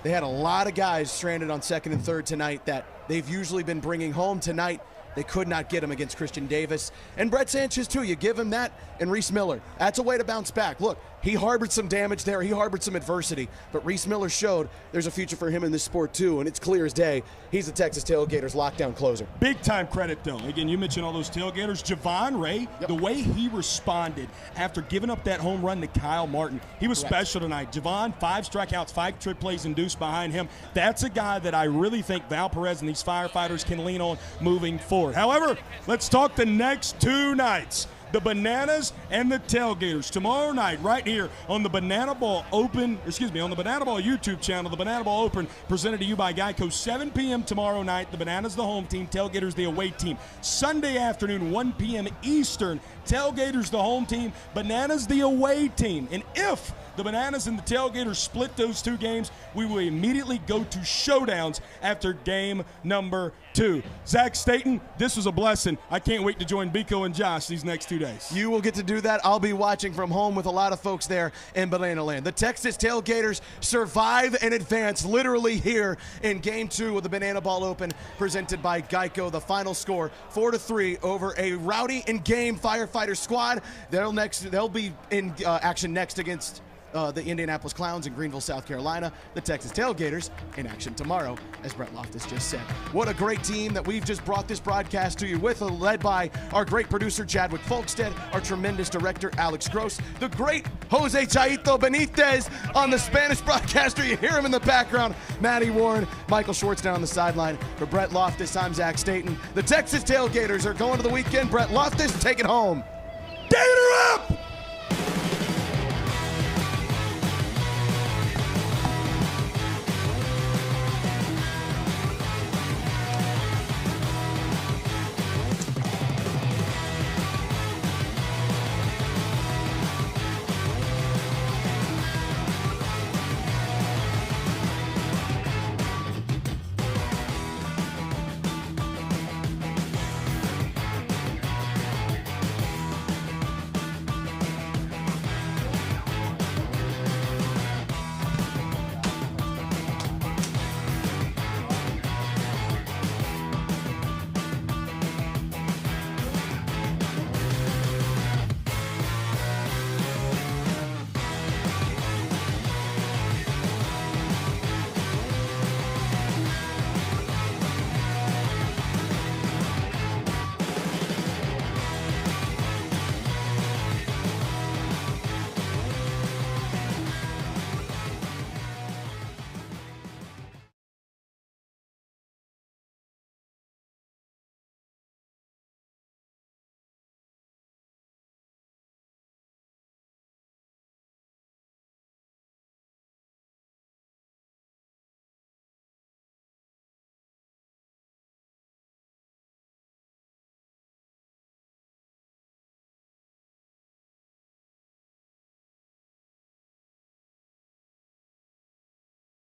they had a lot of guys stranded on second and third tonight that they've usually been bringing home. Tonight, they could not get him against Christian Davis. And Brett Sanchez, too. You give him that, and Reese Miller. That's a way to bounce back. Look, he harbored some damage there. He harbored some adversity. But Reese Miller showed there's a future for him in this sport, too. And it's clear as day. He's the Texas Tailgaters lockdown closer. Big-time credit, though. Again, you mentioned all those Tailgaters. Javon Ray, the way he responded after giving up that home run to Kyle Martin, he was special tonight. Javon, 5 strikeouts, 5 trick plays induced behind him. That's a guy that I really think Val Perez and these Firefighters can lean on moving forward. However, let's talk the next 2 nights. The Bananas and the Tailgaters. Tomorrow night, right here on the Banana Ball Open, on the Banana Ball YouTube channel, the Banana Ball Open, presented to you by Geico. 7 p.m. tomorrow night. The Bananas the home team, Tailgaters the away team. Sunday afternoon, 1 p.m. Eastern, Tailgaters the home team, Bananas the away team. And if the Bananas and the Tailgaters split those 2 games, we will immediately go to showdowns after game number 2. Zach Staten, this was a blessing. I can't wait to join Biko and Josh these next 2 days. You will get to do that. I'll be watching from home with a lot of folks there in Banana Land. The Texas Tailgaters survive and advance literally here in Game 2 of the Banana Ball Open presented by Geico. The final score, 4-3 over a rowdy and game Firefighter squad. They'll be in action next against the Indianapolis Clowns in Greenville, South Carolina. The Texas Tailgaters in action tomorrow, as Brett Loftus just said. What a great team that we've just brought this broadcast to you with, led by our great producer, Chadwick Folkstead, our tremendous director, Alex Gross, the great Jose Chaito Benitez on the Spanish broadcaster. You hear him in the background. Matty Warren, Michael Schwartz down on the sideline. For Brett Loftus, I'm Zach Staten. The Texas Tailgaters are going to the weekend. Brett Loftus, take it home. Gator up!